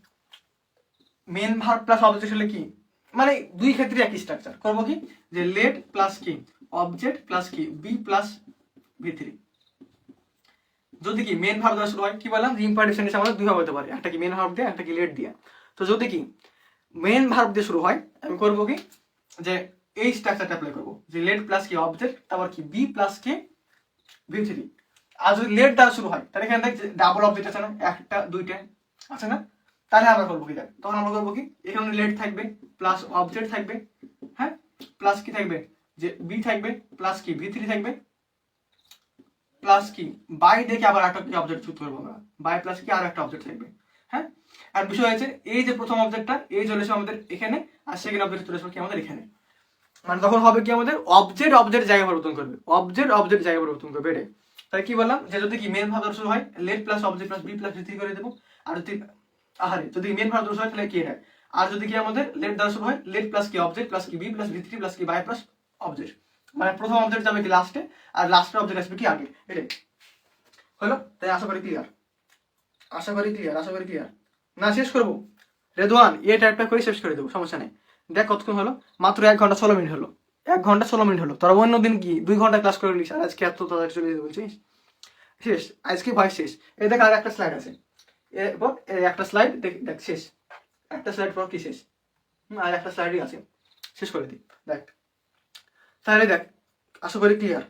মেন ভার্ব প্লাস অবজেক্ট হলে কি, মানে দুই ক্ষেত্রে একই স্ট্রাকচার করবো কি, যে লেট প্লাস কি অবজেক্ট প্লাস কি বি প্লাস V3। যদি কি মেন ভার্ব দ্বারা শুরু হয়, কি বললাম যে ইম্পারেটিভ সেন্টেন্স আমাদের দুই ভাবে হতে পারে, একটা কি মেন ভার্ব দিয়ে, একটা কি লেট দিয়ে। তো যদি কি মেন ভার্ব দিয়ে শুরু হয়, আমি করবো কি যে এই স্ট্রাকচারটা অ্যাপ্লাই করবো, যে লেট প্লাস কি অবজেক্ট, তারপর কি বি প্লাস কি V3। আর যদি লেট দ্বারা শুরু হয়, তাহলে এখানে দেখ ডাবল অবজেক্ট আছে না, একটা দুইটা আছে না, তাহলে আমরা করবো কি, দেখ তখন আমরা করবো কি, এখানে লেট থাকবে প্লাস অবজেক্ট থাকবে, হ্যাঁ, প্লাস কি থাকবে যে বি থাকবে, প্লাস কি V3 থাকবে, প্লাস কি বাই দেখে আবার একটা কি অবজেক্ট চুজ করবো আমরা, বাই প্লাস কি আর একটা অবজেক্ট থাকবে। হ্যাঁ, আর বিষয় হয়েছে এই যে প্রথম অবজেক্টটা এই চলে এসে আমাদের এখানে, আর সেকেন্ড অবজেক্ট চলে আসবে কি আমাদের এখানে, মানে তখন হবে কি আমাদের অবজেক্ট জায়গা পরিবর্তন করবে, অবজেক্ট জায়গা পরিবর্তন করবে। এটা তাই কি বললাম যে যদি কি মেন ভার্ব শুরু হয়, let plus object plus be plus V3 করে দেবো। আর যদি মেন ভার্ব শুরু হয় তাহলে কি এটা, আর যদি কি আমাদের লেট দ্বারা শুরু হয়, লেট প্লাস কি অবজেক্ট প্লাস কি বি প্লাস V3 প্লাস কি বাই প্লাস অবজেক্ট, মানে প্রথম অবজেক্ট যাবে কি লাস্টে, আর লাস্টের অবজেক্ট আসবে কি আগে। এটাই হলো। তাই আশা করি ক্লিয়ার। না শেষ করবো রেদওয়ান, এ টাইপটা করে শেষ করে দেবো, সমস্যা নেই। দেখ কতক্ষণ হলো, মাত্র 1 ঘন্টা 16 মিনিট হলো, 1 ঘন্টা 16 মিনিট হলো। তোরা অন্য দিন কি 2 ঘন্টা ক্লাস করে নিস, আর আজকে এত তাড়াতাড়ি চলে যেতে বলছিস। শেষ, আজকে ভয় শেষ। এই দেখ আর একটা স্লাইড আছে, এরপর একটা স্লাইড দেখ শেষ, একটা স্লাইড পর কি শেষ, আর একটা স্লাইডই আছে, শেষ করে দিই। দেখ তাহলে দেখ, আশা করি ক্লিয়ার।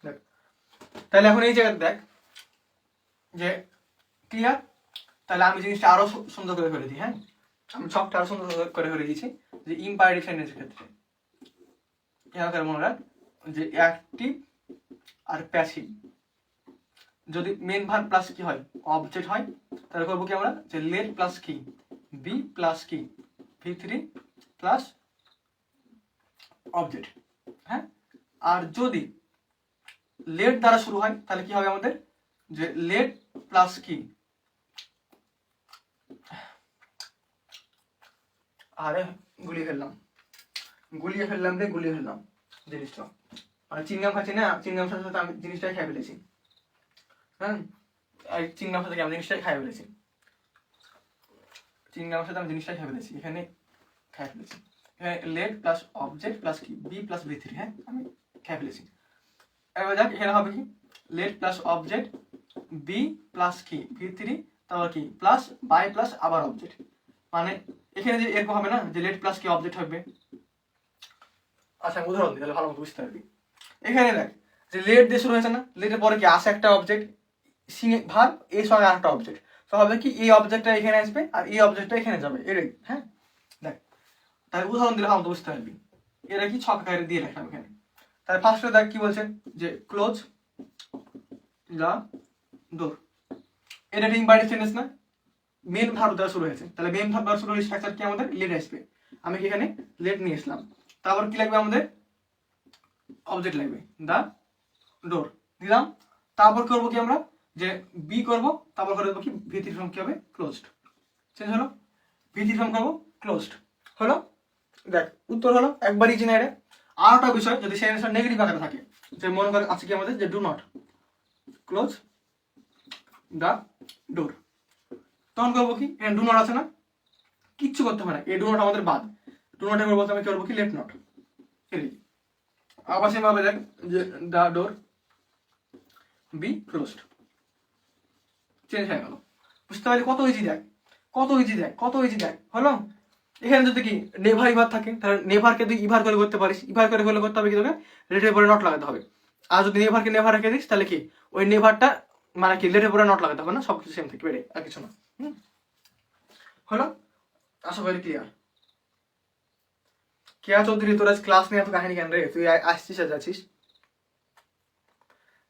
দেখ তাহলে এখন এই জায়গায় দেখ যে ক্লিয়ার। তাহলে আমি জিনিসটা আরো সুন্দর করে ফেলে দিই। হ্যাঁ, আমি ছকটা আরো সুন্দর করে ফেলে দিয়েছি যে ইম্পারেটিভ সেন্টেন্সের ক্ষেত্রে মনে রাখ যে অ্যাক্টিভ আর প্যাসিভ, যদি মেন ভার্ব প্লাস কি হয় অবজেক্ট হয়, তাহলে করবো কি আমরা যে লেট প্লাস কি বি প্লাস কি V3 প্লাস অবজেক্ট। হ্যাঁ, আর যদি লেট দ্বারা শুরু হয় তাহলে কি হবে আমাদের, যে লেট প্লাস কি, আরে গুলিয়ে ফেললাম জিনিসটা, মানে চিংগাম খাচ্ছি না, চিংগাম সাথে সাথে আমি জিনিসটাই খাই ফেলেছি। হ্যাঁ, চিংগাম সাথে আমি জিনিসটাই খাই ফেলেছি, এখানে খাই ফেলেছি। লেট প্লাস অবজেক্ট প্লাস কি বি প্লাস V3, হ্যাঁ আমি খাই ফেলেছি। এবার দেখ এখানে হবে কি let plus object be plus কি V3, তারপর কি প্লাস বাই প্লাস আবার অবজেক্ট, মানে এখানে যে এরকম হবে না যে লেট প্লাস কি অবজেক্ট হবে। আচ্ছা আমি উদাহরণ দিই তাহলে ভালো মতো বুঝতে পারবি। এখানে দেখ যে লেট দিয়ে শুরু হয়েছে না, লেটের পরে কি আসে একটা অবজেক্ট, ভার্ব এর সঙ্গে আরেকটা অবজেক্ট, তো হবে কি এই অবজেক্টটা এখানে আসবে আর এই অবজেক্টটা এখানে যাবে। এটাই হ্যাঁ, দেখ তাহলে উদাহরণ দিলে ভালো মতো বুঝতে পারবি। এটা কি ছক আকারে দিয়ে রাখলাম এখানে। তাহলে ফার্স্টে দেখ কি বলছে যে ক্লোজ দ্য ডোর, এটা একটা ইম্পারেটিভ সেন্টেন্স না, মেন ভার্ব দ্বারা শুরু হয়েছে, তাহলে মেন ভার্ব দ্বারা শুরু হয়ে স্ট্রাকচার কি আমাদের লেট আসবে। আমি কি এখানে লেট নিয়ে আসলাম, তারপর কি লাগবে আমাদের অবজেক্ট লাগবে দা ডোর দিলাম, তারপর করবো কি আমরা যে বি করব, তারপর করে দেবো কি V3 ফর্ম কি হবে ক্লোজড, চেঞ্জ হলো V3 ফর্ম করবো ক্লোজড হলো। দেখ উত্তর হলো একবার ইজি না। এটা আর একটা বিষয়, যদি সেই অ্যান্সার নেগেটিভ আকারে থাকে, যে মনে করে আছে কি আমাদের যে ডু নট ক্লোজ দা ডোর, তখন করবো কি এখানে ডু নট আছে না, কিচ্ছু করতে হবে না, এই ডু নট আমাদের বাদ, ডু নট এর বলতে আমি কি করবো কি লেট নট। আবার সেভাবে দেখ যে দা ডোর বি ক্লোজড, চেঞ্জ হয়ে গেল। বুঝতে পারলি কত ইজি, দেখ হলো। এখানে যদি কি নেভার ইভার থাকে, তাহলে নেভারকে তুই ইভার করে করতে পারিস, ইভার করে করতে হবে কি তোকে লেটের পরে নট লাগাতে হবে। আর যদি নেভারকে নেভার রেখে দিস তাহলে কি ওই নেভারটা মানে কি লেটের পরে নট লাগাতে হবে না, সবকিছু সেম থাকবে, আর কিছু না। হলো, আশা করি ক্লিয়ার। কেয়া চৌধুরী তোর আজ ক্লাস নিয়ে এত কাহিনী কেন রে, তুই আসছিস আর যাচ্ছিস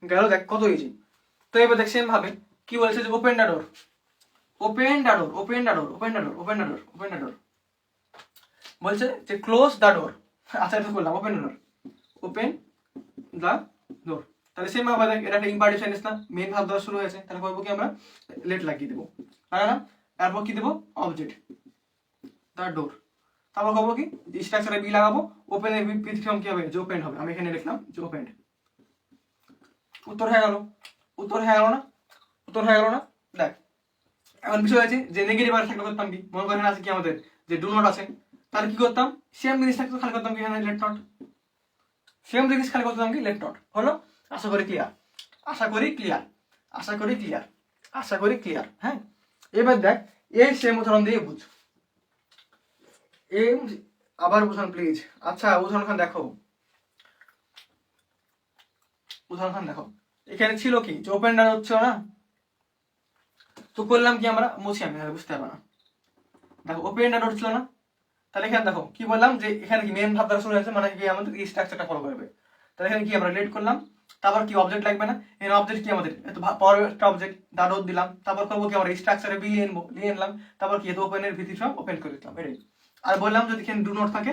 গেল। দেখ কত ইজি। তো এবার দেখ সেম ভাবে কি বলছে যে ওপেন দা ডোর, বলছে যে ক্লোজ দ্য ডোর। আচ্ছা এটা করলাম open door, open the door. তাহলে সেম ভাবে দেখ এটা একটা ইম্পারেটিভ সেন্টেন্স না, মেন ভাব দ্বারা শুরু হয়েছে, তাহলে করবো কি আমরা লেট লাগিয়ে দেবো, লাগালাম। তারপর কি দেবো অবজেক্ট দ্য ডোর। তারপর করবো কি স্ট্রাকচারে বি লাগাবো, ওপেন এর বিপরীত কি হবে যে ওপেন হবে, আমি এখানে লিখলাম যে ওপেন। উত্তর হয়ে গেল, উত্তর হয়ে গেল না, উত্তর হয়ে গেল না। দেখ এখন বিষয় আছে যে নেগেটিভ আর থাকলে করতাম কি, মনে করেন আছে কি আমাদের যে ডু নট আছে, তাহলে কি করতাম সেম জিনিস থাকতো খালি করতাম কি এখানে লেট নট, সেম জিনিস খালি করতাম কি লেট নট। হলো? আশা করি ক্লিয়ার, আশা করি ক্লিয়ার, আশা করি ক্লিয়ার, আশা করি ক্লিয়ার। হ্যাঁ এবার দেখ এই সেম উদাহরণ দিয়ে বুঝ, এই আবার বুঝান প্লিজ। আচ্ছা উদাহরণখান দেখো, উদাহরণখান দেখো। এখানে ছিল কি যে ওপেন ডান হচ্ছে না, তো করলাম কি আমরা মুছি, আমি তাহলে বুঝতে পারবো না। দেখো ওপেন ডান হচ্ছিল না, তাহলে এখানে দেখো কি বললাম যে এখানে কি মেন ভাব দ্বারা শুরু হয়েছে, মানে কি আমাদের এই স্ট্রাকচারটা ফলো করবে। তাহলে এখানে কি আমরা লেট করলাম, তারপর কি অবজেক্ট লাগবে না, এর অবজেক্ট কি আমাদের এত পরের একটা অবজেক্ট ডান দিলাম, তারপর করবো কি আমরা স্ট্রাকচারে বি নিয়ে নিলাম, তারপর কি ওপেনের ভিত্তি সব ওপেন করে দিলাম এটাই। আর বললাম যদি এখানে ডু নট থাকে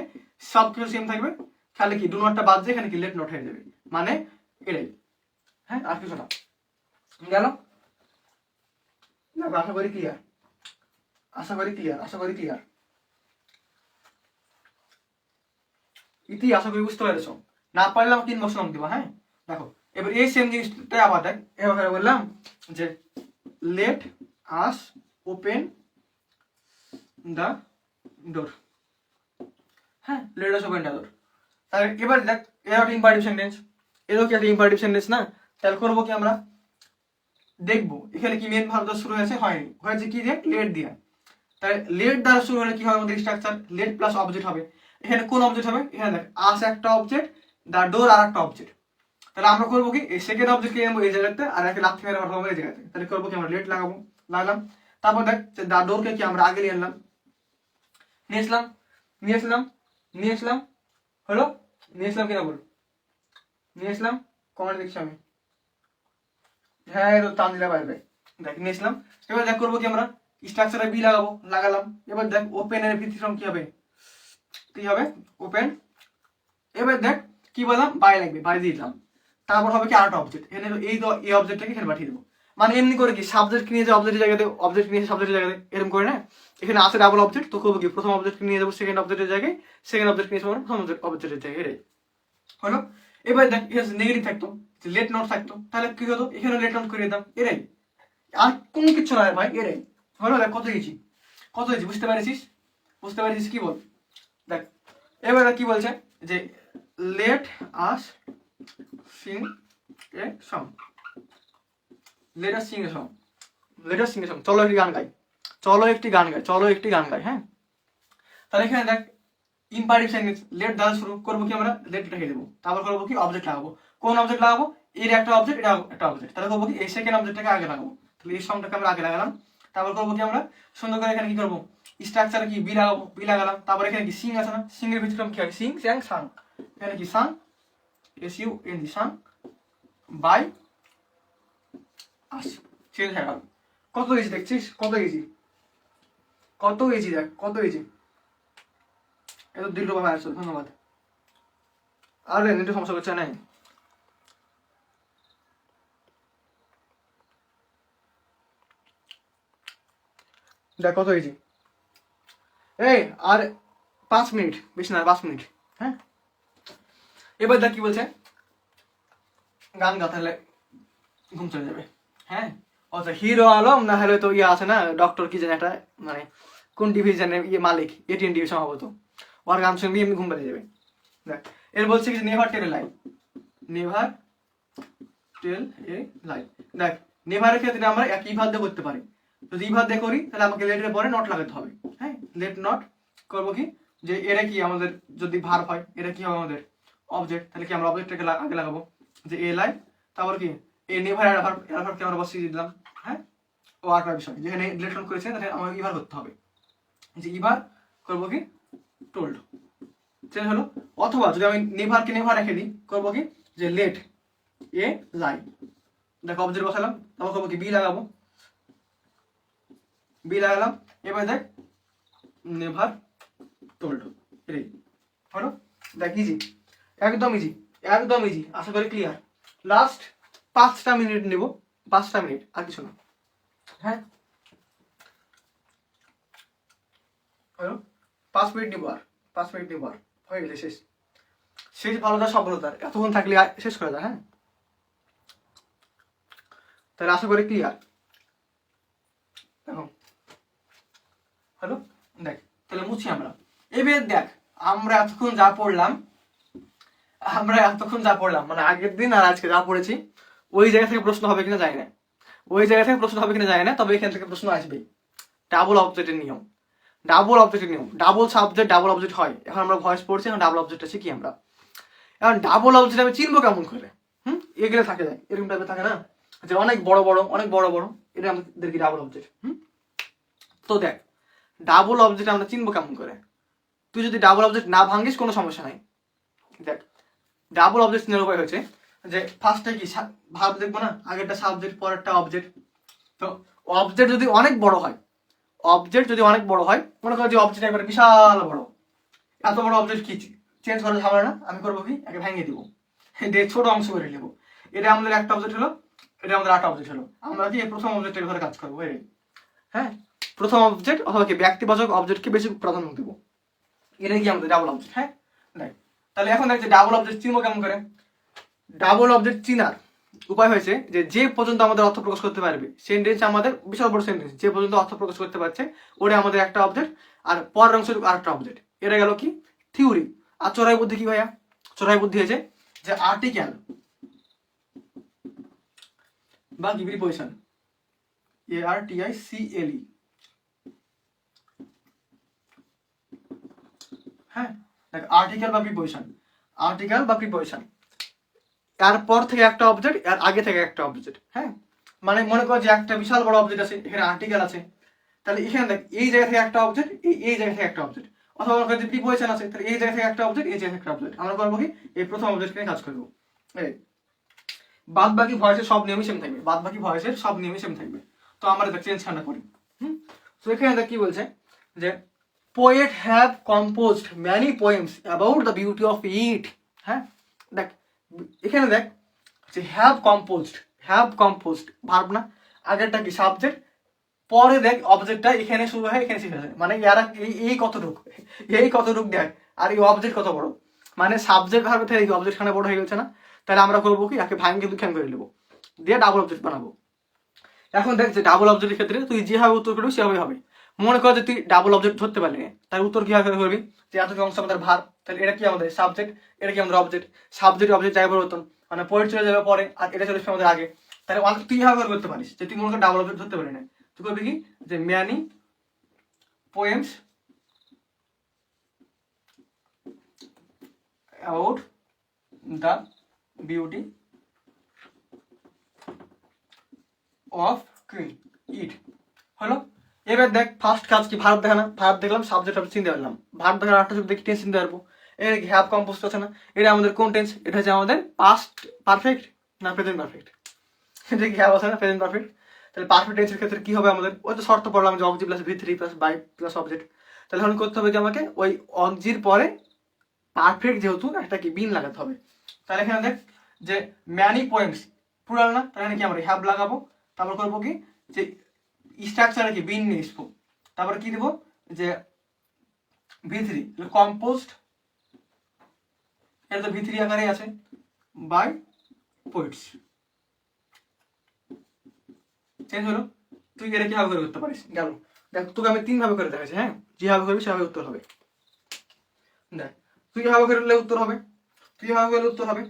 সব কিছু সেম থাকবে, তাহলে কি ডু নটটা বাদ দিয়ে এখানে কি লেট নট হয়ে যাবে, মানে এটাই। হ্যাঁ আর কিছু না, গেল? আশা করি ক্লিয়ার, আশা করি ক্লিয়ার, আশা করি ক্লিয়ার। ইতি আশা করি বুঝতে পেরেছ, না পারলে আমাকে ইনবক্স নাম দিবা। হ্যাঁ দেখো এবার এই সেম জিনিসটা আবার দেখ, এভাবে বললাম যে let us open the door. হ্যাঁ let us open the door. তাহলে এবার দেখ এর একটা ইম্পারেটিভ সেন্টেন্স, এরও কি একটা ইম্পারেটিভ সেন্টেন্স না, তাহলে করবো কি আমরা দেখবো এখানে কি মেন ভাব দ্বারা শুরু হয়েছে, হয়নি, হয়েছে কি দিয়ে লেট দিয়ে। তাহলে লেট দ্বারা শুরু হলে কি হবে আমাদের স্ট্রাকচার লেট প্লাস অবজেক্ট হবে। এখানে কোন অবজেক্ট হবে, এখানে দেখ আস একটা অবজেক্ট, দা ডোর আর একটা অবজেক্ট। তাহলে আমরা করবো কি এই সেকেন্ড অবজেক্ট নেবো এই জায়গাতে, আর একটা লাথি মেরে পাঠাবো এই জায়গাতে। তাহলে করবো কি আমরা লেট লাগাবো, লাগালাম। তারপর দেখ দা ডোরকে কি আমরা আগে নিয়ে আনলাম, নিয়ে আসলাম, নিয়ে আসলাম, নিয়ে আসলাম, হলো? নিয়ে আসলাম কিনা বল, নিয়ে আসলাম, কমেন্ট দেখছি আমি, হ্যাঁ তো টান দিলে বাইরে দেখ নিয়ে আসলাম। এবার দেখ করবো কি আমরা স্ট্রাকচারে বি লাগাবো, লাগালাম। এবার দেখ ওপেন এর ভিত্তি কি হবে, কি হবে ওপেন। এবার দেখ কি বললাম বাই লাগবে, বাই দিয়ে দিলাম। তারপর হবে কি আরেকটা অবজেক্ট, এখানে এই তো এই অবজেক্টটাকে এখানে পাঠিয়ে দেবো। মানে এমনি করে কি সাবজেক্ট নিয়ে যে অবজেক্টের জায়গাতে, অবজেক্ট নিয়ে সাবজেক্টের জায়গাতে এরকম করে না, এখানে আছে ডাবল অবজেক্ট, তো করবো কি প্রথম অবজেক্ট নিয়ে যাবো সেকেন্ড অবজেক্টের জায়গায়, সেকেন্ড অবজেক্ট নিয়ে যাবো প্রথম অবজেক্টের জায়গায়, এটাই হলো? এবার দেখ নেগেটিভ থাকতো, লেট নট থাকতো, তাহলে কি হতো এখানে লেট নট করে দিতাম, এটাই। আর কোনো কিছু নয় ভাই, এটাই হলো। দেখ কত গেছি, কত গেছি বুঝতে পেরেছিস, বুঝতে পেরেছিস কি বল। দেখ এবার কি বলছে যে let us Singh a song, let us Singh a song, let us Singh a song, চলো একটি গান গাই, চলো একটি গান গাই, চলো একটি গান গাই। হ্যাঁ তাহলে এখানে দেখ ইম্পারেটিভ সেন্টেন্স লেট দ্বারা শুরু করবো কি আমরা লেট রেখে দেবো, তারপর করবো কি অবজেক্ট লাগাবো। কোন অবজেক্ট লাগাবো, এর একটা অবজেক্ট, এটা একটা অবজেক্ট, তাহলে করবো কি এই সেকেন্ড অবজেক্টটাকে আগে লাগাবো। তাহলে এই সংটাকে আমরা আগে লাগালাম। তারপর করবো কি আমরা সুন্দর করে এখানে কি করবো স্ট্রাকচারে কি বি লাগাবো, বি লাগালাম। তারপর এখানে কি সিং আছে না, সিং এর ভিতরে কি হয় সিং স্যাং সাং, এখানে কি sang S U N G sung by us, change হয়ে গেল। কত ইজি দেখছিস, কত ইজি, কত ইজি দেখ কত ইজি। এত দৃঢ়ভাবে আসছো, ধন্যবাদ। আরে নেটে সমস্যা করছে না, দেখ কত ইজি। এই আর 5 মিনিট, বেশি না 5 মিনিট। হ্যাঁ এবার দেখ কি বলছে, গান গা তাহলে ঘুম চলে যাবে। হ্যাঁ আচ্ছা হিরো আলম না হলে তো ইয়ে আছে না ডক্টর কি জানি একটা, মানে কোন ডিভিশনের ইয়ে মালিক, এটিএন টিভি সম্ভবত, ওর গান শুনবি এমনি ঘুম পেয়ে যাবে। দেখ এর বলছে কি নেভার টেল এ লাই, নেভার টেল এ লাই। দেখ নেভারের ক্ষেত্রে আমরা একই ভাব দিয়ে করতে পারি, যদি এই ভাব দিয়ে করি তাহলে আমাকে লেটের পরে নট লাগাতে হবে। হ্যাঁ লেট নট করবো কি যে এরা কি আমাদের যদি ভার্ব হয়, এটা কি হবে আমাদের অবজেক্ট, তাহলে কি আমরা অবজেক্টটাকে আগে লাগাবো যে এ লাই, তারপর কি এই নেভার ভার্বকে আমরা বসিয়ে দিলাম। হ্যাঁ ও আরেকটা বিষয় যেখানে রিলেশন করেছে তাহলে আমাকে ইভার করতে হবে, যে ইভার করবো কি টোল্ড, চেঞ্জ হলো। অথবা যদি আমি নেভারকে নেভার রেখে দিই করবো কি যে লেট এ লাই, দেখো অবজেক্ট বসালাম, তারপর করবো কি বি লাগাবো, বি লাগালাম। এবার দেখ নেভার টোল্ড, হলো, দেখ ইজি, একদম ইজি, একদম ইজি, আশা করি ক্লিয়ার। লাস্ট 5টা মিনিট নেব, 5টা মিনিট, আর কিছু না। হ্যাঁ, হলো, 5 মিনিট নিবো, আর 5 মিনিট নিবো, আর হয়ে গেলে শেষ। শেষ ভালোটা সফলতার, এতক্ষণ থাকলে শেষ করে দেয়। হ্যাঁ, তাহলে আশা করি ক্লিয়ার। দেখো, হ্যালো, দেখ তাহলে মুছি আমরা। এবার দেখ আমরা এতক্ষণ যা পড়লাম, মানে আগের দিন আর আজকে যা পড়েছি, ওই জায়গা থেকে প্রশ্ন হবে কিনা জানি না, তবে এখান থেকে প্রশ্ন আসবেই। ডাবল অবজেক্টের নিয়ম, ডাবল সাবজেক্ট ডাবল অবজেক্ট হয়। এখন আমরা ভয়েস পড়ছি, এখন ডাবল অবজেক্ট আছে কি আমরা। এখন ডাবল অবজেক্ট আমি চিনবো কেমন করে? এগুলো থাকে যায়, এরকম টাইপের থাকে না, যে অনেক বড় বড়, এটা আমাদের কি ডাবল অবজেক্ট। তো দেখ ডাবল অবজেক্ট আমরা চিনবো কেমন করে? তুই যদি ডাবল অবজেক্ট না ভাঙিস কোনো সমস্যা নাই। দেখ ডাবল অবজেক্ট চিনার উপায় হচ্ছে যে ফার্স্টে কি ভাব দেখবো না, আগেরটা সাবজেক্ট পরেরটা অবজেক্ট। তো অবজেক্ট যদি অনেক বড় হয়, মনে করো যে অবজেক্ট একবার বিশাল বড়, এত বড় অবজেক্ট কি চেঞ্জ করা ঝামেলা না, আমি করবো কি একে ভেঙে দিব, দিয়ে ছোট অংশ করে নেবো। এটা আমাদের একটা অবজেক্ট হলো, এটা আমাদের 8টা অবজেক্ট হলো। আমরা কি প্রথম অবজেক্টের ঘরে কাজ করবো। হ্যাঁ, প্রথম অবজেক্ট অথবা কি ব্যক্তিবাচক অবজেক্টকে বেশি প্রাধান্য দেবো, এটা কি আমাদের ডাবল অবজেক্ট। হ্যাঁ, দেখ তাহলে এখন দেখ যে ডাবল অবজেক্ট চিনবো কেমন করে। ডাবল অবজেক্ট চিনার উপায় হয়েছে যে পর্যন্ত আমাদের অর্থ প্রকাশ করতে পারবে, সেন্টেন্স আমাদের বিশাল বড় সেন্টেন্স, যে পর্যন্ত অর্থ প্রকাশ করতে পারছে ওটা আমাদের একটা অবজেক্ট, আর পরের অংশ আরেকটা অবজেক্ট। এটা গেল কি থিওরি। আর চোরাই বুদ্ধি কি ভাইয়া? চোরাই বুদ্ধি হয়েছে যে আর্টিকেল বা কি প্রিপোজিশন, ARTICLE। হ্যাঁ, দেখ আর্টিকেল বা প্রিপোজিশন, তারপর থেকে একটা অবজেক্ট, আর আগে থেকে একটা অবজেক্ট। হ্যাঁ, মানে মনে কর যে একটা বিশাল বড় অবজেক্ট আছে, এখানে আর্টিকেল আছে, তাহলে এখানে দেখ এই জায়গা থেকে একটা অবজেক্ট, এই জায়গা থেকে একটা অবজেক্ট। অথবা মনে কর যে প্রিপোজিশন আছে, তাহলে এই জায়গা থেকে একটা অবজেক্ট, এই জায়গা থেকে একটা অবজেক্ট। আমরা করবো কি এই প্রথম অবজেক্ট নিয়ে কাজ করবো। বাদ বাকি ভয়েসের সব নিয়মই সেম থাকবে। তো আমরা দেখ চেঞ্জ খানা করি। তো এখানে দেখ কি বলছে যে poet have composed many poems about the beauty of it. হ্যাঁ, দেখ এখানে দেখ যে হ্যাভ কম্পোজড ভার্ব না, আগেরটা কি সাবজেক্ট, পরে দেখ অবজেক্টটা এখানে শুরু হয় এখানে শেষ হয়, মানে এরা এই কতটুক দেখ, আর এই অবজেক্ট কত বড়, মানে সাবজেক্ট ভার্ব থেকে অবজেক্ট খানে বড় হয়ে গেছে না। তাহলে আমরা করবো কি একে ভাঙকে দুখান করে নেবো, দিয়ে ডাবল অবজেক্ট বানাবো। এখন দেখ যে ডাবল অবজেক্টের ক্ষেত্রে তুই যেভাবে উত্তর করবি সেভাবে হবে। মনে কর যে তুই ডাবল অবজেক্ট ধরতে পারলি, তার উত্তর কিভাবে করবি, যে এত অংশ আমাদের ভার, তাহলে এটা কি আমাদের সাবজেক্ট, এটা কি আমাদের অবজেক্ট, অবজেক্ট জায়গা পরিবর্তন, মানে পয়েন্ট চলে যাবে পরে, আর এটা চলে আসবে আমাদের আগে। তাহলে তুই কিভাবে করতে পারিস, যে তুই মনে কর ডাবল অবজেক্ট ধরতে পারি না, তুই করবি কি যে many poems about the beauty of it. হলো, এবার দেখ ফার্স্ট কাজ কি ভার্ব দেখা না, ভার্ব দেখলাম, সাবজেক্ট অবজেক্ট চিনতে পারলাম, ভার্ব দেখার আরেকটা যদি দেখি টেন্স চিনতে পারবো। এর হ্যাভ কম্পোজ আছে না, এটা আমাদের কোন টেন্স, এটা হচ্ছে আমাদের পাস্ট পারফেক্ট না প্রেজেন্ট পারফেক্ট, এটা কি হ্যাভ আছে না প্রেজেন্ট পারফেক্ট। তাহলে পারফেক্ট টেন্সের ক্ষেত্রে কি হবে আমাদের, ওই তো শর্ত পড়লাম যে object plus V3 plus by plus object. তাহলে এখন করতে হবে কি আমাকে ওই অবজির পরে পারফেক্ট যেহেতু একটা কি বিন লাগাতে হবে। তাহলে এখানে দেখ যে ম্যানি পোয়েমস প্লুরাল না, তাহলে কি আমরা হ্যাভ লাগাবো, তারপর করবো কি যে স্ট্রাকচারে কি বিন নিয়ে আসবো, তারপরে কি দেবো যে V3 কম্পোজড, এটা তো V3 আকারে আছে, বাই পোয়েটস। চেঞ্জ হলো, তুই এটা কিভাবে করে করতে পারিস, গেল। দেখ তোকে আমি 3 ভাবে করে দেখাচ্ছি। হ্যাঁ, যেভাবে করবি সেভাবে উত্তর হবে। দেখ তুই কিভাবে করলে উত্তর হবে, তুই কিভাবে করলে উত্তর হবে।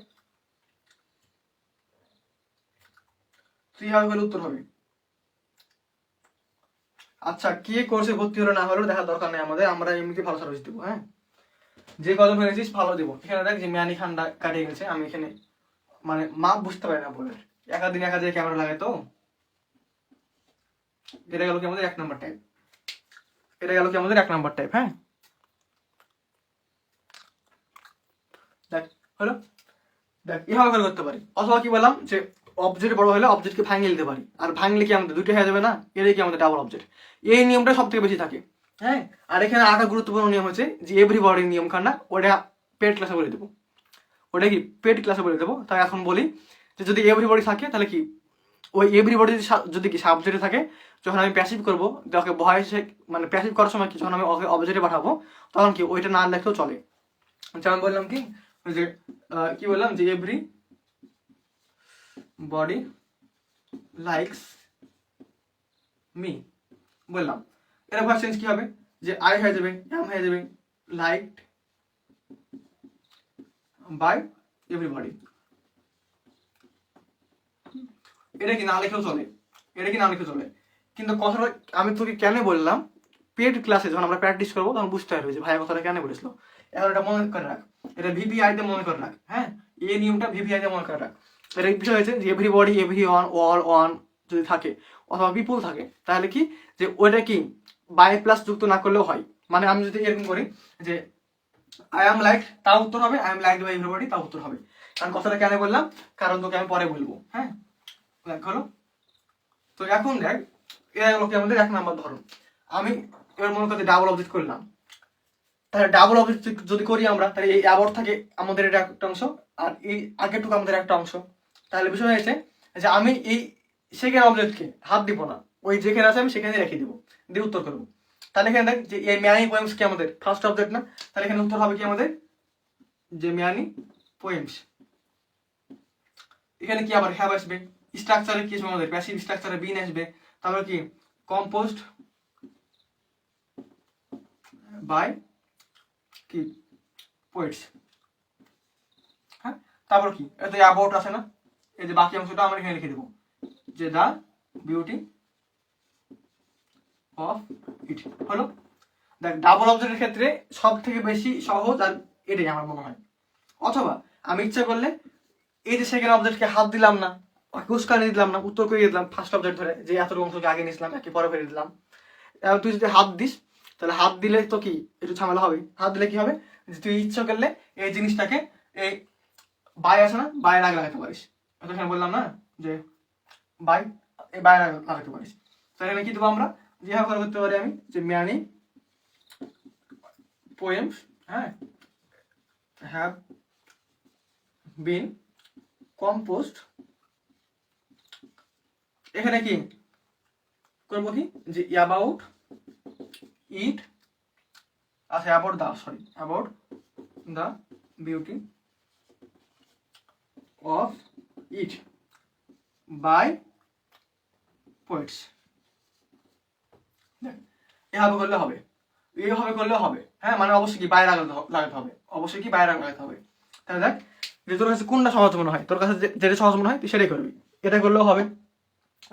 আচ্ছা, কে কোর্সে ভর্তি হলো না হলো দেখার দরকার নেই আমাদের, আমরা এমনিতে ভালো সার্ভিস দেবো। হ্যাঁ, যে কজন হয়েছিস ভালো দেবো। এখানে দেখ যে ম্যানি খান কাটিয়ে গেছে, আমি এখানে মানে মাপ বুঝতে পারি না বলে একাদিন একাধিক ক্যামেরা লাগাই, তো এটা গেল কি আমাদের 1 নম্বর টাইপ। হ্যাঁ, দেখ হলো, দেখ এভাবে করে করতে পারি। অথবা কি বললাম যে অবজেক্ট বড় হলে অবজেক্টকে ভাঙিয়ে নিতে পারি, আর ভাঙলে কি আমাদের দুটো হয়ে যাবে না, এটাই কি আমাদের ডাবল অবজেক্ট। এই নিয়মটা সব থেকে বেশি থাকে। হ্যাঁ, আর এখানে আরেকটা গুরুত্বপূর্ণ নিয়ম হচ্ছে যে এভরিবডি নিয়ম খান্না, ওটা পেড ক্লাসে বলে দেবো, ওটা কি পেড ক্লাসে বলে দেবো। তাই এখন বলি যে যদি এভরিবডি থাকে তাহলে কি ওই এভরিবডি যদি কি সাবজেক্টে থাকে, যখন আমি প্যাসিভ করবো ওকে ভয়েসে মানে প্যাসিভ করার সময় কি যখন আমি ওকে অবজেক্টে পাঠাবো তখন কি ওইটা না লেখলেও চলে। যেমন বললাম কি যে কি বললাম যে এভরি বডি লাইকস মি বললাম, এটা ভয়েস চেঞ্জ কি হবে যে আই হয়ে যাবে এম হয়ে যাবে লাইকড বাই এভরিবডি। এটা কি না লেখেও চলে, এটা কি না লেখেও চলে, কিন্তু কথাটা আমি তোকে কেন বললাম পেড ক্লাসে যখন আমরা প্র্যাকটিস করবো তখন বুঝতে পারবে যে ভাইয়া কথাটা কেন বলেছিল। এখন এটা মনে করে রাখ, এটা ভিভিআই তে মনে করে রাখ, হ্যাঁ এই নিয়মটা ভিভিআই তে মনে করে রাখ। এটা বিষয় হয়েছে যে everybody every one all one যদি থাকে অথবা পিপুল থাকে তাহলে কি যে ওইটা কি বাই প্লাস যুক্ত না করলেও হয়। মানে আমি যদি এরকম করি যে আই এম লাইক তা উত্তর হবে, I am liked by everybody তা উত্তর হবে। কারণ কথাটা কেন বললাম, কারণ তোকে আমি পরে বলবো। হ্যাঁ দেখ হলো, তো এখন দেখ এটা হলো কি আমাদের 1 নাম্বার ধরন। আমি এবার মনে করতে ডাবল অবজেক্ট করলাম, তাহলে ডাবল অবজেক্ট যদি করি আমরা তাহলে এই অ্যাবর্ট থাকে আমাদের এটা একটা অংশ আর এই আগেরটুকু আমাদের একটা অংশ। তাহলে বিষয় হয়েছে যে আমি এই সেকেন্ড অবজেক্টকে হাত দিব না, ওই যেখানে আছে আমি সেখানে রেখে দিব, দিয়ে উত্তর করবো। তাহলে এখানে দেখ যে এই মিয়ানি পোয়েমস কি আমাদের ফার্স্ট অবজেক্ট না, তাহলে এখানে উত্তর হবে কি আমাদের যে মিয়ানি পোয়েমস। এখানে কি আবার হ্যাভ আসবে, স্ট্রাকচারে কি আসবে আমাদের প্যাসিভ স্ট্রাকচারে বিন আসবে, তারপরে কি কম্পোজড বাই কি পোয়েটস। হ্যাঁ তারপর কি এটা অ্যাবাউট আছে না, এই যে বাকি অংশটা আমরা এখানে লিখে দেবো যে দা বিউটি অফ ইট হলো। দেখ ডাবল অবজেক্টের ক্ষেত্রে সব থেকে বেশি সহজ আর এটাই আমার মনে হয়। অথবা আমি ইচ্ছা করলে এই যে সেকেন্ড অবজেক্টকে হাত দিলাম না, উস্কানি দিলাম না, উত্তর করে দিলাম ফার্স্ট অবজেক্ট ধরে যে এতটুকু অংশকে আগে নিয়েছিলাম একে পরে ফেলে দিলাম। এবার তুই যদি হাত দিস তাহলে হাত দিলে তো কি একটু ঝামেলা হবে, হাত দিলে কি হবে যে তুই ইচ্ছা করলে এই জিনিসটাকে এই বাই আছে না বাইরে আগে লাগাতে পারিস। এখানে বললাম না যে বাই এই বাইরে লাগাতে পারিস। তাহলে এখানে কি দেবো আমরা যেভাবে করে করতে পারি আমি যে মিয়ানি পোয়েমস হ্যাঁ হ্যাভ বিন কম্পোজড, এখানে কি করবো কি যে অ্যাবাউট ইট আচ্ছা about the beauty of it by poets. এভাবে করলে হবে, এইভাবে করলেও হবে। হ্যাঁ মানে অবশ্যই কি বাইরে লাগাতে হবে, অবশ্যই কি বাইরে লাগাতে হবে। তাহলে দেখ যে তোর কাছে কোনটা সহজ মনে হয়, তোর কাছে যেটা সহজ মনে হয় তুই সেটাই করবি, এটা করলেও হবে,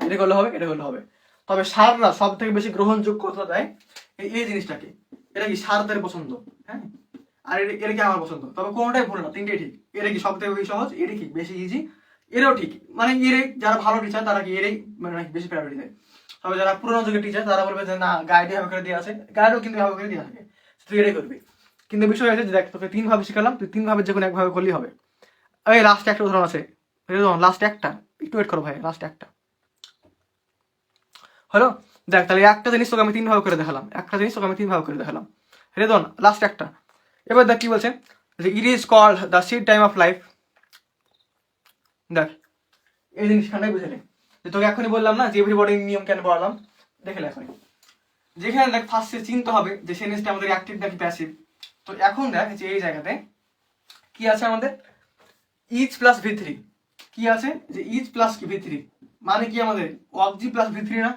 এটা করলে হবে, এটা করলে হবে। তবে সাররা সব থেকে বেশি গ্রহণযোগ্যতা দেয় এই জিনিসটাকে, এটা কি সারদের পছন্দ। হ্যাঁ আর এটা কি আমার পছন্দ, তবে কোনোটাই ভুল না, তিনটেই ঠিক। এটা কি সব থেকে বেশি সহজ, এটা কি বেশি ইজি, এটাও ঠিক। মানে এরে যারা ভালো টিচার তারা কি এরাই মানে বেশি প্রায়োরিটি দেয়। তবে যারা পুরোনো যুগের টিচার তারা বলবে যে না গাইডে এভাবে করে দেওয়া আছে, গাইডও কিন্তু এভাবে করে দেওয়া থাকে, তুই এটাই করবি। কিন্তু বিষয় আছে যে দেখ তোকে 3 ভাবে শিখালাম, তুই 3 ভাবে যে কোনো একভাবে করলেই হবে। এই লাস্ট একটা উদাহরণ আছে, লাস্ট একটা একটু ওয়েট করো ভাই, লাস্ট একটা হলো। দেখ তাহলে একটা জিনিস তোকে আমি 3 ভাবে করে দেখালাম, একটা জিনিস তোকে আমি 3 ভাবে করে দেখালাম। রেদন লাস্ট একটা। এবার দেখ কি বলছে যে it is called the seed time of life. দেখ এই জিনিসখানটাই বুঝে নে, যে তোকে এখনই বললাম না যে এভরিবডি নিয়ম কেন পড়ালাম, দেখে এখন যেখানে দেখ ফার্স্টে চিনতে হবে যে সেন্টেন্সটা আমাদের অ্যাক্টিভ নাকি প্যাসিভ। তো এখন দেখ যে এই জায়গাতে কি আছে আমাদের ইজ প্লাস ভি3, কি আছে যে ইজ প্লাস কি ভি3 মানে কি আমাদের ওয়াকজি প্লাস ভি3 না।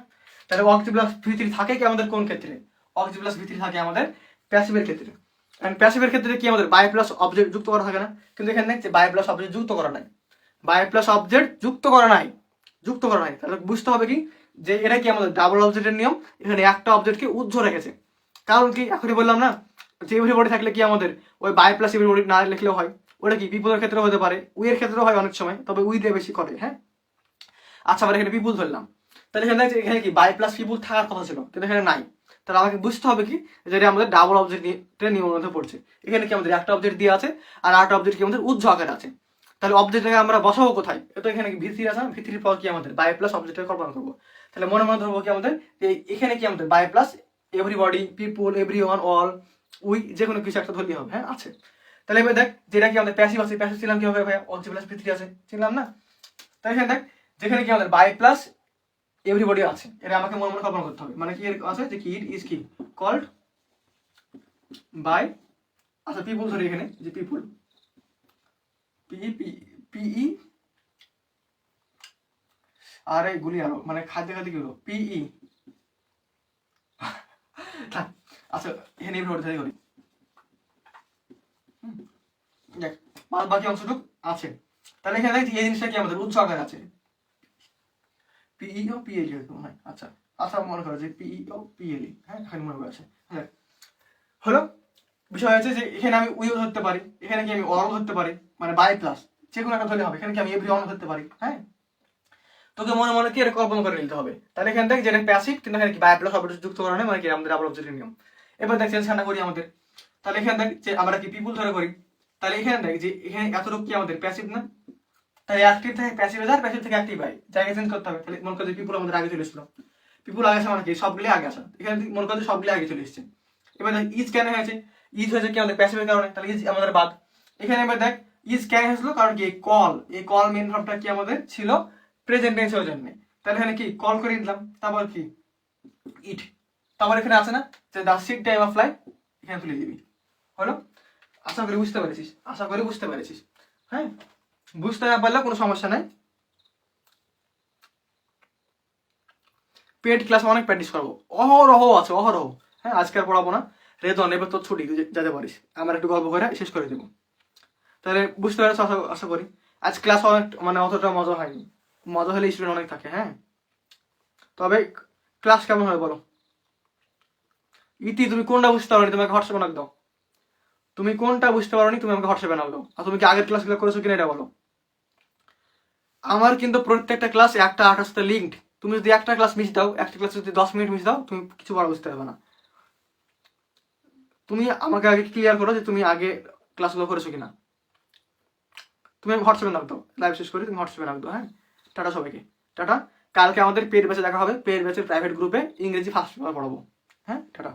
তাহলে ওয়াকজি প্লাস ভি3 থাকে কি আমাদের কোন ক্ষেত্রে, ওয়াকজি প্লাস ভি3 থাকে আমাদের প্যাসিভের ক্ষেত্রে। এন্ড প্যাসিভের ক্ষেত্রে কি আমাদের বাই প্লাস অবজেক্ট যুক্ত করা থাকে না, কিন্তু এখানে দেখছে বাই প্লাস অবজেক্ট যুক্ত করা নাই, বাই প্লাস অবজেক্ট যুক্ত করা নাই, যুক্ত করা নাই। তাহলে বুঝতে হবে কি যে এটা কি আমাদের ডাবল অবজেক্টের নিয়ম, এখানে একটা অবজেক্টকে উজ্জ্ব রেখেছে। কারণ কি এখনই বললাম না যে এভরিবডি থাকলে কি আমাদের ওই বাই প্লাস এভরিবডি না লিখলেও হয়, ওটা কি পিপলের ক্ষেত্রে হতে পারে, উইয়ের ক্ষেত্রেও হয় অনেক সময়, তবে উই দিয়ে বেশি করে। হ্যাঁ আচ্ছা আবার এখানে পিপুল ধরলাম, তাহলে এখানে এখানে কি বাই প্লাস পিপুল থাকার কথা ছিল কিন্তু এখানে নাই। তাহলে আমাকে বুঝতে হবে কি যেটা আমাদের ডাবল অবজেক্টের নিয়মের মধ্যে পড়ছে। এখানে কি আমাদের একটা অবজেক্ট দিয়ে আছে আর আরেকটা অবজেক্ট কি আমাদের উজ্জ্ব আকারে আছে। তাহলে অবজেক্টটাকে আমরা বসাবো কোথায়, তো এখানে ভি3 আছে, ভি3 পর কি আমাদের বাই প্লাস অবজেক্টের কল্পনা করবো। তাহলে মনে মনে ধরবো কি আমাদের এখানে কি আমাদের by plus everybody, people, everyone, all, we, যে কোনো কিছু একটা ধরলেই হবে। হ্যাঁ, আছে। তাহলে এবার দেখ যেটা কি আমাদের প্যাসিভ আছে, প্যাসিভ ছিলাম কি হবে ভাই, অল প্লাস পি3 আছে, চিনলাম না? তাই এখানে দেখ যেখানে কি আমাদের বাই প্লাস এভরিবডি আছে, এটা আমাকে মনে মনে কল্পনা করতে হবে। মানে কি আছে যে কি ইট ইজ কি কল্ড বাই, আচ্ছা পিপুল ধরি এখানে, যে পিপুল, পিই, আর এইগুলি আরো মানে খাদ্য খাদ্য কি হলো পিই, আচ্ছা এখানে এভরিবডি ধরি করি। দেখ বাকি অংশটুক আছে। তাহলে এখানে দেখ এই জিনিসটা কি আমাদের উৎস আকার আছে, পিই ও পিএল এরকম হয়। আচ্ছা আচ্ছা মনে করো যে পিই ও পিএল, হ্যাঁ এখানে মনে করে আছে। হ্যাঁ হলো, বিষয় আছে যে এখানে আমি উইও ধরতে পারি, এখানে কি আমি অরও ধরতে পারি, মানে বাই প্লাস যে কোনো একটা ধরলে হবে। এখানে কি আমি এভরি অন ধরতে পারি। হ্যাঁ, তোকে মনে মনে কি এটা কল্পনা করে নিতে হবে। তাহলে এখানে দেখ যেটা প্যাসিভ, কিন্তু এখানে কি বাই প্লাস অপারেটর যুক্ত করা হয়, মানে কি আমাদের আবার অবজেক্টের নিয়ম। এবার দেখ চেঞ্জ করি আমাদের। তাহলে এখানে দেখ যে আমরা কি পিপুল ধরে করি, তাহলে এখানে দেখ যে এখানে এতটুকু কি আমাদের প্যাসিভ না, তাহলে অ্যাক্টিভ থেকে প্যাসিভে যায়, প্যাসিভ থেকে অ্যাক্টিভ হয়, জায়গা চেঞ্জ করতে হবে। তাহলে মনে করো যে পিপুল আমাদের আগে চলে এসেছিল, পিপুল আগে আসা মানে কি সবগুলি আগে আসা, এখানে মনে করো যে সবগুলি আগে চলে এসেছে। এবার দেখ ইজ কেন হয়েছে, ইজ হয়েছে কি আমাদের প্যাসিভের কারণে, তাহলে ইজ আমাদের বাদ। এখানে এবার দেখ ইজ কেন হয়েছিল, কারণ কি কল, এই কল মেন ভার্বটা কি আমাদের ছিল প্রেজেন্ট টেন্সের জন্য, তাহলে এখানে কি কল করে দিলাম, তারপর কি ইট, তারপর এখানে আছে না যে দা সিট টাইম অফ লাইফ, এখানে তুলে দিবি। হলো, আশা করি বুঝতে পেরেছিস, আশা করি বুঝতে পেরেছিস। হ্যাঁ, বুঝতে না পারলে কোনো সমস্যা নাই, পেড ক্লাস অনেক প্র্যাকটিস করবো, অহরহ আছে অহরহ। হ্যাঁ, আজকে আর পড়াবো না, রেতন এবার তোর ছুটি, তুই যেতে পারিস, আমার একটু গল্প করে শেষ করে দেবো। তাহলে বুঝতে পারছ আশা করি। আজ ক্লাস অনেক মানে অতটা মজা হয়নি, মজা হলে স্টুডেন্ট অনেক থাকে। হ্যাঁ, তবে ক্লাস কেমন হয় বলো? ইতি তুমি কোনটা বুঝতে পারোনি, তুমি আমাকে হোয়াটসঅ্যাপে নক দাও। তুমি কোনটা বুঝতে পারোনি, তুমি আমাকে হোয়াটসঅ্যাপে নক দাও। আর তুমি কি আগের ক্লাসগুলো করেছো কিনা এটা বলো। আমার কিন্তু প্রত্যেকটা ক্লাস একটা আঠার সাথে লিঙ্কড। তুমি যদি একটা ক্লাস মিস দাও, একটা ক্লাস যদি 10 মিনিট মিস দাও, তুমি কিছু বড় বুঝতে পারবে না। তুমি আমাকে আগে ক্লিয়ার করো যে তুমি আগে ক্লাসগুলো করেছো কিনা। তুমি হোয়াটসঅ্যাপে নাম দাও, লাইভ শেষ করে তুমি হোয়াটসঅ্যাপে নাম দাও। হ্যাঁ, টাটা সবাইকে, টাটা। কালকে আমাদের পেড ব্যাচে দেখা হবে, পেড ব্যাচের প্রাইভেট গ্রুপে ইংরেজি ফার্স্ট পেপার পড়াবো। হ্যাঁ, টাটা।